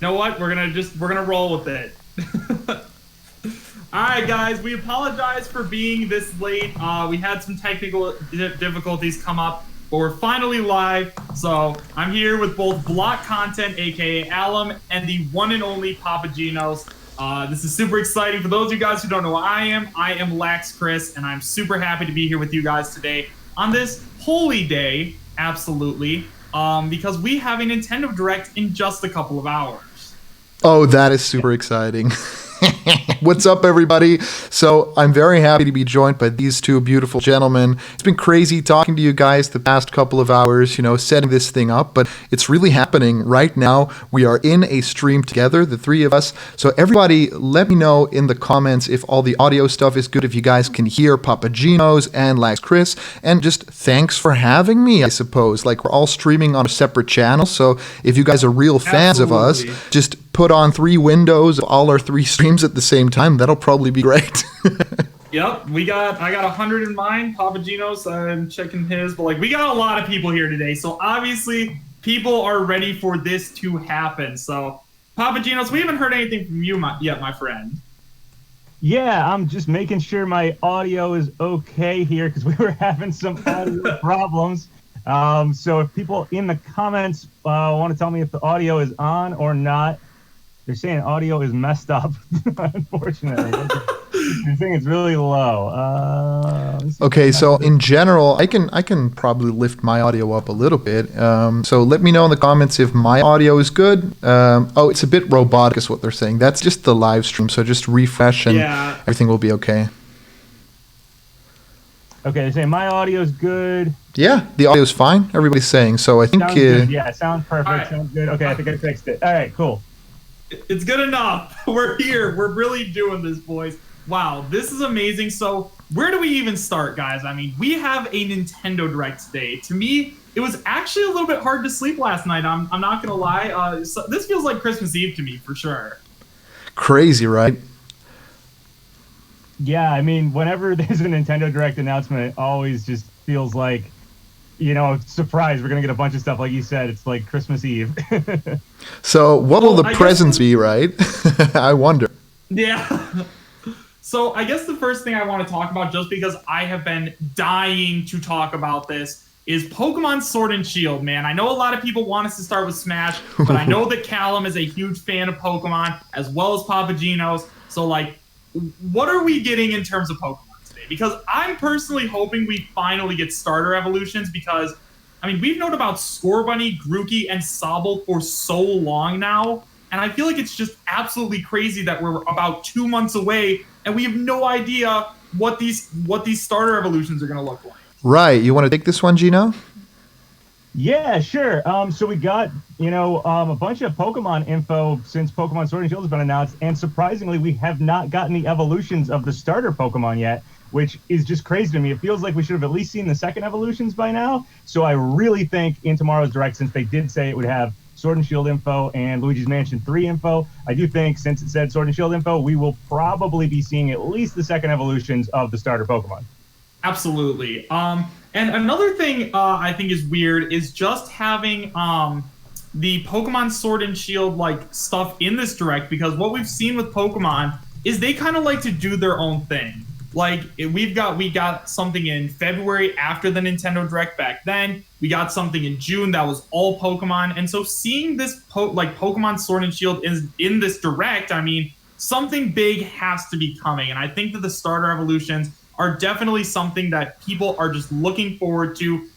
know what? We're gonna roll with it. All right, guys. We apologize for being this late. We had some technical difficulties come up, but we're finally live. So I'm here with both Block Content, aka Alum, and the one and only PapaGenos. This is super exciting. For those of you guys who don't know who I am LaxChris, and I'm super happy to be here with you guys today on this holy day, absolutely, because we have a Nintendo Direct in just a couple of hours. Oh, that is super exciting. What's up, everybody? So I'm very happy to be joined by these two beautiful gentlemen. It's been crazy talking to you guys the past couple of hours, setting this thing up, but it's really happening right now. We are in a stream together, the three of us. So everybody, let me know in the comments if all the audio stuff is good, if you guys can hear PapaGenos and LaxChris, and just thanks for having me, I suppose. Like, we're all streaming on a separate channel, so if you guys are real fans of us, just put on 3 windows of all our 3 streams at the same time. That'll probably be great. Yep, I got 100 in mind. PapaGenos, I'm checking his, but we got a lot of people here today, so obviously people are ready for this to happen. So PapaGenos, we haven't heard anything from you yet, my friend. Yeah, I'm just making sure my audio is okay here because we were having some audio problems. So if people in the comments want to tell me if the audio is on or not, they're saying audio is messed up, unfortunately. They're saying it's really low. Okay, so in general, I can probably lift my audio up a little bit. So let me know in the comments if my audio is good. Oh, it's a bit robotic is what they're saying. That's just the live stream, so just refresh and everything will be okay. Okay, they're saying my audio is good. Yeah, the audio is fine. Everybody's saying. So I think... Sounds good. Yeah, sounds perfect. Right. Sounds good. Okay, I think I fixed it. All right, cool. It's good enough. We're here. We're really doing this, boys. Wow, this is amazing. So where do we even start, guys? I mean, we have a Nintendo Direct today. To me, it was actually a little bit hard to sleep last night. I'm not going to lie. So this feels like Christmas Eve to me, for sure. Crazy, right? Yeah, I mean, whenever there's a Nintendo Direct announcement, it always just feels like, surprise, we're going to get a bunch of stuff. Like you said, it's like Christmas Eve. So what will the presents be, right? I wonder. Yeah. So I guess the first thing I want to talk about, just because I have been dying to talk about this, is Pokemon Sword and Shield, man. I know a lot of people want us to start with Smash, but I know that Callum is a huge fan of Pokemon, as well as PapaGenos. So, what are we getting in terms of Pokemon today? Because I'm personally hoping we finally get starter evolutions, because, I mean, we've known about Scorbunny, Grookey, and Sobble for so long now, and I feel like it's just absolutely crazy that we're about 2 months away, and we have no idea what these starter evolutions are going to look like. Right. You want to take this one, Gino? Yeah, sure. So we got, a bunch of Pokemon info since Pokemon Sword and Shield has been announced, and surprisingly, we have not gotten the evolutions of the starter Pokemon yet, which is just crazy to me. It feels like we should have at least seen the second evolutions by now. So I really think in tomorrow's Direct, since they did say it would have Sword and Shield info and Luigi's Mansion 3 info, I do think, since it said Sword and Shield info, we will probably be seeing at least the second evolutions of the starter Pokemon. Absolutely. And another thing I think is weird is just having the Pokemon Sword and Shield stuff in this Direct, because what we've seen with Pokemon is they kind of like to do their own thing. We got something in February after the Nintendo Direct back then. We got something in June that was all Pokemon, and so seeing this Pokemon Sword and Shield is in this Direct, I mean, something big has to be coming, and I think that the starter evolutions are definitely something that people are just looking forward to,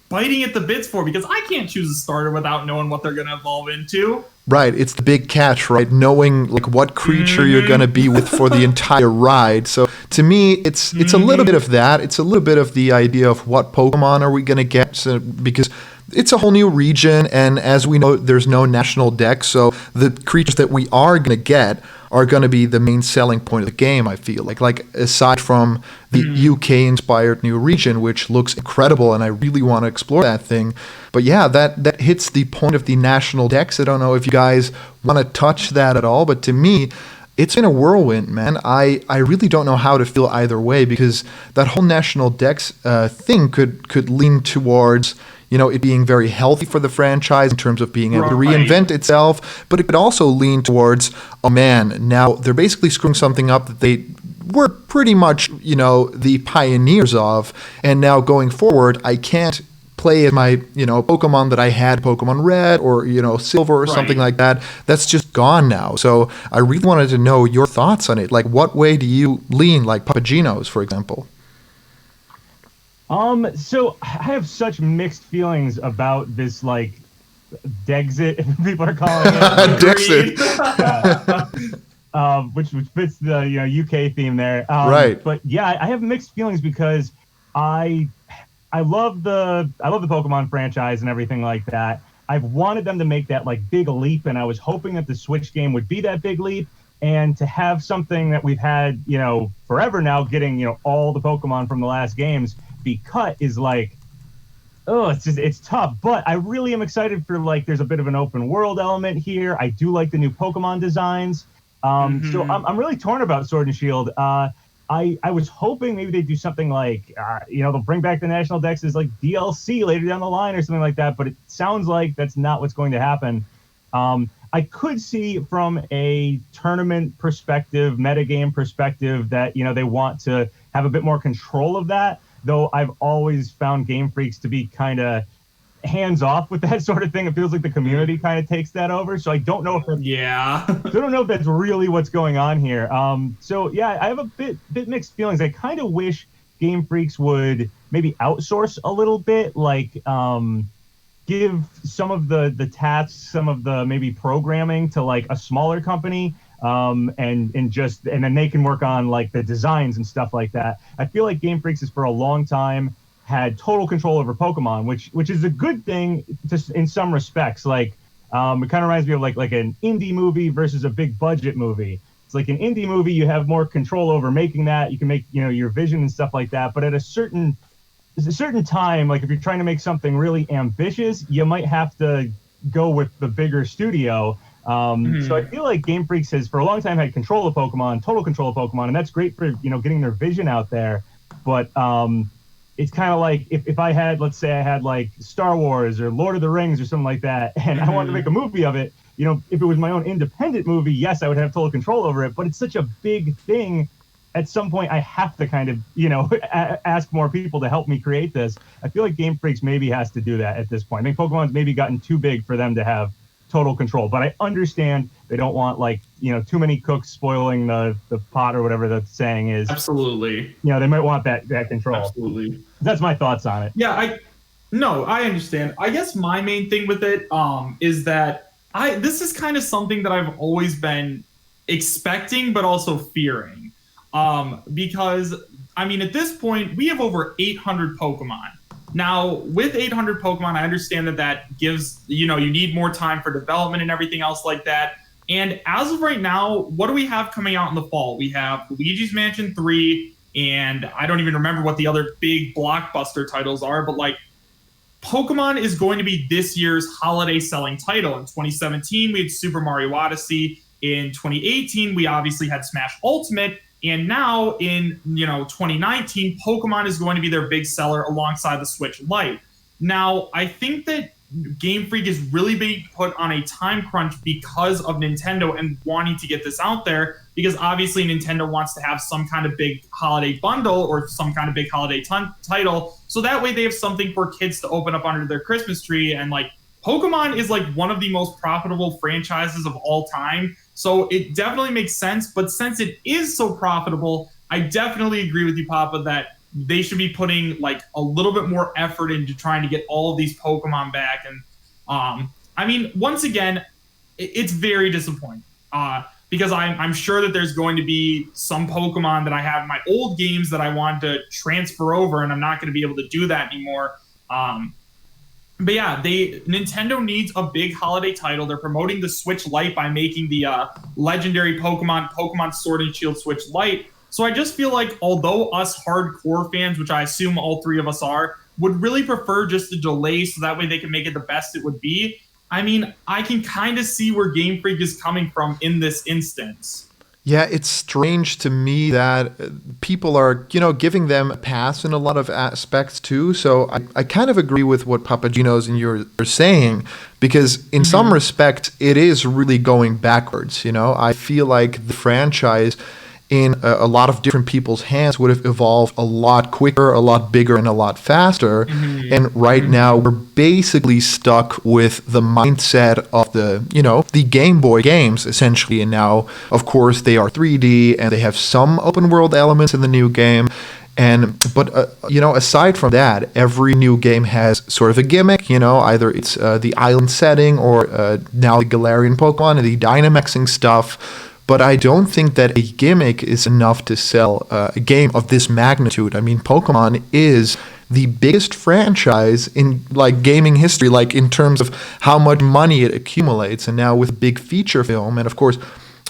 biting at the bits for, because I can't choose a starter without knowing what they're going to evolve into. Right, it's the big catch, right? Knowing what creature you're going to be with for the entire ride. So to me, it's a little bit of that. It's a little bit of the idea of what Pokemon are we going to get, because it's a whole new region, and as we know, there's no national deck, so the creatures that we are going to get are going to be the main selling point of the game, I feel like aside from the UK-inspired new region, which looks incredible, and I really want to explore that thing. But yeah, that hits the point of the national decks. I don't know if you guys want to touch that at all, but to me, it's been a whirlwind, man. I really don't know how to feel either way, because that whole national Dex thing could lean towards, you know, it being very healthy for the franchise in terms of being able to reinvent itself, but it could also lean towards, oh man, now they're basically screwing something up that they were pretty much, you know, the pioneers of, and now going forward, I can't play as my, you know, Pokemon that I had, Pokemon Red or, you know, Silver or something like that. That's just gone now. So I really wanted to know your thoughts on it. Like, what way do you lean, like PapaGenos, for example? So I have such mixed feelings about this, like, Dexit, people are calling it. Dexit. Which fits the, you know, UK theme there. Right. But yeah, I have mixed feelings because I love the Pokemon franchise and everything like that. I've wanted them to make that, like, big leap, and I was hoping that the Switch game would be that big leap, and to have something that we've had, you know, forever now, getting, you know, all the Pokemon from the last games be cut is like, oh, it's tough. But I really am excited for, like, there's a bit of an open world element here. I do like the new Pokemon designs. So I'm really torn about Sword and Shield. I was hoping maybe they'd do something like, you know, they'll bring back the National Dex as, like, DLC later down the line or something like that, but it sounds like that's not what's going to happen. I could see from a tournament perspective, metagame perspective, that, you know, they want to have a bit more control of that, though I've always found Game Freaks to be kind of hands off with that sort of thing. It feels like the community kind of takes that over. So I don't know if that's, I don't know if that's really what's going on here. So yeah, I have a bit mixed feelings. I kind of wish Game Freaks would maybe outsource a little bit, like give some of the tasks, some of the maybe programming to, like, a smaller company, and then they can work on, like, the designs and stuff like that. I feel like Game Freaks has for a long time had total control over Pokemon, which is a good thing just in some respects. Like, it kind of reminds me of like an indie movie versus a big budget movie. It's like an indie movie, you have more control over making that. You can make, you know, your vision and stuff like that. But at a certain time, like, if you're trying to make something really ambitious, you might have to go with the bigger studio. So I feel like Game Freaks has for a long time had control of Pokemon, total control of Pokemon, and that's great for, you know, getting their vision out there. But it's kind of like if I had, let's say I had, like, Star Wars or Lord of the Rings or something like that, and I wanted to make a movie of it, you know, if it was my own independent movie, yes, I would have total control over it. But it's such a big thing. At some point, I have to kind of, you know, ask more people to help me create this. I feel like Game Freaks maybe has to do that at this point. I think Pokemon's maybe gotten too big for them to have total control. But I understand they don't want, like, you know, too many cooks spoiling the pot or whatever the saying is. Absolutely. You know, they might want that control. Absolutely. That's my thoughts on it. Yeah, I understand. I guess my main thing with it is that this is kind of something that I've always been expecting but also fearing. Because, I mean, at this point, we have over 800 Pokemon. Now, with 800 Pokemon, I understand that gives, you know, you need more time for development and everything else like that. And as of right now, what do we have coming out in the fall? We have Luigi's Mansion 3, and I don't even remember what the other big blockbuster titles are, but, like, Pokemon is going to be this year's holiday selling title. In 2017, we had Super Mario Odyssey. In 2018, we obviously had Smash Ultimate. And now in, you know, 2019, Pokemon is going to be their big seller alongside the Switch Lite. Now, I think that Game Freak is really being put on a time crunch because of Nintendo and wanting to get this out there, because obviously Nintendo wants to have some kind of big holiday bundle or some kind of big holiday title, so that way they have something for kids to open up under their Christmas tree. And, like, Pokemon is, like, one of the most profitable franchises of all time, so it definitely makes sense. But since it is so profitable, I definitely agree with you, Papa, that they should be putting, like, a little bit more effort into trying to get all of these Pokemon back. And I mean, once again, it's very disappointing because I'm sure that there's going to be some Pokemon that I have in my old games that I want to transfer over, and I'm not going to be able to do that anymore. But yeah, Nintendo needs a big holiday title. They're promoting the Switch Lite by making the legendary Pokemon Sword and Shield Switch Lite. So I just feel like, although us hardcore fans, which I assume all three of us are, would really prefer just a delay so that way they can make it the best it would be, I mean, I can kind of see where Game Freak is coming from in this instance. Yeah, it's strange to me that people are, giving them a pass in a lot of aspects too. So I kind of agree with what PapaGenos and you're saying, because in some respects, it is really going backwards. I feel like the franchise in a lot of different people's hands would have evolved a lot quicker, a lot bigger, and a lot faster. And right now, we're basically stuck with the mindset of the Game Boy games, essentially. And now, of course, they are 3D, and they have some open world elements in the new game. But aside from that, every new game has sort of a gimmick. Either it's the island setting or now the Galarian Pokemon and the Dynamaxing stuff. But I don't think that a gimmick is enough to sell a game of this magnitude. I mean, Pokemon is the biggest franchise in gaming history, in terms of how much money it accumulates. And now with a big feature film, and of course,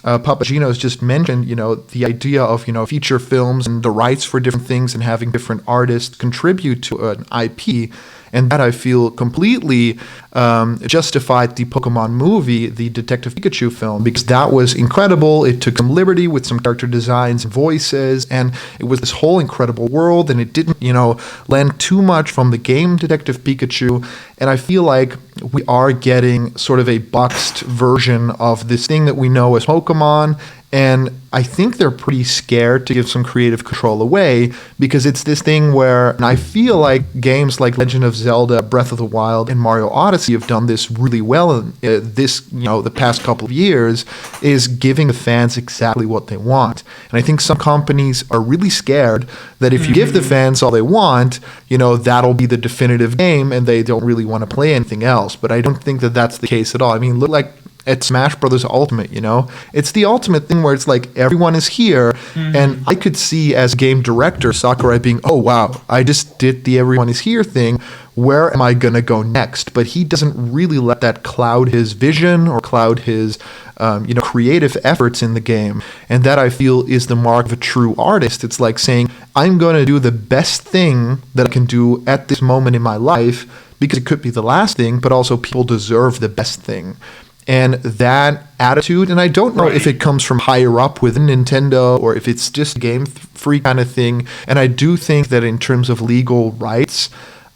PapaGenos just mentioned, the idea of, feature films and the rights for different things and having different artists contribute to an IP. And that I feel completely justified the Pokemon movie, the Detective Pikachu film, because that was incredible. It took some liberty with some character designs and voices, and it was this whole incredible world, and it didn't, lend too much from the game Detective Pikachu. And I feel like we are getting sort of a boxed version of this thing that we know as Pokemon. And I think they're pretty scared to give some creative control away, because it's this thing where, and I feel like games like Legend of Zelda, Breath of the Wild, and Mario Odyssey have done this really well in the past couple of years, is giving the fans exactly what they want. And I think some companies are really scared that if you give the fans all they want, that'll be the definitive game, and they don't really want to play anything else. But I don't think that that's the case at all. I mean, look at Smash Bros. Ultimate, it's the ultimate thing where it's like everyone is here, and I could see as game director Sakurai being, oh wow, I just did the everyone is here thing, where am I gonna go next? But he doesn't really let that cloud his vision or cloud his creative efforts in the game. And that I feel is the mark of a true artist. It's like saying, I'm gonna do the best thing that I can do at this moment in my life, because it could be the last thing, but also people deserve the best thing. And that attitude, and I don't know if it comes from higher up within Nintendo or if it's just a Game Freak kind of thing. And I do think that in terms of legal rights,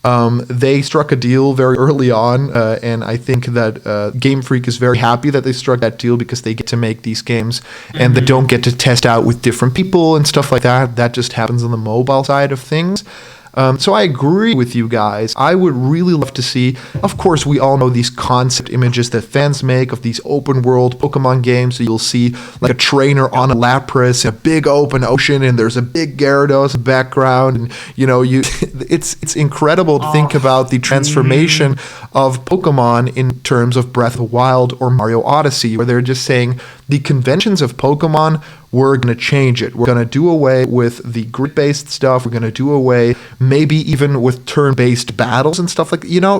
they struck a deal very early on. And I think that Game Freak is very happy that they struck that deal, because they get to make these games and they don't get to test out with different people and stuff like that. That just happens on the mobile side of things. So I agree with you guys. I would really love to see, of course, we all know these concept images that fans make of these open world Pokemon games. So you'll see like a trainer on a Lapras, a big open ocean, and there's a big Gyarados background. And, it's incredible to think about the transformation of Pokemon in terms of Breath of the Wild or Mario Odyssey, where they're just saying the conventions of Pokemon, we're going to change it. We're going to do away with the grid-based stuff. We're going to do away maybe even with turn-based battles and stuff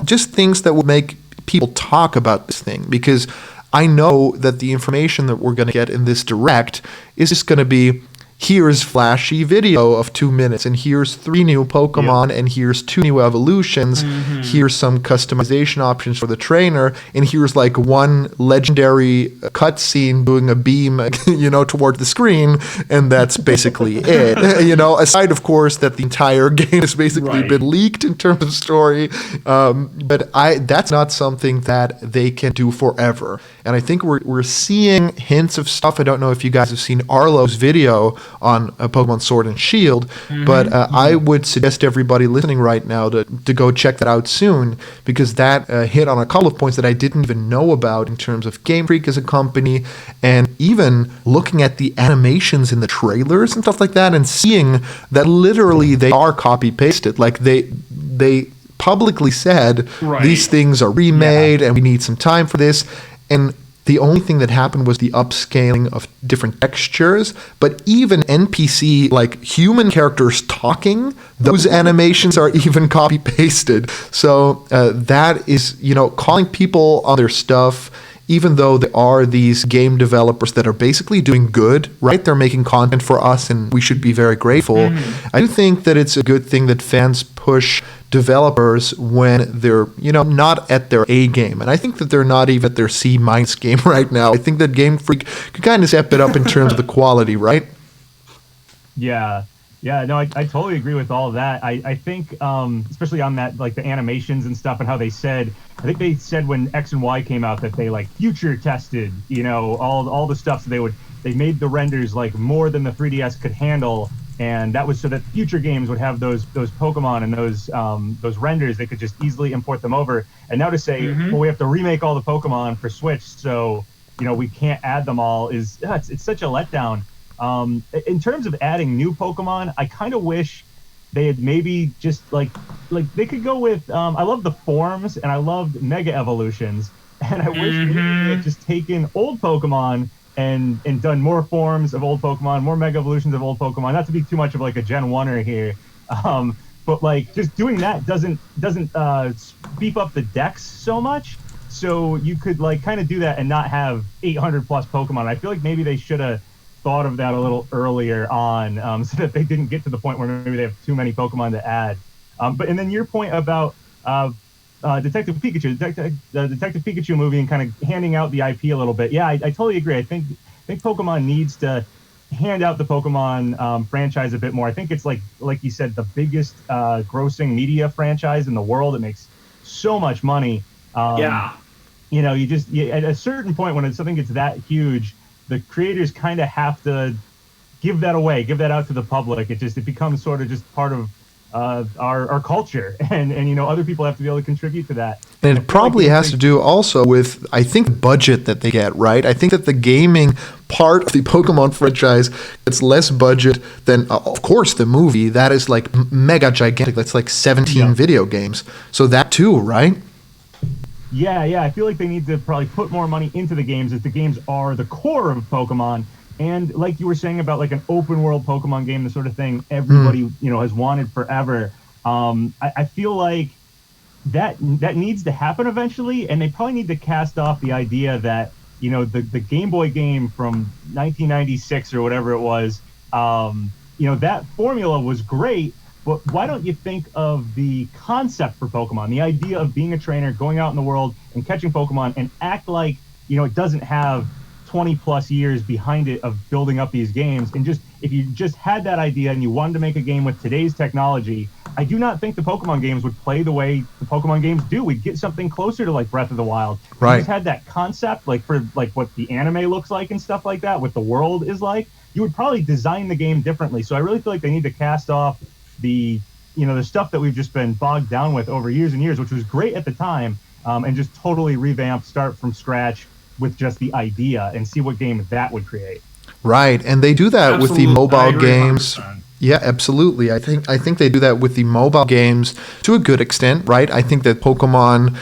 just things that will make people talk about this thing. Because I know that the information that we're going to get in this direct is just going to be, here's flashy video of 2 minutes, and here's 3 new Pokemon, and here's 2 new evolutions, here's some customization options for the trainer, and here's like one legendary cutscene doing a beam, toward the screen, and that's basically it. Aside, of course, that the entire game has basically been leaked in terms of story, but that's not something that they can do forever. And I think we're seeing hints of stuff. I don't know if you guys have seen Arlo's video on Pokemon Sword and Shield, but I would suggest everybody listening right now to go check that out soon, because that hit on a couple of points that I didn't even know about in terms of Game Freak as a company, and even looking at the animations in the trailers and stuff like that, and seeing that literally they are copy-pasted. Like they publicly said, these things are remade and we need some time for this. And the only thing that happened was the upscaling of different textures. But even NPC, like human characters talking, those animations are even copy-pasted. So that is, calling people on their stuff even though there are these game developers that are basically doing good, right? They're making content for us and we should be very grateful. I do think that it's a good thing that fans push developers when they're, not at their A game. And I think that they're not even at their C- game right now. I think that Game Freak could kind of step it up in terms of the quality, right? Yeah. Yeah, no, I totally agree with all of that. I think, especially on that, like the animations and stuff and how I think they said when X and Y came out that they like future tested, all the stuff. So they made the renders like more than the 3DS could handle. And that was so that future games would have those Pokemon and those renders. They could just easily import them over. And now to say, well, we have to remake all the Pokemon for Switch, so we can't add them all it's such a letdown. In terms of adding new Pokemon, I kind of wish they had maybe just like they could go with. I love the forms and I loved Mega Evolutions, and I wish maybe they had just taken old Pokemon and done more forms of old Pokemon, more Mega Evolutions of old Pokemon. Not to be too much of like a Gen 1er here, but like just doing that doesn't beef up the dex so much. So you could like kind of do that and not have 800 plus Pokemon. I feel like maybe they should have thought of that a little earlier on, so that they didn't get to the point where maybe they have too many Pokemon to add. And then your point about Detective Pikachu, the Detective Pikachu movie, and kind of handing out the IP a little bit. Yeah, I totally agree. I think Pokemon needs to hand out the Pokemon franchise a bit more. I think it's like you said, the biggest grossing media franchise in the world. It makes so much money. At a certain point when something gets that huge, the creators kind of have to give that out to the public. It becomes sort of just part of our culture, and other people have to be able to contribute to that. And it probably has to do also with, I think, the budget that they get, right? I think that the gaming part of the Pokemon franchise gets less budget than, of course, the movie. That is like mega gigantic. That's like 17 video games. So that too, right? Yeah, I feel like they need to probably put more money into the games, as the games are the core of Pokemon. And like you were saying about like an open world Pokemon game, the sort of thing everybody has wanted forever. I feel like that needs to happen eventually, and they probably need to cast off the idea that the Game Boy game from 1996 or whatever it was, that formula was great. But why don't you think of the concept for Pokemon, the idea of being a trainer, going out in the world and catching Pokemon, and act like, it doesn't have 20 plus years behind it of building up these games. And just, if you just had that idea and you wanted to make a game with today's technology, I do not think the Pokemon games would play the way the Pokemon games do. We'd get something closer to like Breath of the Wild. Right. If you just had that concept, like for like what the anime looks like and stuff like that, what the world is like, you would probably design the game differently. So I really feel like they need to cast off the stuff that we've just been bogged down with over years and years, which was great at the time, and just totally revamp, start from scratch with just the idea and see what game that would create. Right, and they do that with the mobile games. 100%. Yeah, absolutely. I think they do that with the mobile games to a good extent, right? I think that Pokemon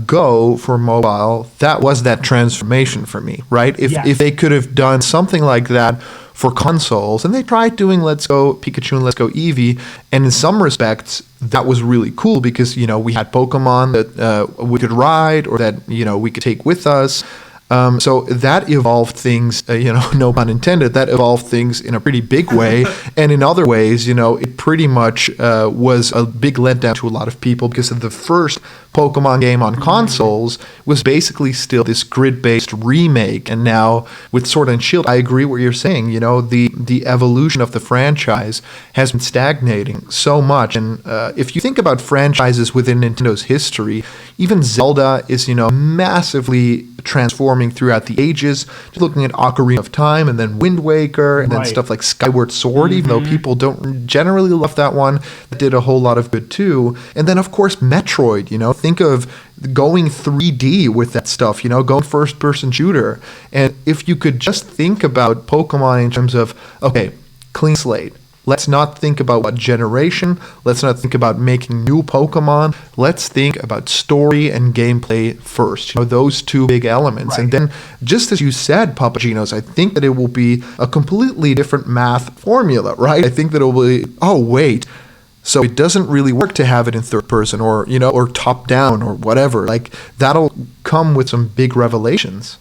Go for mobile, that was that transformation for me, right? If they could have done something like that for consoles, and they tried doing Let's Go Pikachu and Let's Go Eevee, and in some respects that was really cool because we had Pokemon that we could ride or that we could take with us. So that evolved things, no pun intended, that evolved things in a pretty big way. And in other ways, it pretty much was a big letdown to a lot of people because of the first Pokemon game on consoles was basically still this grid-based remake. And now with Sword and Shield, I agree what you're saying. The evolution of the franchise has been stagnating so much. And if you think about franchises within Nintendo's history, even Zelda is, massively transforming throughout the ages. Just looking at Ocarina of Time and then Wind Waker and then stuff like Skyward Sword, even though people don't generally love that one, that did a whole lot of good too. And then of course Metroid, think of going 3D with that stuff, going first person shooter. And if you could just think about Pokemon in terms of, okay, clean slate. Let's not think about what generation. Let's not think about making new Pokemon. Let's think about story and gameplay first. Those two big elements. Right. And then, just as you said, PapaGenos, I think that it will be a completely different math formula, right? I think that it will be, So it doesn't really work to have it in third person or, or top down or whatever. Like, that'll come with some big revelations.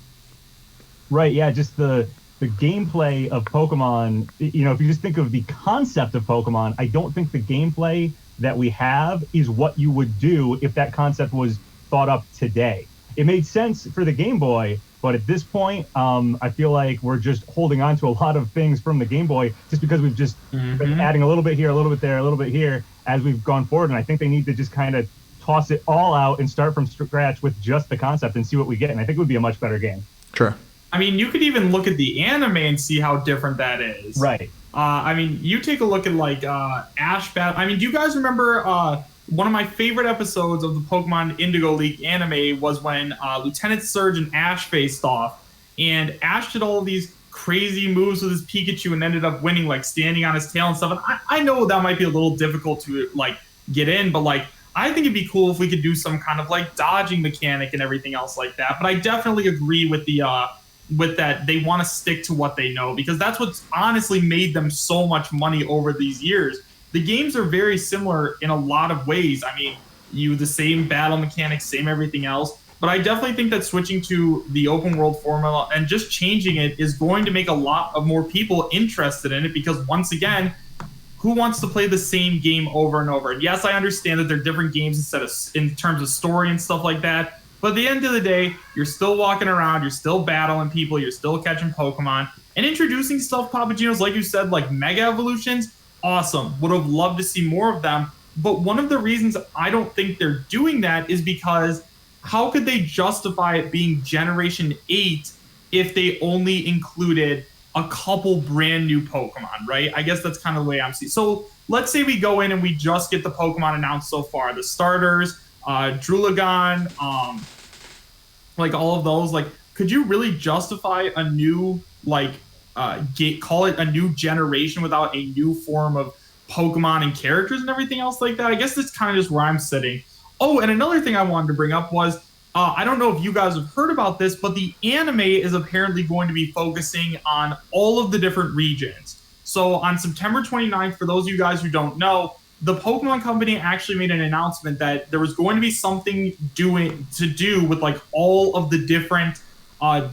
Right, yeah, just the gameplay of Pokemon, if you just think of the concept of Pokemon, I don't think the gameplay that we have is what you would do if that concept was thought up today. It made sense for the Game Boy, but at this point, I feel like we're just holding on to a lot of things from the Game Boy just because we've just been adding a little bit here, a little bit there, a little bit here as we've gone forward. And I think they need to just kind of toss it all out and start from scratch with just the concept and see what we get. And I think it would be a much better game. Sure. I mean, you could even look at the anime and see how different that is. Right. I mean, you take a look at like Ash Battle. I mean, do you guys remember one of my favorite episodes of the Pokemon Indigo League anime was when Lieutenant Surge and Ash faced off, and Ash did all of these crazy moves with his Pikachu and ended up winning, like standing on his tail and stuff. And I know that might be a little difficult to like get in, but like I think it'd be cool if we could do some kind of like dodging mechanic and everything else like that. But I definitely agree with the with that they want to stick to what they know, because that's what's honestly made them so much money over these years. The games are very similar in a lot of ways. I mean, the same battle mechanics, same everything else. But I definitely think that switching to the open world formula and just changing it is going to make a lot of more people interested in it, because once again, who wants to play the same game over and over? And yes, I understand that they're different games in terms of story and stuff like that. But at the end of the day, you're still walking around, you're still battling people, you're still catching Pokemon, and introducing stuff, PapaGenos, like you said, like Mega Evolutions, awesome. Would have loved to see more of them. But one of the reasons I don't think they're doing that is because how could they justify it being Generation 8 if they only included a couple brand new Pokemon, right? I guess that's kind of the way I'm seeing. So let's say we go in and we just get the Pokemon announced so far, the starters, Drulagon, like all of those. Like, could you really justify a new, like, call it a new generation without a new form of Pokemon and characters and everything else like that? I guess that's kind of just where I'm sitting. Oh, and another thing I wanted to bring up was, I don't know if you guys have heard about this, but the anime is apparently going to be focusing on all of the different regions. So on September 29th, for those of you guys who don't know, the Pokemon Company actually made an announcement that there was going to be something to do with like all of the different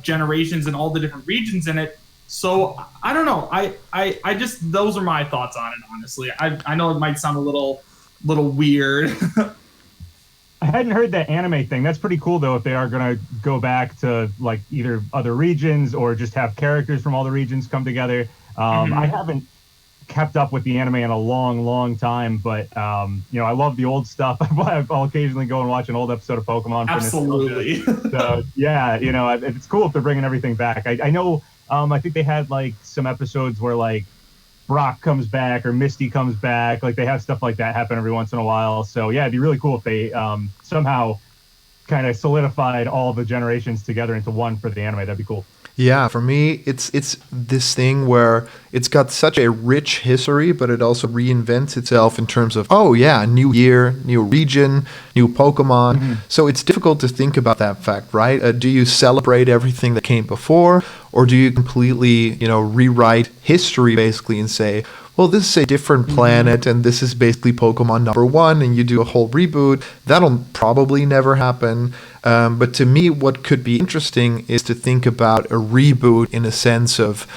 generations and all the different regions in it. So I don't know. I just, those are my thoughts on it, honestly. I know it might sound a little weird. I hadn't heard that anime thing. That's pretty cool, though, if they are going to go back to like either other regions or just have characters from all the regions come together. I haven't kept up with the anime in a long time, but I love the old stuff. I'll occasionally go and watch an old episode of Pokemon. Absolutely. So yeah, it's cool if they're bringing everything back. I know. I think they had like some episodes where like Brock comes back or Misty comes back. Like they have stuff like that happen every once in a while. So yeah, it'd be really cool if they somehow kind of solidified all the generations together into one for the anime. That'd be cool. Yeah, for me, it's this thing where it's got such a rich history, but it also reinvents itself in terms of, oh yeah, new year, new region, new Pokemon. Mm-hmm. So it's difficult to think about that fact, right? Do you celebrate everything that came before, or do you completely, rewrite history basically and say, well, this is a different planet, and this is basically Pokemon number 1, and you do a whole reboot? That'll probably never happen. But to me, what could be interesting is to think about a reboot in a sense of,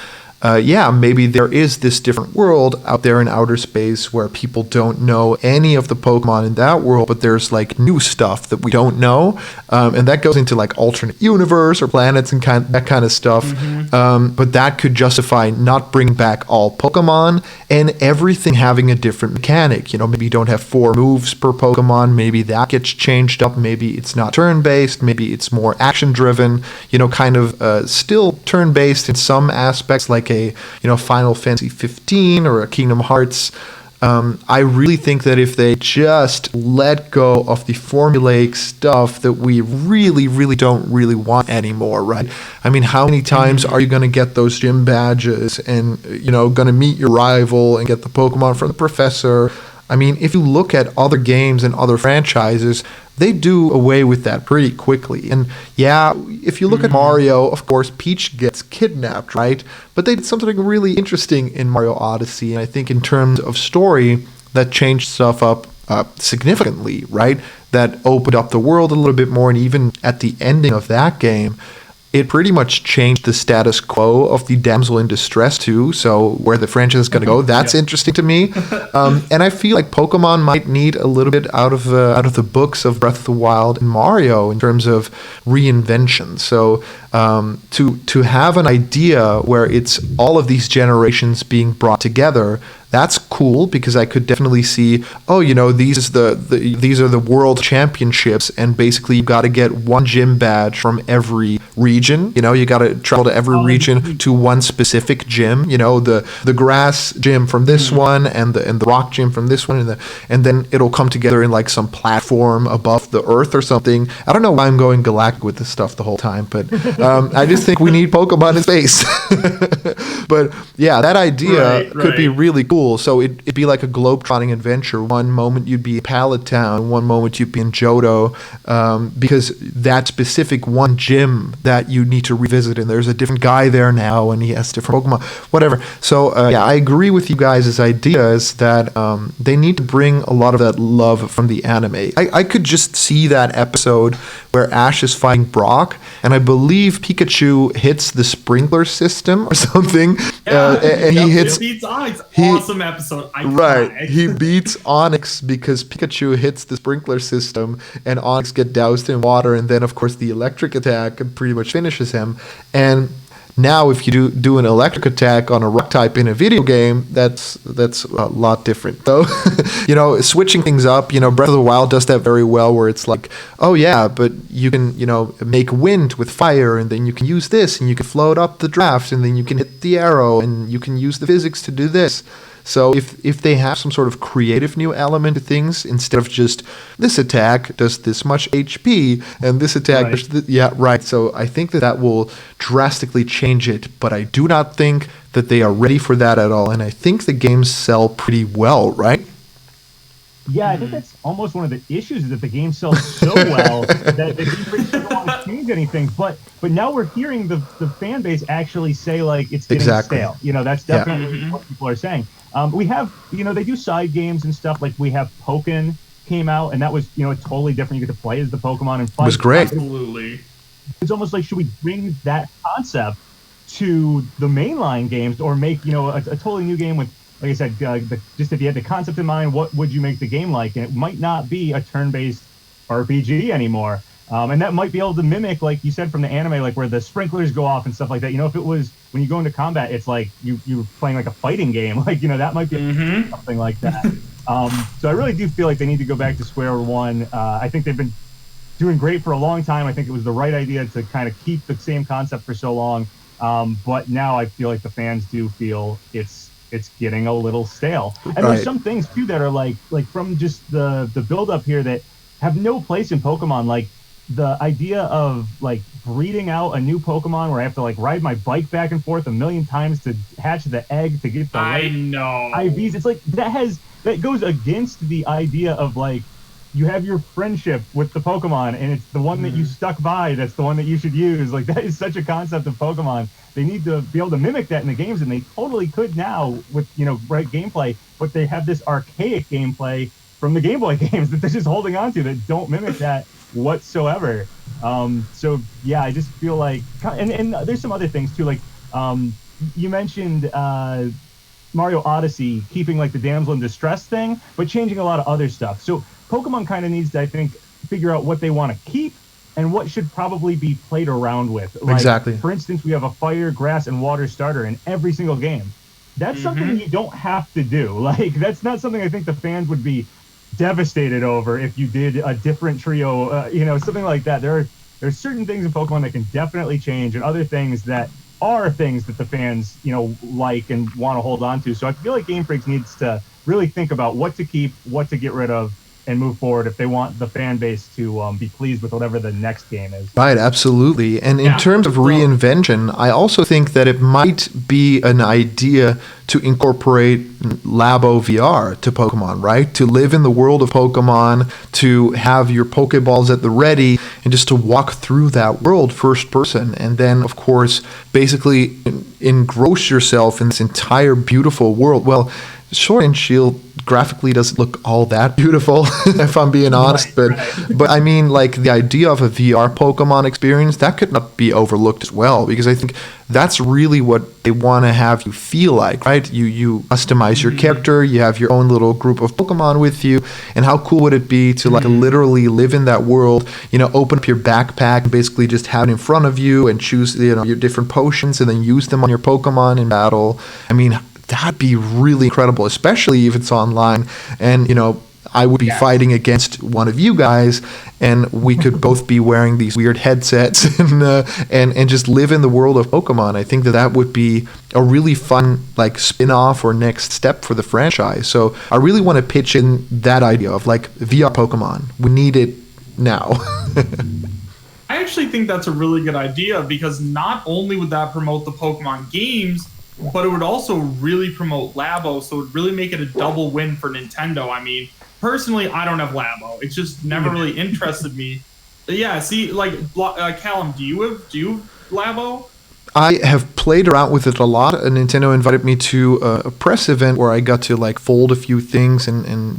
maybe there is this different world out there in outer space where people don't know any of the Pokemon in that world, but there's like new stuff that we don't know. And that goes into like alternate universe or planets and that kind of stuff. But that could justify not bringing back all Pokemon and everything having a different mechanic. Maybe you don't have 4 moves per Pokemon. Maybe that gets changed up. Maybe it's not turn-based. Maybe it's more action-driven, still turn-based in some aspects, like a Final Fantasy 15 or a Kingdom Hearts. I really think that if they just let go of the formulaic stuff that we really don't really want anymore, right? I mean, how many times are you going to get those gym badges and going to meet your rival and get the Pokemon from the professor? I mean, if you look at other games and other franchises, they do away with that pretty quickly. And yeah, if you look at Mario, of course, Peach gets kidnapped, right? But they did something really interesting in Mario Odyssey. And I think in terms of story, that changed stuff up significantly, right? That opened up the world a little bit more, and even at the ending of that game, it pretty much changed the status quo of the damsel in distress too. So where the franchise is going to go, that's interesting to me. And I feel like Pokemon might need a little bit out of the books of Breath of the Wild and Mario in terms of reinvention. So to have an idea where it's all of these generations being brought together, that's cool, because I could definitely see, these are the world championships, and basically you got to get one gym badge from every region. You got to travel to every region to one specific gym. The grass gym from this one, and the rock gym from this one, and then it'll come together in like some platform above the earth or something. I don't know why I'm going galactic with this stuff the whole time, but I just think we need Pokemon in space. But yeah, that idea could be really cool. So it'd be like a globe-trotting adventure. One moment you'd be in Pallet Town, one moment you'd be in Johto, because that specific one gym that you need to revisit, and there's a different guy there now, and he has different Pokemon, whatever. So I agree with you guys' ideas that they need to bring a lot of that love from the anime. I could just see that episode where Ash is fighting Brock, and I believe Pikachu hits the sprinkler system or something, and he hits. Beats Onyx. Awesome episode. He beats Onyx because Pikachu hits the sprinkler system, and Onyx get doused in water, and then of course the electric attack pretty much finishes him. And now if you do an electric attack on a rock type in a video game, that's a lot different. So, switching things up, Breath of the Wild does that very well, where it's like, oh yeah, but you can, make wind with fire, and then you can use this, and you can float up the draft, and then you can hit the arrow, and you can use the physics to do this. So if they have some sort of creative new element to things, instead of just this attack does this much HP and this attack does So I think that will drastically change it, but I do not think that they are ready for that at all. And I think the games sell pretty well, right? Yeah, I think that's almost one of the issues, is that the game sells so well that they don't want to change anything. But now we're hearing the fan base actually say, like, it's getting stale. That's definitely what people are saying. We have, they do side games and stuff. Like we have Pokken came out, and that was, totally different. You get to play as the Pokemon and fight. It was great. Absolutely. It's almost like, should we bring that concept to the mainline games, or make, a totally new game with, like I said, just if you had the concept in mind, what would you make the game like? And it might not be a turn-based RPG anymore. And that might be able to mimic, like you said, from the anime, like where the sprinklers go off and stuff like that. If it was, when you go into combat, it's like you're playing like a fighting game. Like, that might be something like that. So I really do feel like they need to go back to square one. I think they've been doing great for a long time. I think it was the right idea to kind of keep the same concept for so long. But now I feel like the fans do feel it's getting a little stale. And there's some things too that are like from just the build up here that have no place in Pokemon. Like the idea of like breeding out a new Pokemon where I have to like ride my bike back and forth a million times to hatch the egg to get the IVs. It's like that goes against the idea of like, you have your friendship with the Pokemon, and it's the one that you stuck by that's the one that you should use. Like, that is such a concept of Pokemon. They need to be able to mimic that in the games, and they totally could now with, right gameplay, but they have this archaic gameplay from the Game Boy games that they're just holding on to that don't mimic that whatsoever. So yeah, I just feel like, and there's some other things too, like you mentioned Mario Odyssey keeping like the damsel in distress thing, but changing a lot of other stuff. So Pokemon kind of needs to, I think, figure out what they want to keep and what should probably be played around with. Like, exactly. For instance, we have a fire, grass, and water starter in every single game. That's something you don't have to do. Like, that's not something I think the fans would be devastated over if you did a different trio, something like that. There's certain things in Pokemon that can definitely change, and other things that are things that the fans, like and want to hold on to. So I feel like Game Freak needs to really think about what to keep, what to get rid of, and move forward if they want the fan base to be pleased with whatever the next game is. Right, absolutely. And in terms of reinvention, I also think that it might be an idea to incorporate Labo VR to Pokemon, right? To live in the world of Pokemon, to have your Pokeballs at the ready, and just to walk through that world first person. And then, of course, basically engross yourself in this entire beautiful world. Well, Sword and Shield graphically doesn't look all that beautiful, if I'm being honest. But I mean, like, the idea of a VR Pokemon experience, that could not be overlooked as well, because I think that's really what they want to have you feel like, right? You customize your character, you have your own little group of Pokemon with you, and how cool would it be to like literally live in that world, you know, open up your backpack and basically just have it in front of you and choose, you know, your different potions and then use them on your Pokemon in battle. I mean, that'd be really incredible, especially if it's online. And, you know, I would be fighting against one of you guys, and we could both be wearing these weird headsets and just live in the world of Pokemon. I think that would be a really fun like spin-off or next step for the franchise. So I really want to pitch in that idea of like VR Pokemon. We need it now. I actually think that's a really good idea, because not only would that promote the Pokemon games, but it would also really promote Labo, so it would really make it a double win for Nintendo. I mean, personally, I don't have Labo. It's just never really interested me. Yeah, see, like, Callum, do you have Labo? I have played around with it a lot. Nintendo invited me to a press event where I got to like fold a few things,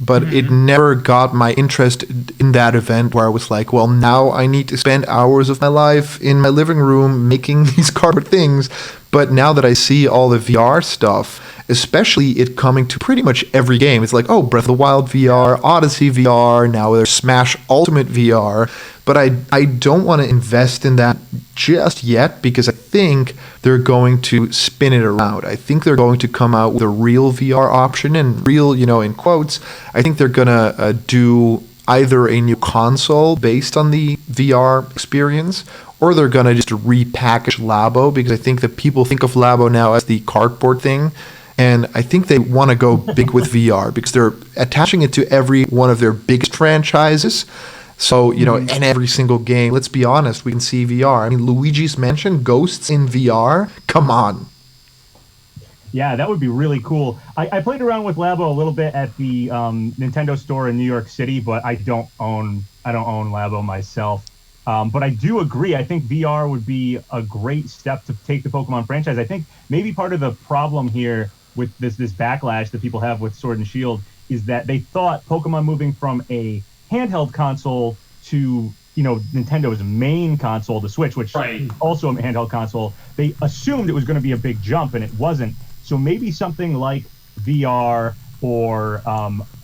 but it never got my interest in that event, where I was like, well, now I need to spend hours of my life in my living room making these cardboard things. But now that I see all the VR stuff, especially it coming to pretty much every game, it's like, oh, Breath of the Wild VR, Odyssey VR, now there's Smash Ultimate VR. But I don't want to invest in that just yet, because I think they're going to spin it around. I think they're going to come out with a real VR option, and real, you know, in quotes. I think they're going to do either a new console based on the VR experience, or they're going to just repackage Labo, because I think that people think of Labo now as the cardboard thing. And I think they want to go big with VR, because they're attaching it to every one of their biggest franchises. So, you know, in every single game, let's be honest, we can see VR. I mean, Luigi's Mansion, Ghosts in VR? Come on. Yeah, that would be really cool. I played around with Labo a little bit at the Nintendo store in New York City, but I don't own Labo myself. But I do agree. I think VR would be a great step to take the Pokemon franchise. I think maybe part of the problem here with this backlash that people have with Sword and Shield is that they thought Pokemon moving from a handheld console to, you know, Nintendo's main console, the Switch, which is also a handheld console, they assumed it was going to be a big jump, and it wasn't. So maybe something like VR or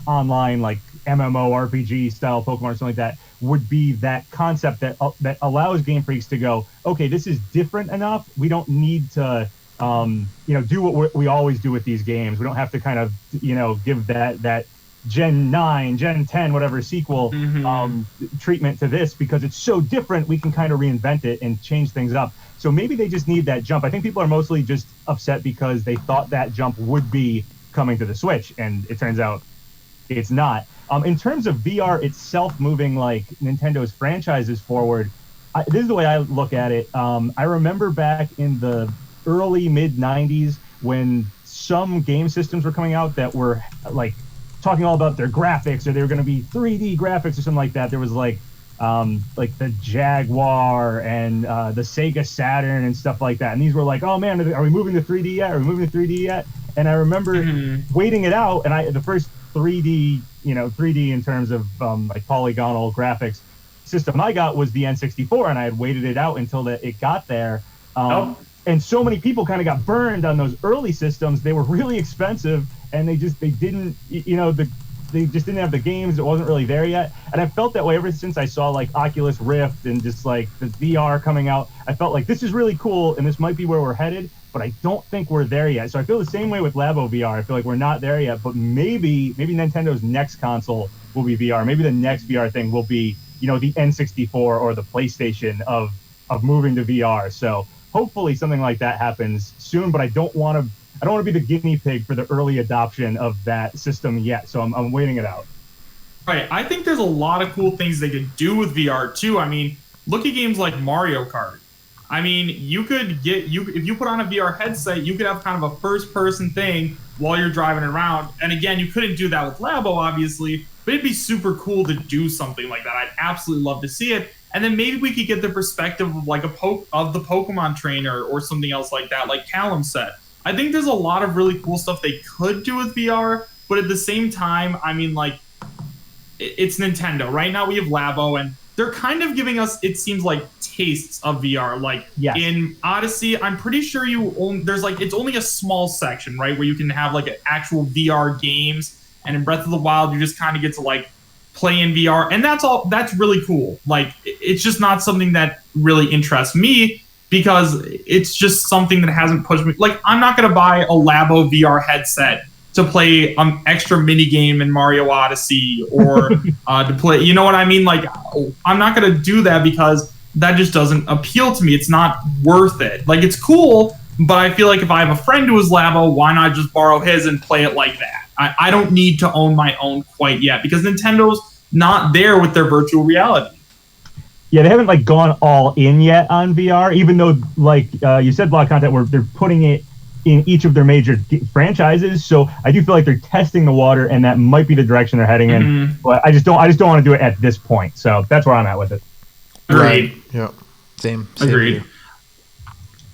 online, like MMORPG style Pokemon or something like that, would be that concept that allows Game Freaks to go, okay, this is different enough. We don't need to, you know, do what we always do with these games. We don't have to kind of, you know, give that Gen 9, Gen 10, whatever sequel treatment to this, because it's so different. We can kind of reinvent it and change things up. So maybe they just need that jump. I think people are mostly just upset because they thought that jump would be coming to the Switch, and it turns out it's not. In terms of VR itself moving like Nintendo's franchises forward, this is the way I look at it. I remember back in the early mid 90s when some game systems were coming out that were like talking all about their graphics, or they were going to be 3D graphics or something like that. There was like the Jaguar and the Sega Saturn and stuff like that. And these were like, oh man, are we moving to 3D yet? Are we moving to 3D yet? And I remember waiting it out, and the first 3D, you know, 3D in terms of like polygonal graphics system I got was the N64, and I had waited it out until it got there. And so many people kind of got burned on those early systems. They were really expensive, and they didn't, you know, they just didn't have the games. It wasn't really there yet. And I felt that way ever since I saw like Oculus Rift and just like the VR coming out. I felt like this is really cool, and this might be where we're headed, but I don't think we're there yet. So I feel the same way with Labo VR. I feel like we're not there yet, but maybe Nintendo's next console will be VR. Maybe the next VR thing will be, you know, the N64 or the PlayStation of moving to VR. So hopefully something like that happens soon, but I don't want to be the guinea pig for the early adoption of that system yet. So I'm waiting it out. Right. I think there's a lot of cool things they could do with VR too. I mean, look at games like Mario Kart. I mean, if you put on a VR headset, you could have kind of a first-person thing while you're driving around. And again, you couldn't do that with Labo, obviously, but it'd be super cool to do something like that. I'd absolutely love to see it. And then maybe we could get the perspective of like of the Pokemon trainer or something else like that, like Callum said. I think there's a lot of really cool stuff they could do with VR, but at the same time, I mean, like, it's Nintendo. Right now we have Labo, and they're kind of giving us, it seems like, tastes of VR. Like, in Odyssey, I'm pretty sure it's only a small section, right, where you can have, like, actual VR games, and in Breath of the Wild, you just kind of get to, like, play in VR, and that's really cool. Like, it's just not something that really interests me, because it's just something that hasn't pushed me. Like, I'm not going to buy a Labo VR headset to play extra mini game in Mario Odyssey, or to play, you know what I mean? Like, I'm not going to do that because that just doesn't appeal to me. It's not worth it. Like, it's cool, but I feel like if I have a friend who is Labo, why not just borrow his and play it like that? I don't need to own my own quite yet, because Nintendo's not there with their virtual reality. Yeah, they haven't like gone all in yet on VR, even though, like you said, Block Content, where they're putting it in each of their major franchises. So I do feel like they're testing the water, and that might be the direction they're heading in. But I just don't want to do it at this point. So that's where I'm at with it. Agreed. Right. Yeah. Same. Agreed. Here.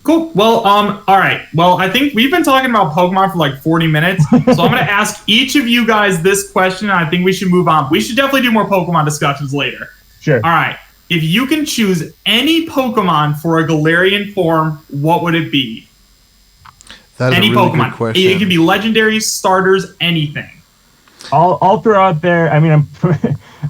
Cool. Well, all right. Well, I think we've been talking about Pokemon for like 40 minutes. So I'm going to ask each of you guys this question, and I think we should move on. We should definitely do more Pokemon discussions later. Sure. All right. If you can choose any Pokemon for a Galarian form, what would it be? That is any a really Pokemon. good question. It could be legendaries, starters, anything. I'll throw out there. I mean,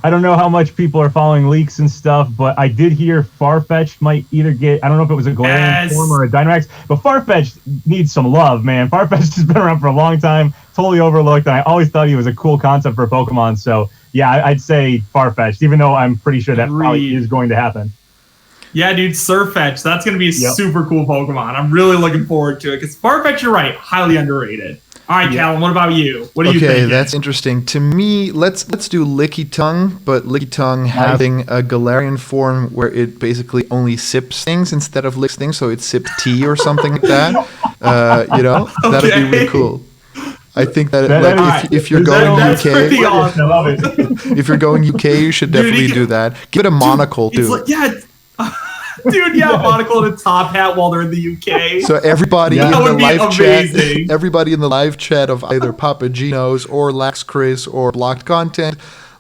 I don't know how much people are following leaks and stuff, but I did hear Farfetch'd might either get, I don't know if it was a Galarian form or a Dynamax, but Farfetch'd needs some love, man. Farfetch'd has been around for a long time, totally overlooked, and I always thought he was a cool concept for Pokemon. So yeah, I'd say Farfetch'd, even though I'm pretty sure that probably is going to happen. Yeah, dude, Surfetch. That's going to be a super cool Pokemon. I'm really looking forward to it, because Farfetch, you're right, highly underrated. All right, Callum, what about you? What do you think? Okay, that's interesting. To me, let's do Lickitung, but Lickitung having a Galarian form where it basically only sips things instead of licks things, so it sips tea or something like that. That'd be really cool. I think that if you're going UK, awesome. I love it. If you're going UK, you should definitely do that. Give it a monocle too. Dude, monocle and a top hat while they're in the UK. So everybody in the live chat, everybody in the live chat of either PapaGenos or LaxChris or Blocked Content,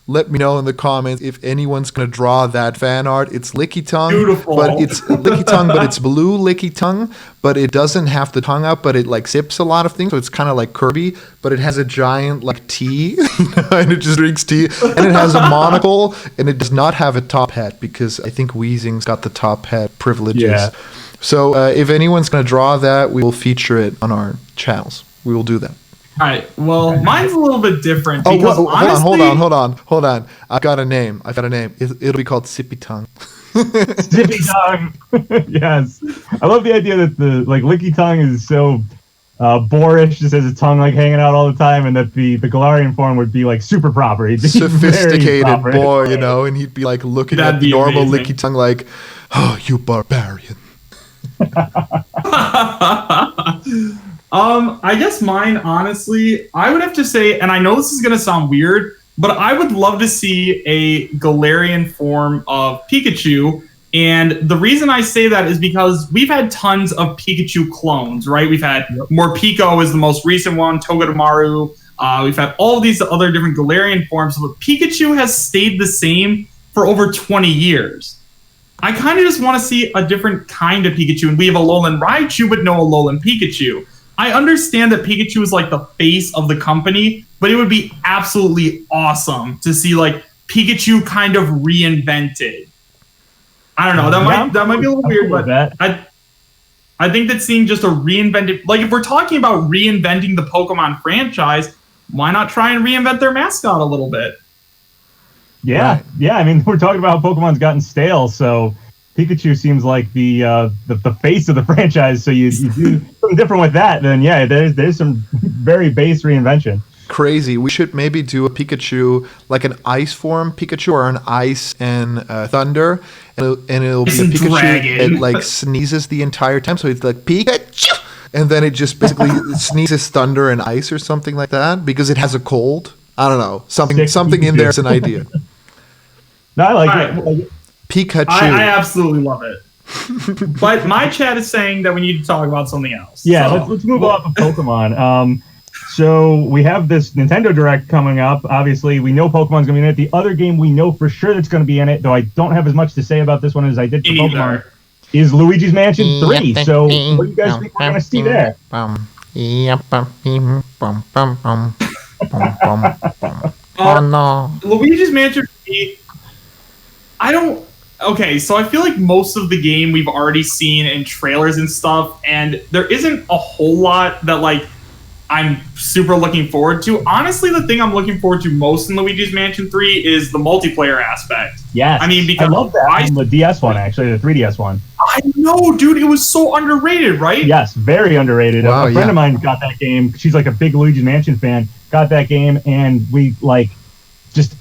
let me know in the comments if anyone's gonna draw that fan art. It's Lickitung, beautiful, but it's Lickitung, but it's blue Lickitung, but it doesn't have the tongue out, but it like sips a lot of things, so it's kind of like Kirby, but it has a giant like tea, and it just drinks tea, and it has a monocle, and it does not have a top hat because I think Weezing's got the top hat privileges. Yeah. So if anyone's gonna draw that, we will feature it on our channels. We will do that. All right. Well, mine's a little bit different. Because hold on. I've got a name. It'll be called Sippy Tongue. Sippy Tongue. Yes. I love the idea that the Lickitung is so boorish, just has a tongue like hanging out all the time, and that the Galarian form would be like super proper. He'd be sophisticated boy, and he'd be like looking at the normal Lickitung like, oh, you barbarian. I guess mine, honestly, I would have to say, and I know this is going to sound weird, but I would love to see a Galarian form of Pikachu. And the reason I say that is because we've had tons of Pikachu clones, right? We've had Morpeko is the most recent one, Togedemaru. We've had all these other different Galarian forms, but Pikachu has stayed the same for over 20 years. I kind of just want to see a different kind of Pikachu, and we have a Alolan Raichu, but no Alolan Pikachu. I understand that Pikachu is like the face of the company, but it would be absolutely awesome to see like Pikachu kind of reinvented. I don't know. That might be a little weird, but I think that seeing just a reinvented, like if we're talking about reinventing the Pokemon franchise, why not try and reinvent their mascot a little bit? Yeah, right. Yeah. I mean, we're talking about how Pokemon's gotten stale, so Pikachu seems like the face of the franchise. So you do something different with that, then yeah, there's some very base reinvention. Crazy. We should maybe do a Pikachu, like an ice form Pikachu, or an ice and thunder, and it'll be a Pikachu that like sneezes the entire time. So it's like Pikachu, and then it just basically sneezes thunder and ice or something like that because it has a cold. I don't know. Something in there is an idea. No, I like it. Pikachu. I absolutely love it. But my chat is saying that we need to talk about something else. Yeah, let's move off of Pokemon. So we have this Nintendo Direct coming up. Obviously, we know Pokemon's going to be in it. The other game we know for sure that's going to be in it, though I don't have as much to say about this one as I did for Pokemon, is Luigi's Mansion 3. So what do you guys think we're going to see there? Oh no. Luigi's Mansion 3, I don't... Okay, so I feel like most of the game we've already seen in trailers and stuff, and there isn't a whole lot that, like, I'm super looking forward to. Honestly, the thing I'm looking forward to most in Luigi's Mansion 3 is the multiplayer aspect. Yes. I mean, because I love that on the DS one, actually, the 3DS one. I know, dude, it was so underrated, right? Yes, very underrated. Wow, a friend of mine got that game. She's like a big Luigi's Mansion fan, got that game, and we, like,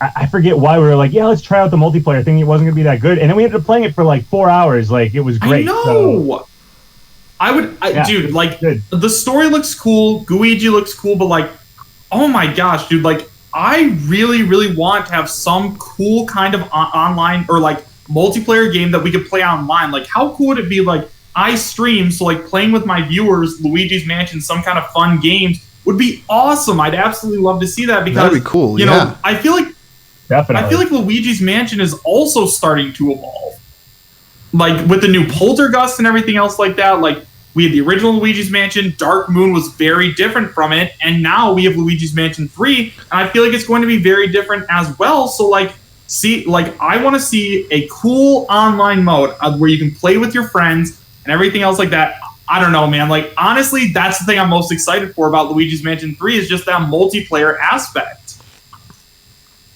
I forget why we were like, yeah, let's try out the multiplayer thing. It wasn't going to be that good. And then we ended up playing it for like 4 hours. Like, it was great. I know. So, dude, like, good. The story looks cool. Guigi looks cool, but, like, oh my gosh, dude, like, I really, really want to have some cool kind of online or, like, multiplayer game that we could play online. Like, how cool would it be, like, I stream, so, like, playing with my viewers, Luigi's Mansion, some kind of fun games, would be awesome. I'd absolutely love to see that because that'd be cool. You know, I feel like Luigi's Mansion is also starting to evolve. Like with the new Poltergust and everything else like that. Like we had the original Luigi's Mansion, Dark Moon was very different from it, and now we have Luigi's Mansion 3, and I feel like it's going to be very different as well. So like I want to see a cool online mode where you can play with your friends and everything else like that. I don't know, man. Like, honestly, that's the thing I'm most excited for about Luigi's Mansion 3 is just that multiplayer aspect.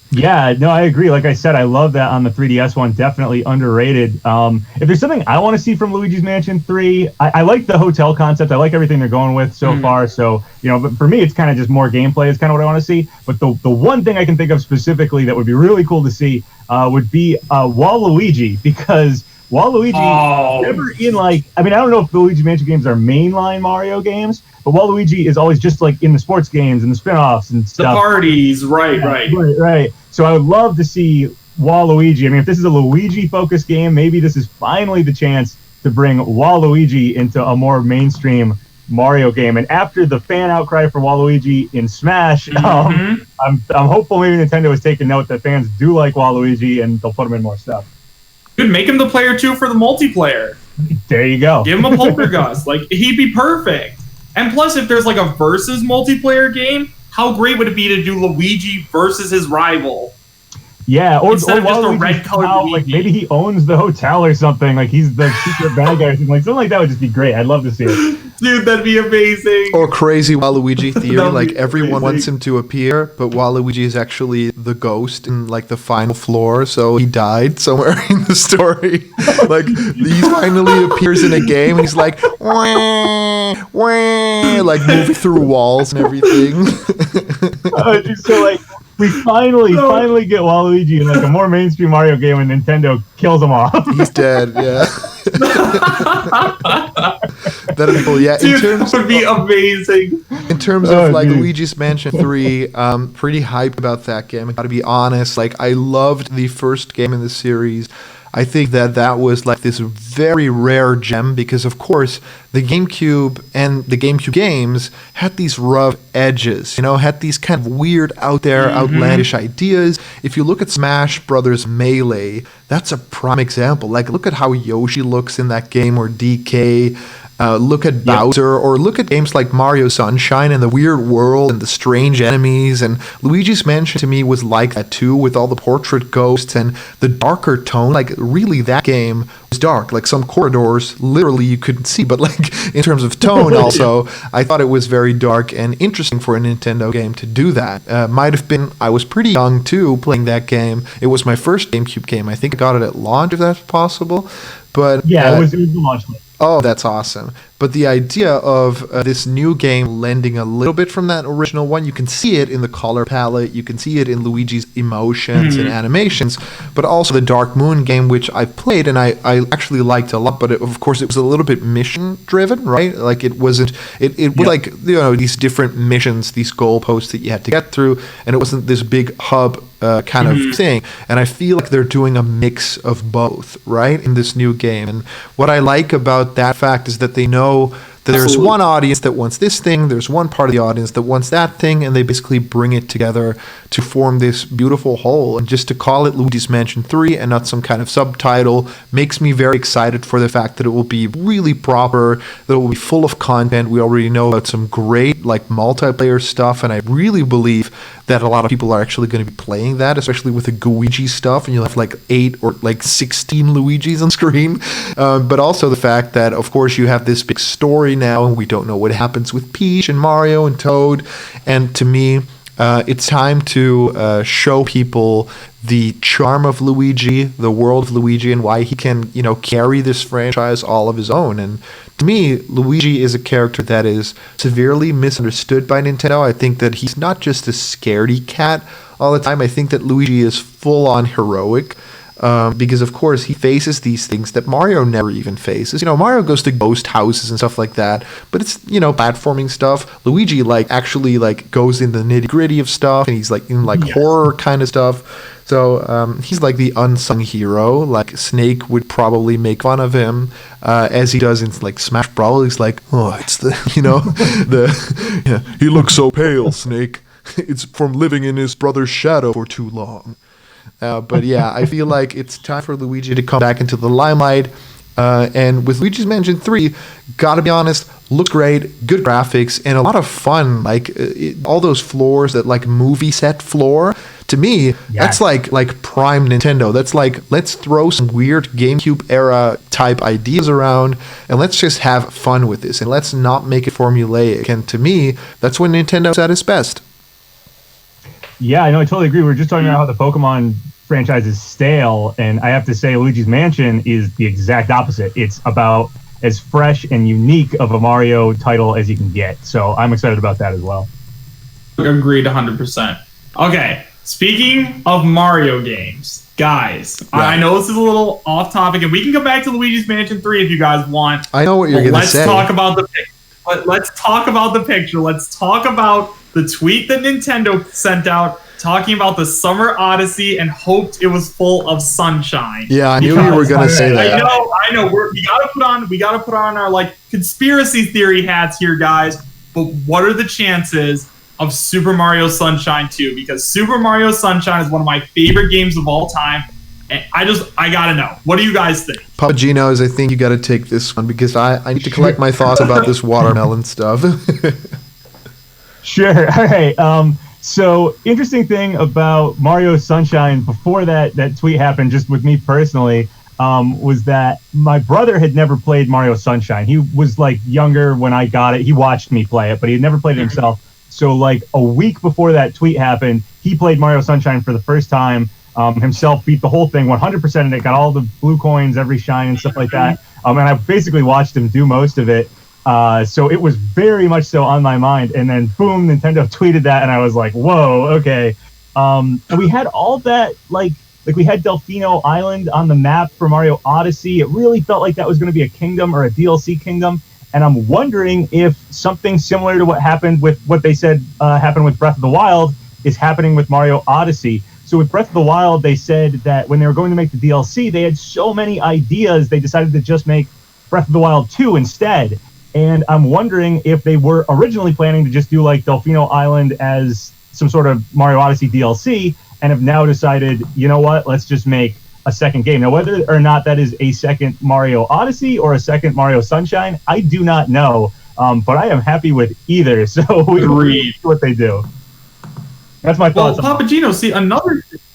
Yeah, no, I agree. Like I said, I love that on the 3DS one. Definitely underrated. If there's something I want to see from Luigi's Mansion 3, I like the hotel concept. I like everything they're going with so far. So, you know, but for me, it's kind of just more gameplay is kind of what I want to see. But the one thing I can think of specifically that would be really cool to see would be Waluigi, because Waluigi never in like, I mean, I don't know if the Luigi Mansion games are mainline Mario games, but Waluigi is always just like in the sports games and the spin-offs and stuff. The parties, right. So I would love to see Waluigi. I mean, if this is a Luigi-focused game, maybe this is finally the chance to bring Waluigi into a more mainstream Mario game. And after the fan outcry for Waluigi in Smash, I'm hopeful maybe Nintendo has taken note that fans do like Waluigi and they'll put him in more stuff. Dude, make him the player 2 for the multiplayer. There you go. Give him a Poltergust. Like, he'd be perfect. And plus, if there's like a versus multiplayer game, how great would it be to do Luigi versus his rival? Yeah, or instead of just a Waluigi's red-colored now, Luigi. like maybe he owns the hotel or something. Like he's the secret bad guy or something. Like something like that would just be great. I'd love to see it. Dude, that'd be amazing. Or crazy Waluigi theory, like everyone crazy. wants him to appear, but Waluigi is actually the ghost in like the final floor, so he died somewhere in the story. Like he finally appears in a game, and he's like, wah, wah, like moving through walls and everything. So like we finally get Waluigi in like a more mainstream Mario game, and Nintendo kills him off. He's dead. Yeah. That'd be cool. Yeah, Dude, that would be amazing. In terms of like Luigi's Mansion 3, pretty hyped about that game. I gotta be honest, like I loved the first game in the series. I think that was like this very rare gem because, of course, the GameCube and the GameCube games had these rough edges, you know, had these kind of weird, out there, outlandish ideas. If you look at Smash Brothers Melee, that's a prime example. Like, look at how Yoshi looks in that game, or DK. Look at Bowser, or look at games like Mario Sunshine and the weird world and the strange enemies. And Luigi's Mansion to me was like that too, with all the portrait ghosts and the darker tone. Like really, that game was dark. Like some corridors, literally you couldn't see. But like in terms of tone, also, I thought it was very dark and interesting for a Nintendo game to do that. Might have been, I was pretty young too playing that game. It was my first GameCube game. I think I got it at launch, if that's possible. But yeah, it was the launch game. Oh, that's awesome. But the idea of this new game lending a little bit from that original one, you can see it in the color palette, you can see it in Luigi's emotions and animations, but also the Dark Moon game, which I played and I actually liked a lot, but of course it was a little bit mission driven, right? Like it wasn't, it was like, you know, these different missions, these goalposts that you had to get through, and it wasn't this big hub kind of thing. And I feel like they're doing a mix of both, right, in this new game. And what I like about that fact is that they know That there's Absolutely. one audience that wants this thing, there's one part of the audience that wants that thing, and they basically bring it together to form this beautiful whole. And just to call it Luigi's Mansion 3 and not some kind of subtitle makes me very excited for the fact that it will be really proper, that it will be full of content. We already know about some great like multiplayer stuff, and I really believe that a lot of people are actually going to be playing that, especially with the Luigi stuff, and you'll have like 8 or like 16 Luigis on screen. But also the fact that, of course, you have this big story now, and we don't know what happens with Peach and Mario and Toad. And to me, it's time to show people the charm of Luigi, the world of Luigi, and why he can, carry this franchise all of his own. And to me, Luigi is a character that is severely misunderstood by Nintendo. I think that he's not just a scaredy cat all the time. I think that Luigi is full-on heroic. Because of course he faces these things that Mario never even faces. Mario goes to ghost houses and stuff like that, but it's platforming stuff. Luigi actually goes in the nitty gritty of stuff, and he's in horror kind of stuff. So he's like the unsung hero. Like Snake would probably make fun of him, as he does in Smash Bros. He's like, oh, it's the he looks so pale, Snake. It's from living in his brother's shadow for too long. But yeah, I feel like it's time for Luigi to come back into the limelight. And with Luigi's Mansion 3, gotta be honest, looks great, good graphics, and a lot of fun. All those floors, that movie set floor, to me, that's like prime Nintendo. That's let's throw some weird GameCube era type ideas around, and let's just have fun with this, and let's not make it formulaic. And to me, that's when Nintendo's at its best. Yeah, I know, I totally agree. We were just talking about how the Pokemon franchise is stale, and I have to say Luigi's Mansion is the exact opposite. It's about as fresh and unique of a Mario title as you can get. So I'm excited about that as well. Agreed 100%. Okay, speaking of Mario games, guys, I know this is a little off topic, and we can go back to Luigi's Mansion 3 if you guys want. I know what you're going to say. Let's talk about the picture. Let's talk about the picture. Let's talk about the tweet that Nintendo sent out talking about the Summer Odyssey and hoped it was full of sunshine. Yeah, I knew you were going to say that. I know. We gotta put on our conspiracy theory hats here, guys. But what are the chances of Super Mario Sunshine 2? Because Super Mario Sunshine is one of my favorite games of all time. And I gotta know. What do you guys think? PapaGenos, I think you gotta take this one because I need to collect my thoughts about this watermelon stuff. Sure. All right. So interesting thing about Mario Sunshine before that tweet happened, just with me personally, was that my brother had never played Mario Sunshine. He was younger when I got it. He watched me play it, but he had never played it himself. So a week before that tweet happened, he played Mario Sunshine for the first time. Himself, beat the whole thing, 100% in it, got all the blue coins, every shine and stuff like that. And I basically watched him do most of it. So it was very much so on my mind. And then boom, Nintendo tweeted that, and I was like, whoa, okay. And we had all that, we had Delfino Island on the map for Mario Odyssey. It really felt like that was going to be a kingdom or a DLC kingdom. And I'm wondering if something similar to what happened with what they said happened with Breath of the Wild is happening with Mario Odyssey. So with Breath of the Wild, they said that when they were going to make the DLC, they had so many ideas, they decided to just make Breath of the Wild 2 instead. And I'm wondering if they were originally planning to just do Delfino Island as some sort of Mario Odyssey DLC, and have now decided, you know what, let's just make a second game. Now, whether or not that is a second Mario Odyssey or a second Mario Sunshine, I do not know. But I am happy with either. So we'll see what they do. That's my thoughts. Well, PapaGenos, see,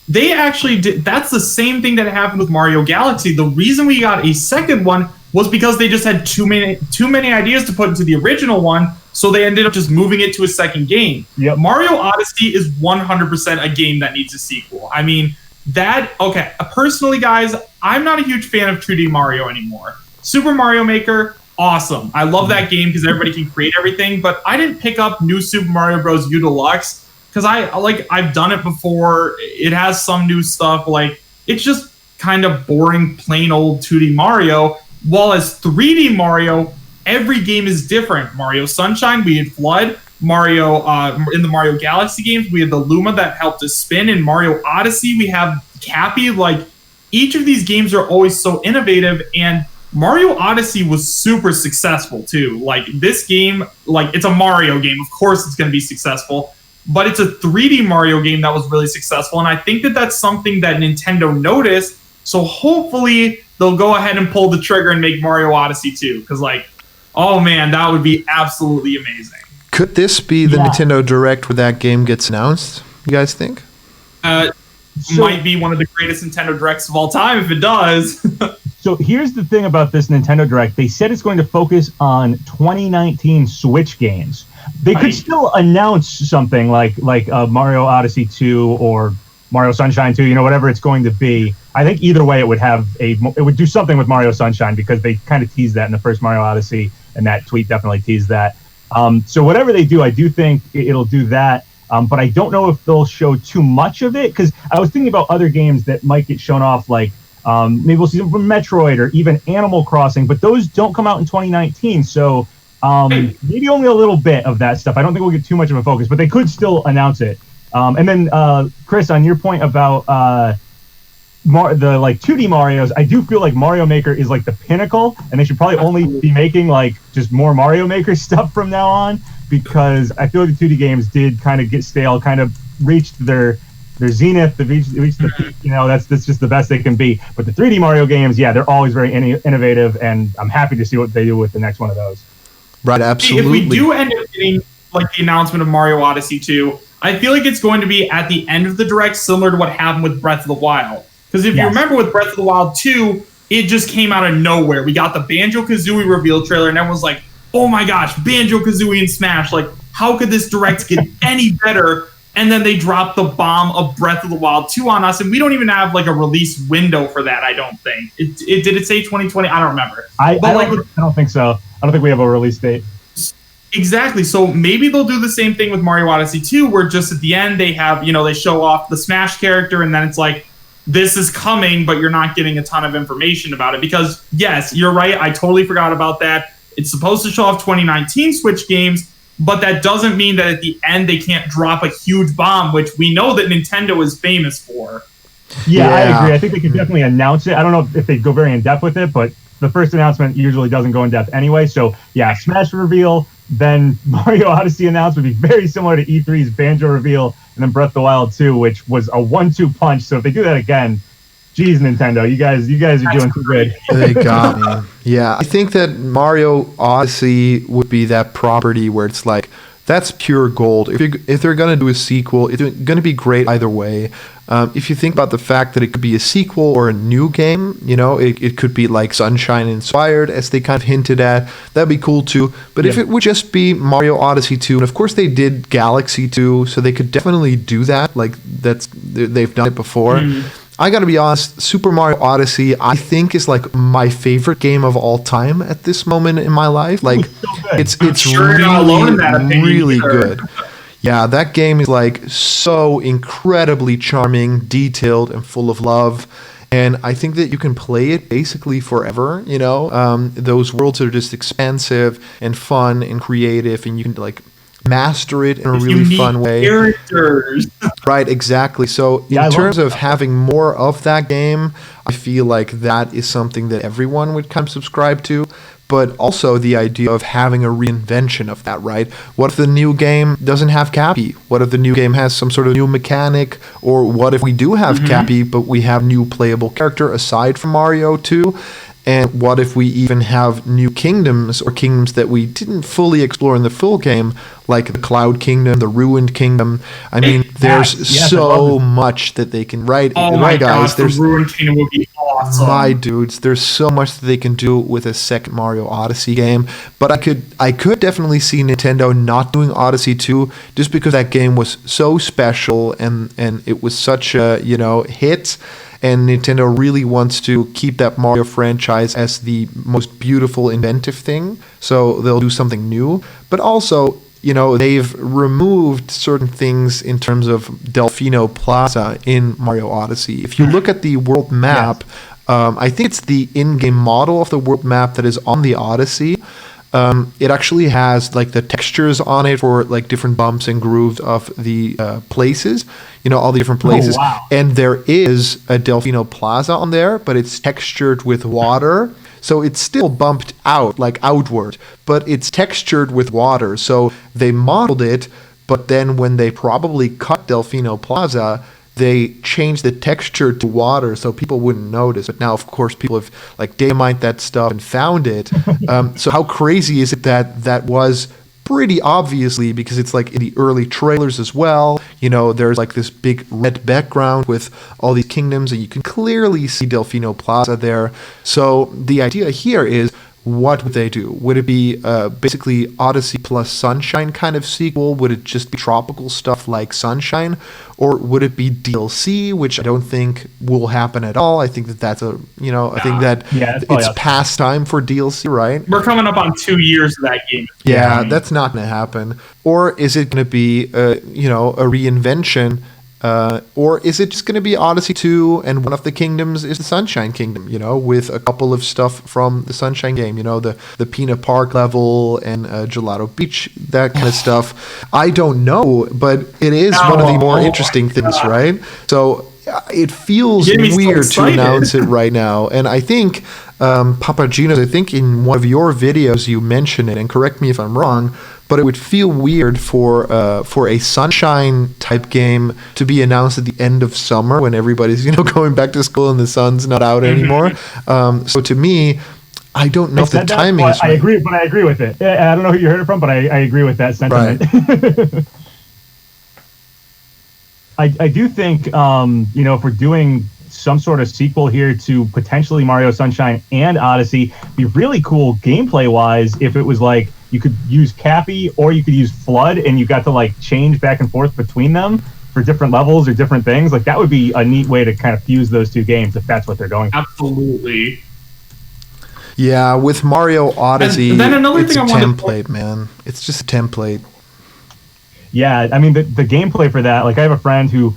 they actually did. That's the same thing that happened with Mario Galaxy. The reason we got a second one was because they just had too many ideas to put into the original one, so they ended up just moving it to a second game. Yep. Mario Odyssey is 100% a game that needs a sequel. I mean, personally, guys, I'm not a huge fan of 2D Mario anymore. Super Mario Maker, awesome. I love that game because everybody can create everything, but I didn't pick up New Super Mario Bros. U Deluxe because I've done it before. It has some new stuff. It's just kind of boring, plain old 2D Mario. While as 3D Mario, every game is different. Mario Sunshine, we had Flood. Mario in the Mario Galaxy games, we had the Luma that helped us spin. In Mario Odyssey, we have Cappy. Each of these games are always so innovative, and Mario Odyssey was super successful too. Like this game, like it's a Mario game. Of course it's going to be successful, but it's a 3D Mario game that was really successful. And I think that that's something that Nintendo noticed. So hopefully they'll go ahead and pull the trigger and make Mario Odyssey 2. Because like, oh man, that would be absolutely amazing. Could this be the Nintendo Direct where that game gets announced, you guys think? Might be one of the greatest Nintendo Directs of all time if it does. So here's the thing about this Nintendo Direct. They said it's going to focus on 2019 Switch games. They could still announce something like Mario Odyssey 2 or Mario Sunshine 2, whatever it's going to be. I think either way it would do something with Mario Sunshine because they kind of teased that in the first Mario Odyssey, and that tweet definitely teased that. So whatever they do, I do think it'll do that. But I don't know if they'll show too much of it, because I was thinking about other games that might get shown off, like maybe we'll see them from Metroid or even Animal Crossing, but those don't come out in 2019. So maybe only a little bit of that stuff. I don't think we'll get too much of a focus, but they could still announce it. And then, Chris, on your point about the like 2D Marios, I do feel like Mario Maker is like the pinnacle, and they should probably only be making like just more Mario Maker stuff from now on, because I feel like the 2D games did kind of get stale, kind of reached their zenith, reached the peak. That's just the best they can be. But the 3D Mario games, they're always very innovative, and I'm happy to see what they do with the next one of those. Right, absolutely. If we do end up getting like the announcement of Mario Odyssey 2, I feel like it's going to be at the end of the Direct, similar to what happened with Breath of the Wild. Because if you remember with Breath of the Wild 2, it just came out of nowhere. We got the Banjo-Kazooie reveal trailer, and everyone's like, oh my gosh, Banjo-Kazooie and Smash. Like, how could this Direct get any better? And then they dropped the bomb of Breath of the Wild 2 on us, and we don't even have like a release window for that, I don't think. Did it say 2020? I don't remember. I don't think so. I don't think we have a release date. Exactly. So maybe they'll do the same thing with Mario Odyssey 2, where just at the end they have, they show off the Smash character, and then it's like, this is coming, but you're not getting a ton of information about it. Because, yes, you're right. I totally forgot about that. It's supposed to show off 2019 Switch games, but that doesn't mean that at the end they can't drop a huge bomb, which we know that Nintendo is famous for. Yeah, I agree. I think they could definitely announce it. I don't know if they go very in-depth with it, but the first announcement usually doesn't go in-depth anyway. So, Smash reveal, then Mario Odyssey announcement would be very similar to E3's Banjo reveal, and then Breath of the Wild 2, which was a 1-2 punch. So if they do that again, geez, Nintendo, you guys are doing too good. They got me. Yeah, I think that Mario Odyssey would be that property where it's like, that's pure gold. If they're going to do a sequel, it's going to be great either way. If you think about the fact that it could be a sequel or a new game, it could be like Sunshine inspired, as they kind of hinted at. That'd be cool too. But if it would just be Mario Odyssey 2, and of course they did Galaxy 2, so they could definitely do that. Like they've done it before. I gotta be honest, Super Mario Odyssey, I think, is like my favorite game of all time at this moment in my life. Like, it's really good. Yeah, that game is like so incredibly charming, detailed, and full of love. And I think that you can play it basically forever. Those worlds are just expansive and fun and creative, and you can like master it in a really fun way. Characters. Right, exactly. So in terms of having more of that game, I feel like that is something that everyone would kind of subscribe to. But also the idea of having a reinvention of that, right? What if the new game doesn't have Cappy? What if the new game has some sort of new mechanic? Or what if we do have Cappy, but we have new playable character aside from Mario 2? And what if we even have new kingdoms, or kingdoms that we didn't fully explore in the full game, like the Cloud Kingdom, the Ruined Kingdom? I mean, there's so much that they can write. Oh my gosh, the Ruined Kingdom would be awesome. My dudes, there's so much that they can do with a second Mario Odyssey game. But I could definitely see Nintendo not doing Odyssey 2, just because that game was so special and it was such a hit. And Nintendo really wants to keep that Mario franchise as the most beautiful, inventive thing. So they'll do something new. But also, they've removed certain things in terms of Delfino Plaza in Mario Odyssey. If you look at the world map, I think it's the in-game model of the world map that is on the Odyssey. It actually has like the textures on it for like different bumps and grooves of the places, all the different places. And there is a Delfino Plaza on there, but it's textured with water. So it's still bumped out, like outward, but it's textured with water. So they modeled it, but then when they probably cut Delfino Plaza, they changed the texture to water so people wouldn't notice. But now, of course, people have like data mined that stuff and found it. So how crazy is it that that was pretty obviously, because it's like in the early trailers as well, you know, there's like this big red background with all these kingdoms and you can clearly see Delfino Plaza there. So the idea here is, what would they do? Would it be basically Odyssey plus Sunshine kind of sequel? Would it just be tropical stuff like Sunshine? Or would it be DLC, which I don't think will happen at all? I think that that's a, you know, I think that it's past time for DLC, right? We're coming up on 2 years of that game. Yeah, that's not going to happen. Or is it going to be, you know, a reinvention? Or is it just going to be Odyssey 2 and one of the kingdoms is the Sunshine Kingdom, you know, with a couple of stuff from the Sunshine game, you know, the Pina Park level and Gelato Beach, that kind of stuff. I don't know, but it is one of the more interesting things, right? So it feels weird to announce it right now. And I think, PapaGenos, I think in one of your videos you mentioned it, and correct me if I'm wrong, but it would feel weird for a Sunshine type game to be announced at the end of summer when everybody's, you know, going back to school and the sun's not out anymore. So to me, I don't know if the timing is right. I agree, but I agree with it. I don't know who you heard it from, but I agree with that sentiment. Right. I do think, you know, if we're doing some sort of sequel here to potentially Mario Sunshine and Odyssey, it'd be really cool gameplay-wise if it was like, you could use Cappy or you could use Flood and you got to like change back and forth between them for different levels or different things. Like that would be a neat way to kind of fuse those two games if that's what they're going for. Absolutely. Yeah, with Mario Odyssey, and then another it's thing a template, man. It's just a template. Yeah, I mean, the gameplay for that, like I have a friend who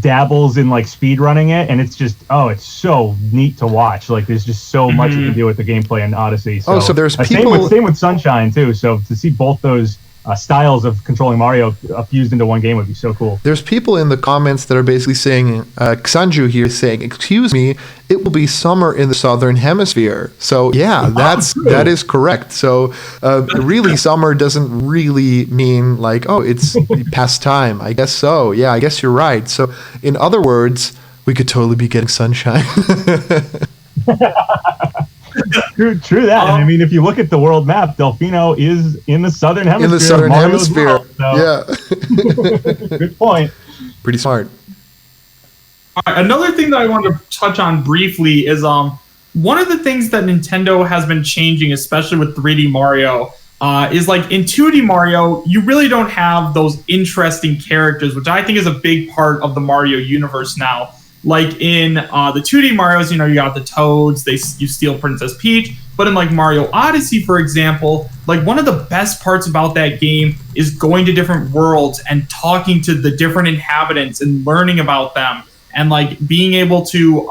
dabbles in like speed running it, and it's just it's so neat to watch. Like there's just so much you can do with the gameplay in Odyssey. So, so there's people same with Sunshine too. So to see both those styles of controlling Mario fused into one game would be so cool. There's people in the comments that are basically saying, Xanju here is saying, excuse me, it will be summer in the southern hemisphere. So yeah, that is correct. So really summer doesn't really mean like, oh, it's past time. I guess so. Yeah, I guess you're right. So in other words, we could totally be getting Sunshine. True that. And I mean, if you look at the world map, Delfino is in the southern hemisphere. In the southern hemisphere. Well, so. Yeah. Good point. Pretty smart. All right, another thing that I wanted to touch on briefly is one of the things that Nintendo has been changing, especially with 3D Mario, is like in 2D Mario, you really don't have those interesting characters, which I think is a big part of the Mario universe now. Like in the 2D Marios, you know, you got the Toads, you steal Princess Peach. But in like Mario Odyssey, for example, like one of the best parts about that game is going to different worlds and talking to the different inhabitants and learning about them and like being able to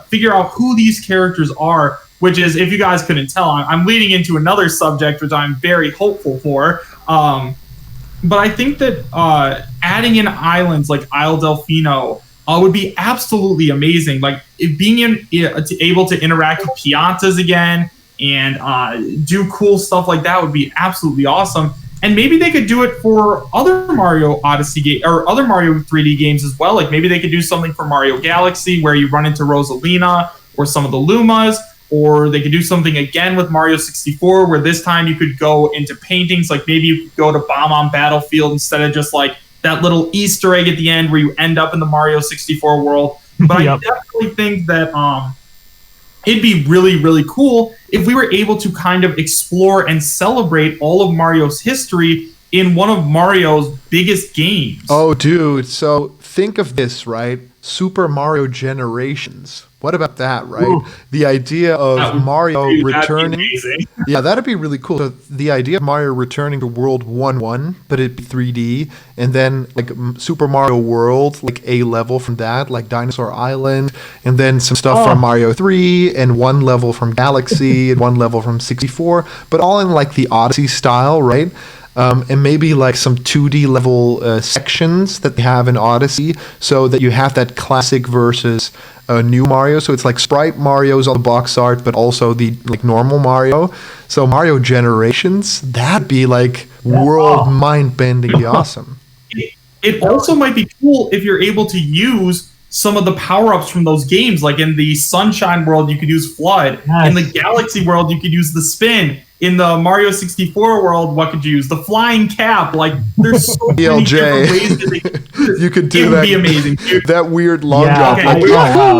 figure out who these characters are, which is, if you guys couldn't tell, I'm leading into another subject, which I'm very hopeful for. But I think that adding in islands like Isle Delfino would be absolutely amazing. Like being able to interact with Piantas again and do cool stuff like that would be absolutely awesome. And maybe they could do it for other Mario Odyssey game or other Mario 3D games as well. Like maybe they could do something for Mario Galaxy where you run into Rosalina or some of the Lumas, or they could do something again with Mario 64 where this time you could go into paintings. Like maybe you could go to Bomb on Battlefield instead of just like that little Easter egg at the end where you end up in the Mario 64 world. But yep. I definitely think that it'd be really, really cool if we were able to kind of explore and celebrate all of Mario's history in one of Mario's biggest games. Oh, dude. So think of this, right? Super Mario Generations. What about that, right? Ooh. The idea of Mario returning. Yeah, that'd be really cool. So the idea of Mario returning to World 1-1, but it'd be 3D, and then like Super Mario World, like a level from that, like Dinosaur Island, and then some stuff from Mario 3, and one level from Galaxy, and one level from 64, but all in like the Odyssey style, right? And maybe like some 2D level sections that they have in Odyssey, so that you have that classic versus a new Mario. So it's like Sprite Mario's on the box art, but also the like normal Mario. So Mario Generations, that'd be like world mind-bendingly awesome. It also might be cool if you're able to use some of the power-ups from those games. Like in the Sunshine world, you could use Flood. Yes. In the Galaxy world, you could use the Spin. In the Mario 64 world, what could you use? The Flying Cap. Like, there's so many different ways that they could do this. You could do it that. Would be amazing, dude. That weird long drop. Okay. Like, Wow.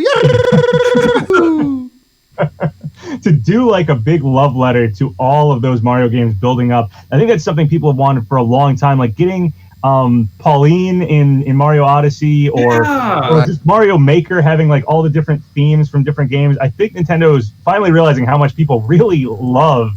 Yahoo! To do like a big love letter to all of those Mario games building up. I think that's something people have wanted for a long time, like getting Pauline in Mario Odyssey or just Mario Maker having like all the different themes from different games. I think Nintendo is finally realizing how much people really love,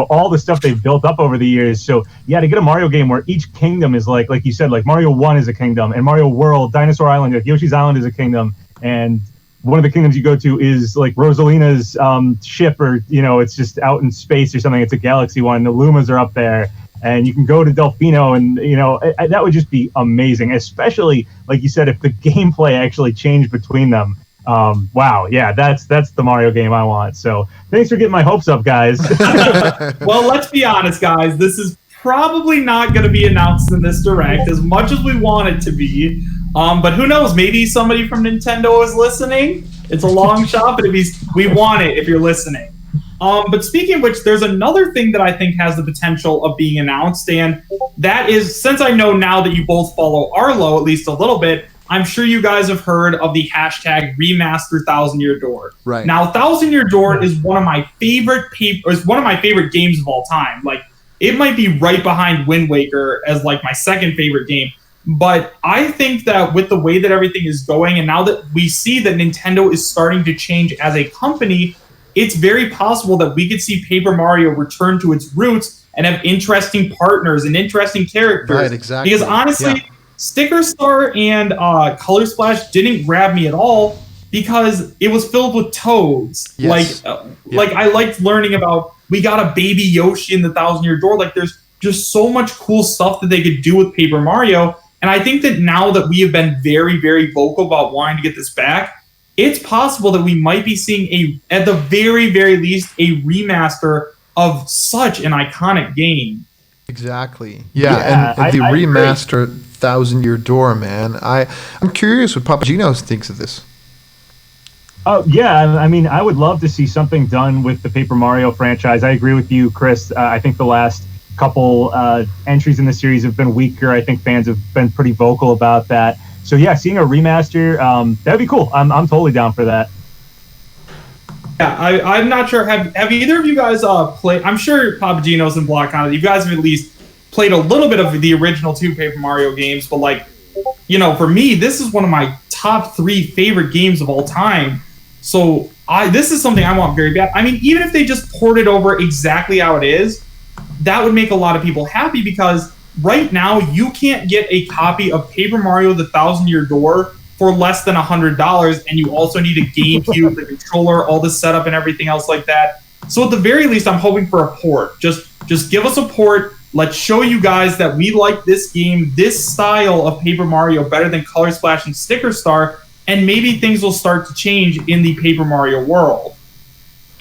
all the stuff they've built up over the years. So yeah, to get a Mario game where each kingdom is like you said, like Mario 1 is a kingdom, and Mario World, Dinosaur Island, like Yoshi's Island is a kingdom, and one of the kingdoms you go to is like Rosalina's ship, or it's just out in space or something. It's a galaxy one. The Lumas are up there, and you can go to Delfino, and that would just be amazing. Especially like you said, if the gameplay actually changed between them. Wow, yeah, that's the Mario game I want. So thanks for getting my hopes up, guys. Well, let's be honest, guys. This is probably not going to be announced in this Direct as much as we want it to be. But who knows? Maybe somebody from Nintendo is listening. It's a long shot, but we want it if you're listening. But speaking of which, there's another thing that I think has the potential of being announced, and that is, since I know now that you both follow Arlo at least a little bit, I'm sure you guys have heard of the hashtag remaster Thousand Year Door. Right. Now, Thousand Year Door is one of my favorite games of all time. Like, it might be right behind Wind Waker as like my second favorite game. But I think that with the way that everything is going, and now that we see that Nintendo is starting to change as a company, it's very possible that we could see Paper Mario return to its roots and have interesting partners and interesting characters. Right, exactly. Because honestly, Sticker Star and Color Splash didn't grab me at all because it was filled with toads. Yes. Like I liked learning about, we got a baby Yoshi in the Thousand Year Door. Like there's just so much cool stuff that they could do with Paper Mario. And I think that now that we have been very, very vocal about wanting to get this back, it's possible that we might be seeing at the very, very least, a remaster of such an iconic game. Exactly. Yeah, and the remaster Thousand Year Door, man. I'm curious what PapaGenos thinks of this. Oh, yeah. I mean, I would love to see something done with the Paper Mario franchise. I agree with you, Chris. I think the last couple entries in the series have been weaker. I think fans have been pretty vocal about that. So yeah, seeing a remaster, that'd be cool. I'm totally down for that. Yeah, I'm not sure. Have either of you guys played? I'm sure PapaGenos and BlockCon, you guys have at least played a little bit of the original two Paper Mario games. But like, for me, this is one of my top 3 favorite games of all time. So this is something I want very bad. I mean, even if they just port it over exactly how it is, that would make a lot of people happy, because right now you can't get a copy of Paper Mario the Thousand Year Door for less than $100, and you also need a GameCube, the controller, all the setup and everything else like that. So at the very least, I'm hoping for a port. Just give us a port. Let's show you guys that we like this game, this style of Paper Mario better than Color Splash and Sticker Star, and maybe things will start to change in the Paper Mario world.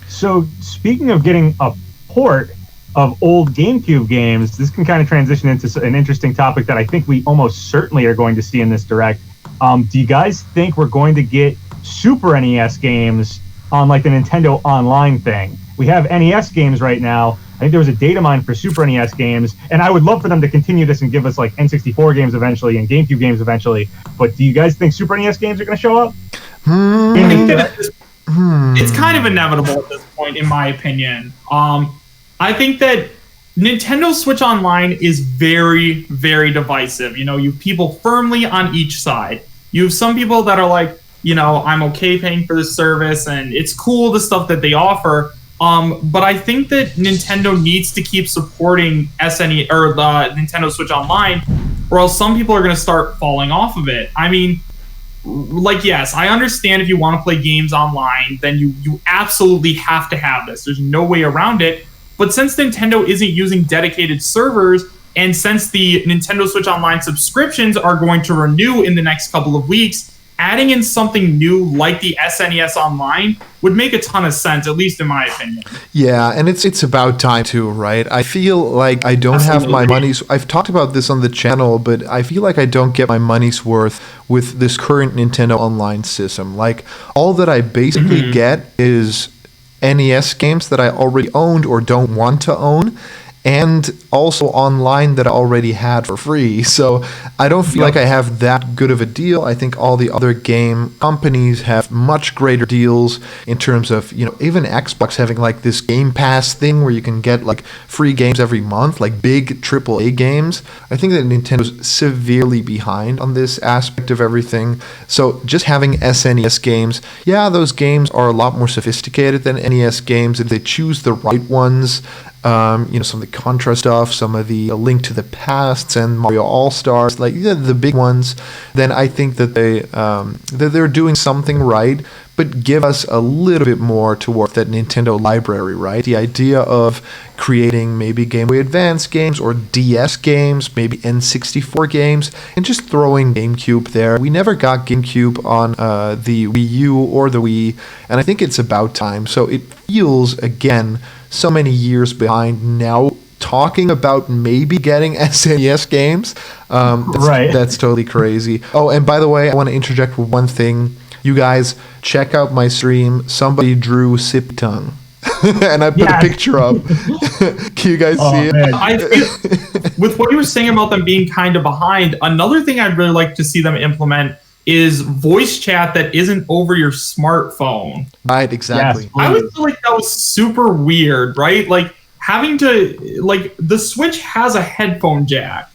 So speaking of getting a port of old GameCube games, this can kind of transition into an interesting topic that I think we almost certainly are going to see in this Direct. Do you guys think we're going to get Super NES games on like the Nintendo Online thing? We have NES games right now. I think there was a data mine for Super NES games, and I would love for them to continue this and give us like N64 games eventually and GameCube games eventually. But do you guys think Super NES games are going to show up? I think that it's kind of inevitable at this point, in my opinion. I think that Nintendo Switch Online is very, very divisive. You have people firmly on each side. You have some people that are like, I'm okay paying for this service, and it's cool, the stuff that they offer. But I think that Nintendo needs to keep supporting SNE or the Nintendo Switch Online, or else some people are going to start falling off of it. I mean, like, yes, I understand if you want to play games online, then you absolutely have to have this. There's no way around it. But since Nintendo isn't using dedicated servers, and since the Nintendo Switch Online subscriptions are going to renew in the next couple of weeks, adding in something new like the SNES Online would make a ton of sense, at least in my opinion. Yeah, and it's about time too, right? I feel like I don't have my money's. I've talked about this on the channel, but I feel like I don't get my money's worth with this current Nintendo Online system. Like, all that I basically get is NES games that I already owned or don't want to own, and also online that I already had for free. So I don't feel like I have that good of a deal. I think all the other game companies have much greater deals in terms of, you know, even Xbox having like this Game Pass thing where you can get like free games every month, like big AAA games. I think that Nintendo's severely behind on this aspect of everything. So just having SNES games, yeah, those games are a lot more sophisticated than NES games if they choose the right ones. You know, some of the Contra stuff, some of the Link to the Pasts and Mario All-Stars, like the big ones, then I think that they're doing something right, but give us a little bit more towards that Nintendo library, right? The idea of creating maybe Game Boy Advance games or DS games, maybe N64 games, and just throwing GameCube there. We never got GameCube on the Wii U or the Wii, and I think it's about time. So it feels, again, so many years behind now, talking about maybe getting SNES games. That's totally crazy. Oh, and by the way, I want to interject with one thing. You guys, check out my stream. Somebody drew Sip Tongue. And I put a picture up. Can you guys see it? I feel, with what you were saying about them being kind of behind, another thing I'd really like to see them implement is voice chat that isn't over your smartphone. Right, exactly. Yes, I always feel like that was super weird, right? Like, having to, like, the Switch has a headphone jack.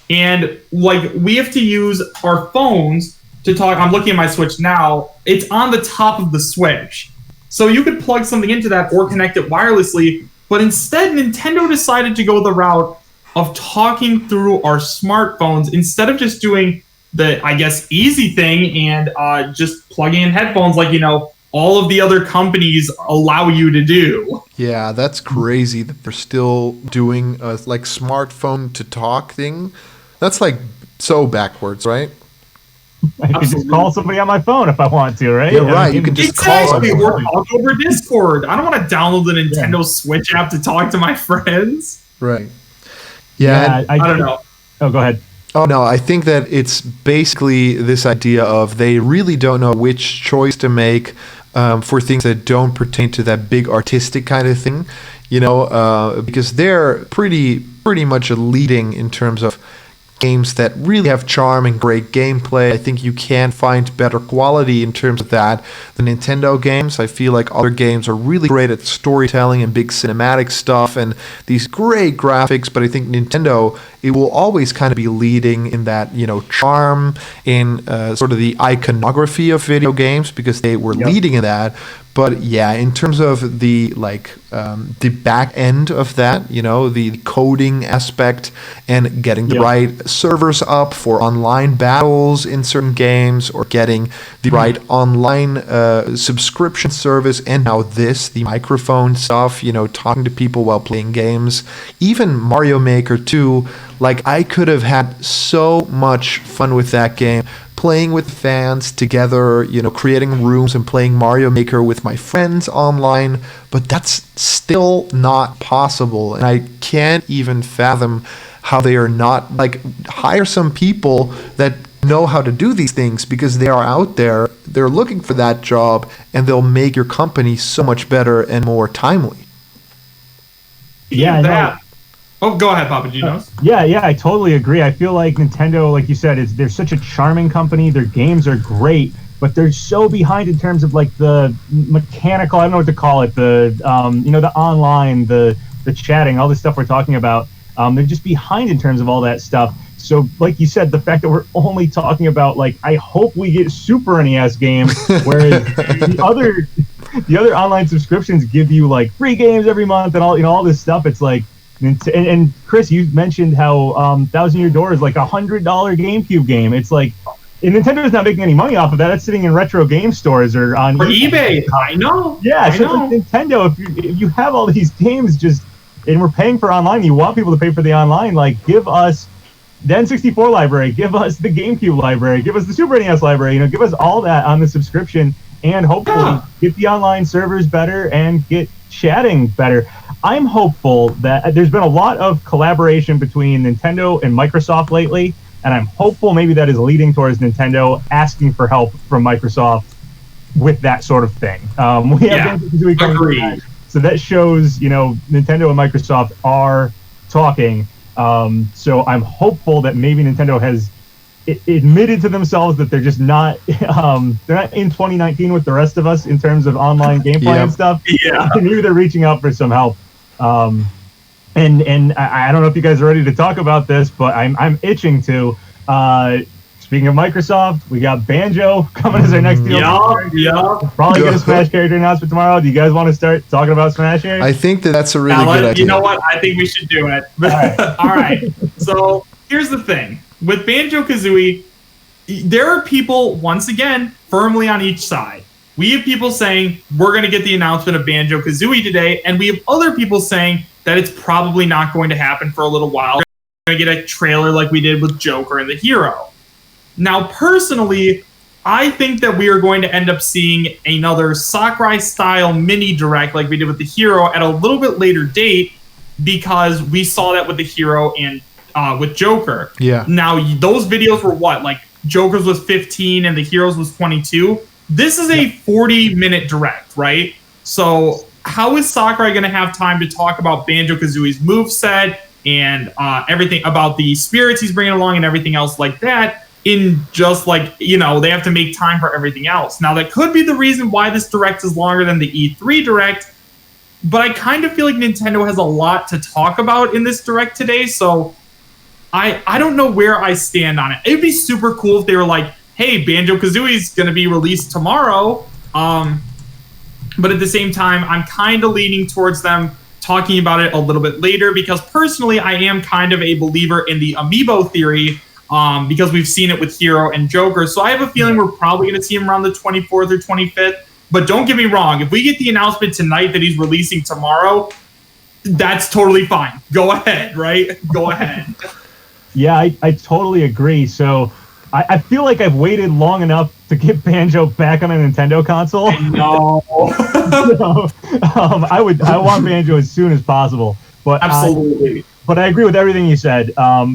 And, like, we have to use our phones to talk. I'm looking at my Switch now. It's on the top of the Switch. So you could plug something into that or connect it wirelessly. But instead, Nintendo decided to go the route of talking through our smartphones instead of just doing the, I guess, easy thing and just plugging in headphones like, you know, all of the other companies allow you to do. Yeah, that's crazy that they're still doing a like smartphone to talk thing. That's like so backwards, right? I can just call somebody on my phone if I want to, right? Yeah, right. You can just call somebody or talk over Discord. I don't want to download the Nintendo Switch app to talk to my friends. Right. Yeah, I don't know. Oh, go ahead. Oh, no, I think that it's basically this idea of they really don't know which choice to make for things that don't pertain to that big artistic kind of thing, you know, because they're pretty much leading in terms of games that really have charm and great gameplay. I think you can find better quality in terms of that than Nintendo games. I feel like other games are really great at storytelling and big cinematic stuff and these great graphics, but I think Nintendo, it will always kind of be leading in that, you know, charm, in sort of the iconography of video games because they were leading in that. But yeah, in terms of the the back end of that, you know, the coding aspect and getting the right servers up for online battles in certain games, or getting the right online subscription service, and now the microphone stuff, you know, talking to people while playing games. Even Mario Maker 2, like, I could have had so much fun with that game, playing with fans together, you know, creating rooms and playing Mario Maker with my friends online, but that's still not possible. And I can't even fathom how they are not, like, hire some people that know how to do these things, because they are out there, they're looking for that job, and they'll make your company so much better and more timely. Yeah, Oh, go ahead, PapaGenos. Yeah, I totally agree. I feel like Nintendo, like you said, they're such a charming company. Their games are great, but they're so behind in terms of like the mechanical, I don't know what to call it, the you know, the online, the chatting, all this stuff we're talking about. They're just behind in terms of all that stuff. So, like you said, the fact that we're only talking about, like, I hope we get Super NES games, whereas the other online subscriptions give you like free games every month and all, you know, all this stuff. It's like, and Chris, you mentioned how Thousand Year Door is like $100 GameCube game. It's like, and Nintendo's not making any money off of that. It's sitting in retro game stores or on eBay. I know. Yeah, so like Nintendo, if you have all these games, and we're paying for online, you want people to pay for the online, like, give us the N64 library, give us the GameCube library, give us the Super NES library, give us all that on the subscription, and hopefully get the online servers better and get chatting better. I'm hopeful that there's been a lot of collaboration between Nintendo and Microsoft lately, and I'm hopeful maybe that is leading towards Nintendo asking for help from Microsoft with that sort of thing. We have Banjo-Kazooie coming back, so that shows, Nintendo and Microsoft are talking. So I'm hopeful that maybe Nintendo has admitted to themselves that they're just not they're not in 2019 with the rest of us in terms of online gameplay and stuff. Yeah, maybe they're reaching out for some help. And I don't know if you guys are ready to talk about this, but I'm itching to. Speaking of Microsoft, we got Banjo coming as our next deal. Probably get a Smash character announcement tomorrow. Do you guys want to start talking about Smash here? I think that's a really good idea. You know what? I think we should do it. All right. So here's the thing. With Banjo-Kazooie, there are people, once again, firmly on each side. We have people saying, we're going to get the announcement of Banjo-Kazooie today, and we have other people saying that it's probably not going to happen for a little while. We're going to get a trailer like we did with Joker and the Hero. Now, personally, I think that we are going to end up seeing another Sakurai-style mini-direct like we did with the Hero at a little bit later date, because we saw that with the Hero and with Joker. Yeah. Now, those videos were what? Like, Joker's was 15 and the Hero's was 22? This is a 40-minute direct, right? So how is Sakurai going to have time to talk about Banjo-Kazooie's moveset and everything about the spirits he's bringing along and everything else like that in just like, they have to make time for everything else. Now, that could be the reason why this direct is longer than the E3 direct, but I kind of feel like Nintendo has a lot to talk about in this direct today, so I don't know where I stand on it. It'd be super cool if they were like, hey, Banjo-Kazooie's going to be released tomorrow, but at the same time, I'm kind of leaning towards them talking about it a little bit later, because personally, I am kind of a believer in the amiibo theory, because we've seen it with Hero and Joker. So I have a feeling we're probably going to see him around the 24th or 25th. But don't get me wrong. If we get the announcement tonight that he's releasing tomorrow, that's totally fine. Go ahead, right? Go ahead. Yeah, I totally agree. So I feel like I've waited long enough to get Banjo back on a Nintendo console. No. I want Banjo as soon as possible. But absolutely. But I agree with everything you said.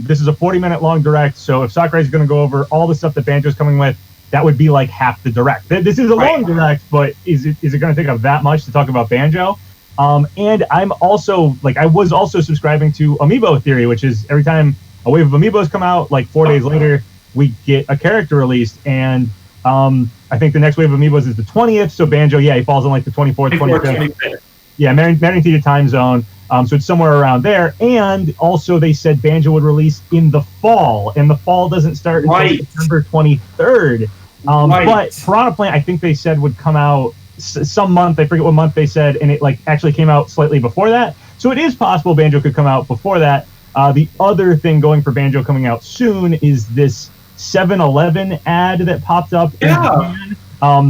This is a 40-minute long direct, so if Sakurai's going to go over all the stuff that Banjo's coming with, that would be like half the direct. This is a long direct, but is it going to take up that much to talk about Banjo? And I'm also, I was also subscribing to Amiibo Theory, which is every time a wave of Amiibos come out, 4 days later, we get a character released. And I think the next wave of Amiibos is the 20th, so Banjo, he falls on the 24th, 25th. Yeah, marrying to your time zone. So it's somewhere around there. And also they said Banjo would release in the fall, and the fall doesn't start until September 23rd. But Piranha Plant, I think they said would come out some month. I forget what month they said, and it actually came out slightly before that. So it is possible Banjo could come out before that. The other thing going for Banjo coming out soon is this 7-Eleven ad that popped up in Japan.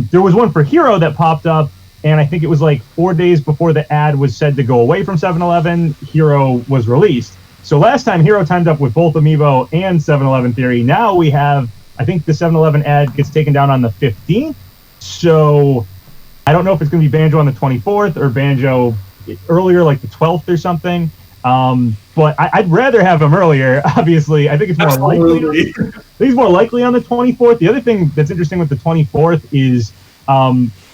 There was one for Hero that popped up, and I think it was 4 days before the ad was said to go away from 7-Eleven, Hero was released. So last time, Hero timed up with both Amiibo and 7-Eleven Theory. Now we have, I think the 7-Eleven ad gets taken down on the 15th. So I don't know if it's going to be Banjo on the 24th or Banjo earlier, the 12th or something. But I'd rather have him earlier, obviously. I think it's more likely. I think it's more likely on the 24th. The other thing that's interesting with the 24th is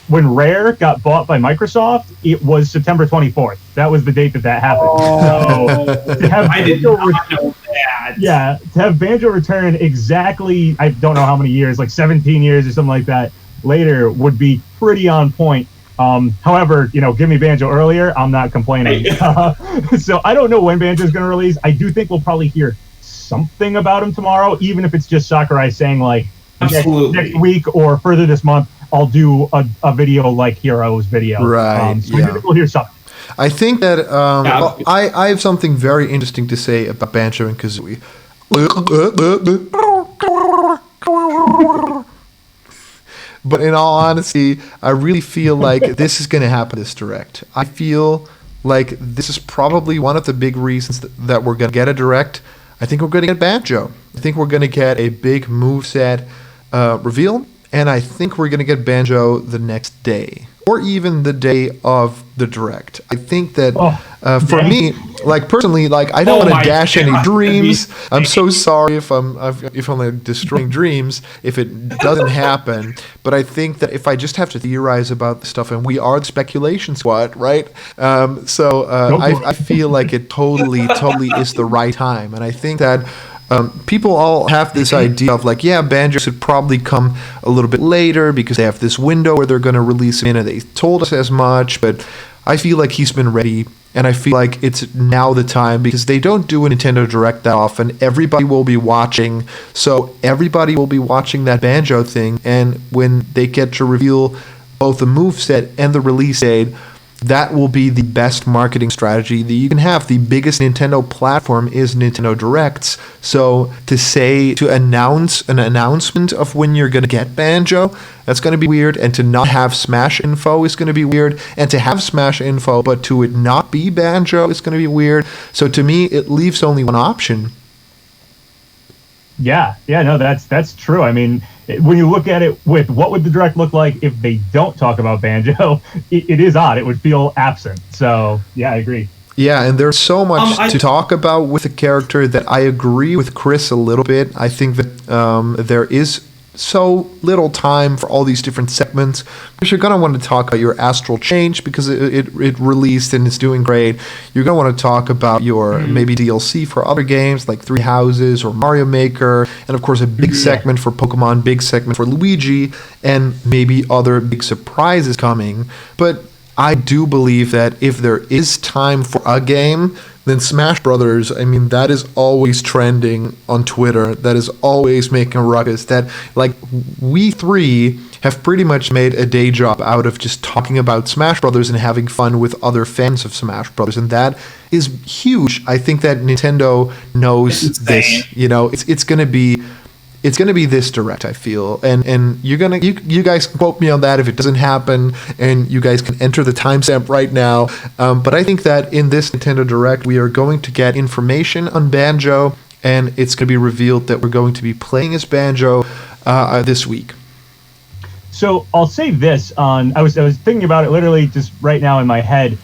when Rare got bought by Microsoft, it was September 24th. That was the date that happened. So, to have I did not know that. Yeah, to have Banjo return exactly, I don't know how many years, 17 years or something like that, later would be pretty on point. However, give me Banjo earlier, I'm not complaining. So I don't know when Banjo's going to release. I do think we'll probably hear something about him tomorrow, even if it's just Sakurai saying next week or further this month, I'll do a video like Hero's video. Right. So I think we'll hear something. I think that I have something very interesting to say about Banjo and Kazooie. But in all honesty, I really feel like this is going to happen this direct. I feel like this is probably one of the big reasons that we're going to get a direct. I think we're going to get Banjo. I think we're going to get a big moveset reveal, and I think we're going to get Banjo the next day, or even the day of the direct. I think that for me, like personally, like I don't want to dash any dreams. I'm so sorry if I'm like destroying dreams if it doesn't happen. But I think that if I just have to theorize about the stuff, and we are the speculation squad, right? I feel like it totally is the right time, and I think that. People all have this idea of like, yeah, Banjo should probably come a little bit later because they have this window where they're going to release him in, and they told us as much, but I feel like he's been ready, and I feel like it's now the time because they don't do a Nintendo Direct that often. Everybody will be watching, so everybody will be watching that Banjo thing, and when they get to reveal both the moveset and the release date, that will be the best marketing strategy that you can have. The biggest Nintendo platform is Nintendo Directs. So to announce an announcement of when you're going to get Banjo, that's going to be weird. And to not have Smash info is going to be weird. And to have Smash info, but to it not be Banjo is going to be weird. So to me, it leaves only one option. Yeah, no, that's true. I mean, when you look at it with what would the direct look like if they don't talk about Banjo, it is odd. It would feel absent. So, yeah, I agree. Yeah, and there's so much to talk about with the character that I agree with Chris a little bit. I think that there is so little time for all these different segments because you're going to want to talk about your Astral Change because it released and it's doing great. You're going to want to talk about your maybe DLC for other games like Three Houses or Mario Maker, and of course a big segment for Pokemon, big segment for Luigi, and maybe other big surprises coming. But I do believe that if there is time for a game, then Smash Brothers, I mean, that is always trending on Twitter. That is always making a ruckus. That, like, we three have pretty much made a day job out of just talking about Smash Brothers and having fun with other fans of Smash Brothers, and that is huge. I think that Nintendo knows this. You know, it's going to be this direct, I feel, and you guys can quote me on that if it doesn't happen, and you guys can enter the timestamp right now. But I think that in this Nintendo Direct, we are going to get information on Banjo, and it's going to be revealed that we're going to be playing as Banjo this week. So I'll say this: I was thinking about it literally just right now in my head.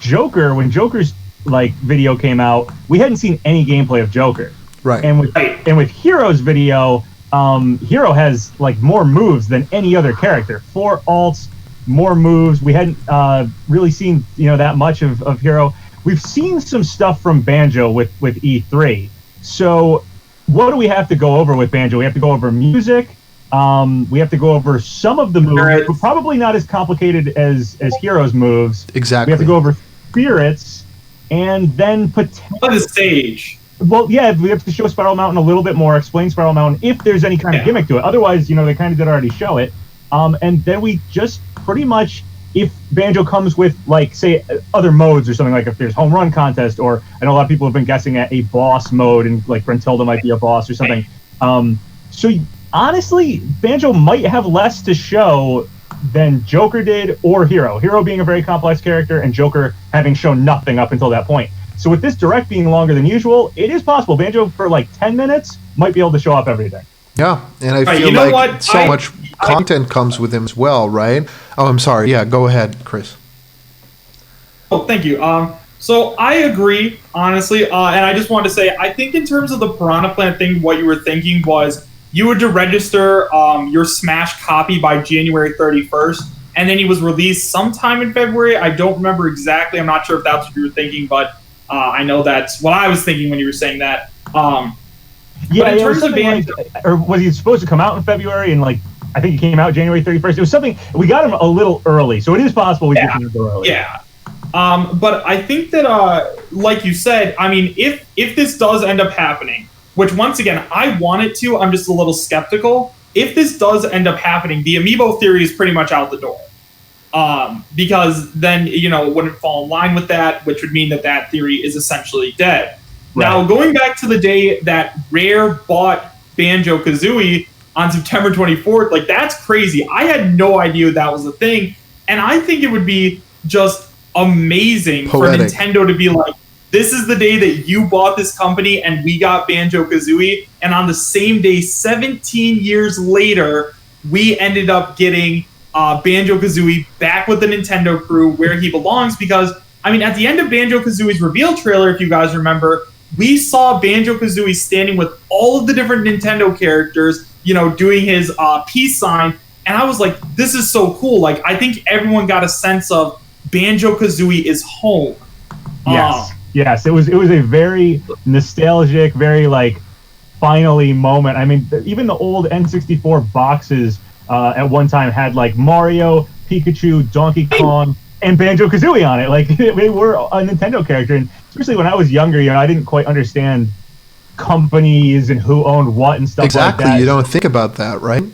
Joker, when Joker's video came out, we hadn't seen any gameplay of Joker. Right. And with Hero's video, Hero has more moves than any other character. 4 alts, more moves. We hadn't really seen that much of Hero. We've seen some stuff from Banjo with E3. So what do we have to go over with Banjo? We have to go over music. We have to go over some of the moves, but probably not as complicated as Hero's moves. Exactly. We have to go over spirits, and then on the stage. Well, yeah, we have to show Spiral Mountain a little bit more, explain Spiral Mountain if there's any kind of gimmick to it. Otherwise, they kind of did already show it. And then we just pretty much, if Banjo comes with, say, other modes or something, like if there's home run contest, or I know a lot of people have been guessing at a boss mode, and Brentilda might be a boss or something. So honestly, Banjo might have less to show than Joker did or Hero. Hero being a very complex character, and Joker having shown nothing up until that point. So with this direct being longer than usual, it is possible Banjo for 10 minutes might be able to show up everything. Yeah, and I feel much content comes with him as well, right? Oh, I'm sorry. Yeah, go ahead, Chris. Oh, thank you. So I agree, honestly, and I just wanted to say, I think in terms of the Piranha Plant thing, what you were thinking was you were to register your Smash copy by January 31st, and then he was released sometime in February. I don't remember exactly. I'm not sure if that's what you were thinking, but I know that's what I was thinking when you were saying that. But in terms of Banjo, or was he supposed to come out in February? And I think he came out January 31st. It was something we got him a little early, so it is possible we get him a little early. Yeah. But I think that, like you said, I mean, if this does end up happening, which once again I want it to, I'm just a little skeptical. If this does end up happening, the Amiibo theory is pretty much out the door. Because then, it wouldn't fall in line with that, which would mean that theory is essentially dead. Right. Now, going back to the day that Rare bought Banjo-Kazooie on September 24th, that's crazy. I had no idea that was a thing, and I think it would be just amazing for Nintendo to be like, this is the day that you bought this company and we got Banjo-Kazooie. And on the same day, 17 years later, we ended up getting Banjo-Kazooie back with the Nintendo crew where he belongs. Because, I mean, at the end of Banjo-Kazooie's reveal trailer, if you guys remember, we saw Banjo-Kazooie standing with all of the different Nintendo characters, you know, doing his peace sign. And I was like, this is so cool. Like, I think everyone got a sense of Banjo-Kazooie is home. Yes. It was a very nostalgic, very, like, finally moment. I mean, even the old N64 boxes at one time had, like, Mario, Pikachu, Donkey Kong, and Banjo-Kazooie on it. Like, they were a Nintendo character. And especially when I was younger, you know, I didn't quite understand companies and who owned what and stuff like that. Exactly. You don't think about that, right?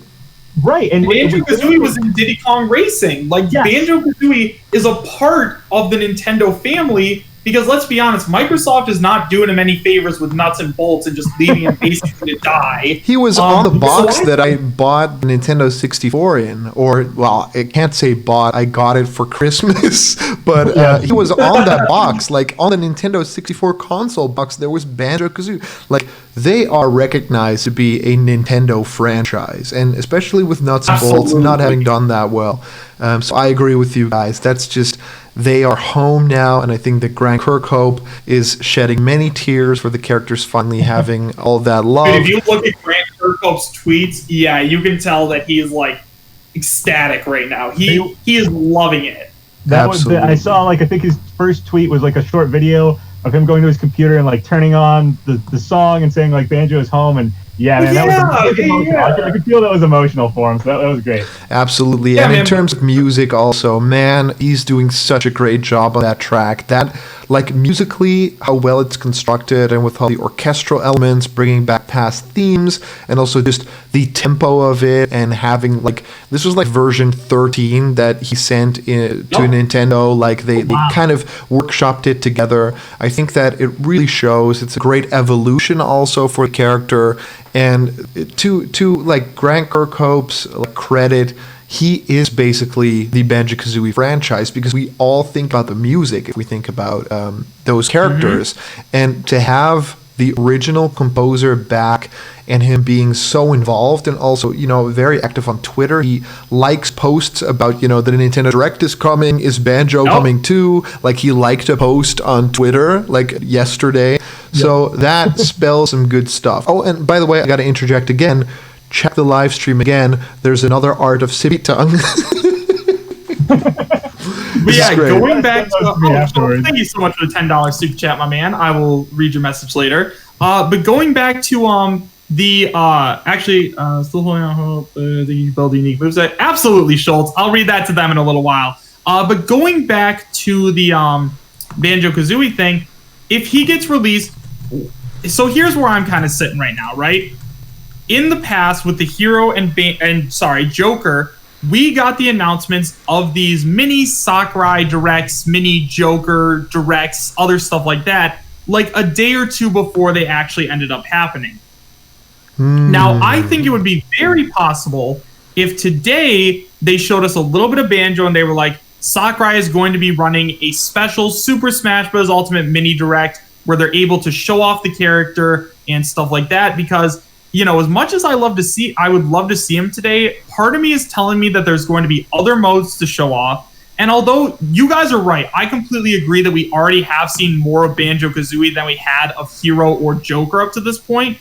Right. And Banjo-Kazooie was in Diddy Kong Racing. Like, Banjo-Kazooie is a part of the Nintendo family. Because let's be honest, Microsoft is not doing him any favors with nuts and bolts and just leaving him basically to die. He was on the box that I bought the Nintendo 64 in. Or, well, I can't say bought. I got it for Christmas. But he was on that box. Like, on the Nintendo 64 console box, there was Banjo-Kazooie. Like, they are recognized to be a Nintendo franchise. And especially with nuts and bolts not having done that well. So I agree with you guys. That's just... They are home now, and I think that Grant Kirkhope is shedding many tears for the characters finally having all that love. If you look at Grant Kirkhope's tweets, yeah, you can tell that he is, like, ecstatic right now. He is loving it. I saw, like, I think his first tweet was, like, a short video of him going to his computer and, like, turning on the song and saying, like, Banjo is home, and I could feel that was emotional for him, so that was great. Absolutely. And in terms of music also, man, he's doing such a great job on that track. That, like, musically, how well it's constructed and with all the orchestral elements, bringing back past themes, and also just the tempo of it, and having, like, this was like version 13 that he sent to Nintendo. Like, they kind of workshopped it together. I think that it really shows. It's a great evolution also for the character. And to like Grant Kirkhope's credit, he is basically the Banjo-Kazooie franchise, because we all think about the music if we think about those characters. And to have the original composer back and him being so involved and also, you know, very active on Twitter. He likes posts about, you know, the Nintendo Direct is coming, is Banjo coming too? Like, he liked a post on Twitter, like, yesterday. So that spells some good stuff. Oh, and by the way, I got to interject again. Check the live stream again. There's another art of Sippy Tongue. But yeah, going back to thank you so much for the $10 super chat, my man. I will read your message later. But going back to still holding on hope the build unique moveset. Absolutely, Schultz. I'll read that to them in a little while. But going back to the Banjo-Kazooie thing, if he gets released, so here's where I'm kind of sitting right now, right? In the past, with the Hero and Joker, we got the announcements of these mini Sakurai Directs, mini Joker Directs, other stuff like that, like a day or two before they actually ended up happening. Now, I think it would be very possible if today they showed us a little bit of Banjo and they were like, Sakurai is going to be running a special Super Smash Bros. Ultimate mini Direct where they're able to show off the character and stuff like that, because, you know, as much as I would love to see him today, part of me is telling me that there's going to be other modes to show off. And although you guys are right, I completely agree that we already have seen more of Banjo-Kazooie than we had of Hero or Joker up to this point.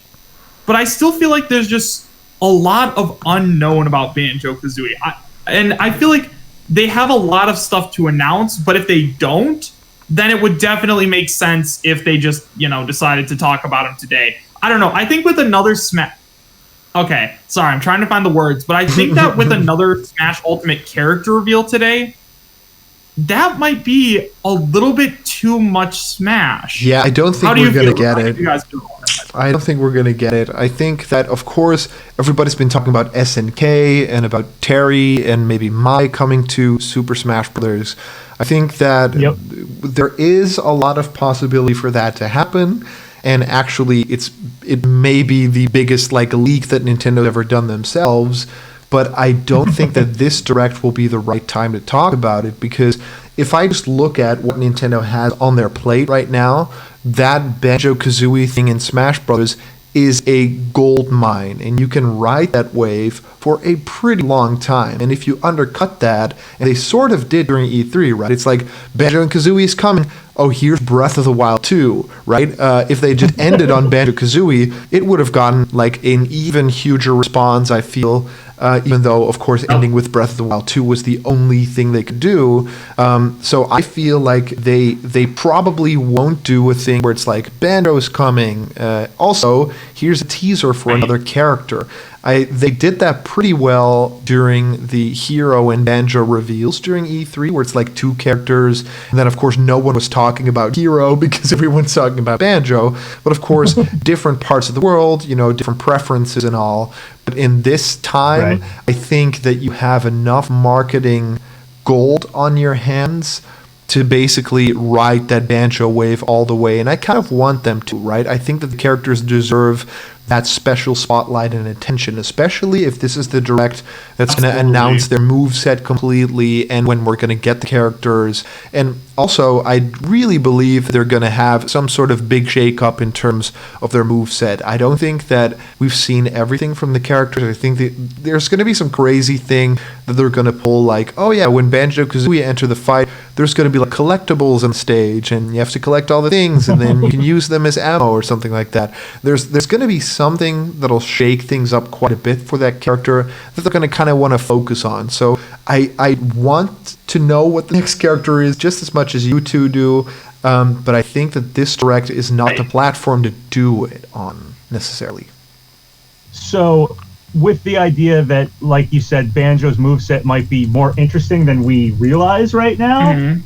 But I still feel like there's just a lot of unknown about Banjo-Kazooie. And I feel like they have a lot of stuff to announce, but if they don't, then it would definitely make sense if they just, you know, decided to talk about him today. I don't know. I think with another Smash... Okay, sorry, I'm trying to find the words, but I think that with another Smash Ultimate character reveal today, that might be a little bit too much Smash. Yeah, I don't think we're going to get it. You guys feel I don't think we're going to get it. I think that, of course, everybody's been talking about SNK and about Terry and maybe Mai coming to Super Smash Bros. I think that there is a lot of possibility for that to happen. And actually, it may be the biggest leak that Nintendo's ever done themselves. But I don't think that this Direct will be the right time to talk about it, because if I just look at what Nintendo has on their plate right now, that Banjo-Kazooie thing in Smash Bros. Is a gold mine, and you can ride that wave for a pretty long time. And if you undercut that, and they sort of did during E3, right? It's like Banjo and Kazooie is coming. Oh, here's Breath of the Wild 2, right? If they just ended on Banjo-Kazooie, it would have gotten like an even huger response, I feel. Even though, of course, ending with Breath of the Wild 2 was the only thing they could do. So I feel like they probably won't do a thing where it's like, Banjo's coming. Also, here's a teaser for another character. They did that pretty well during the Hero and Banjo reveals during E3, where it's like 2 characters, and then of course no one was talking about Hero because everyone's talking about Banjo, but of course different parts of the world, different preferences and all. But in this time, I think that you have enough marketing gold on your hands to basically ride that Banjo wave all the way, and I kind of want them to, right? I think that the characters deserve that special spotlight and attention, especially if this is the direct that's going to announce their moveset completely and when we're going to get the characters. And also, I really believe they're going to have some sort of big shake-up in terms of their moveset. I don't think that we've seen everything from the characters. I think that there's going to be some crazy thing that they're going to pull, like, oh yeah, when Banjo-Kazooie enter the fight, there's going to be like collectibles on stage, and you have to collect all the things, and then you can use them as ammo or something like that. There's going to be something that'll shake things up quite a bit for that character that they're going to kind of want to focus on. So I want to know what the next character is just as much as you two do, but I think that this Direct is not the platform to do it on necessarily. So with the idea that, like you said, Banjo's moveset might be more interesting than we realize right now.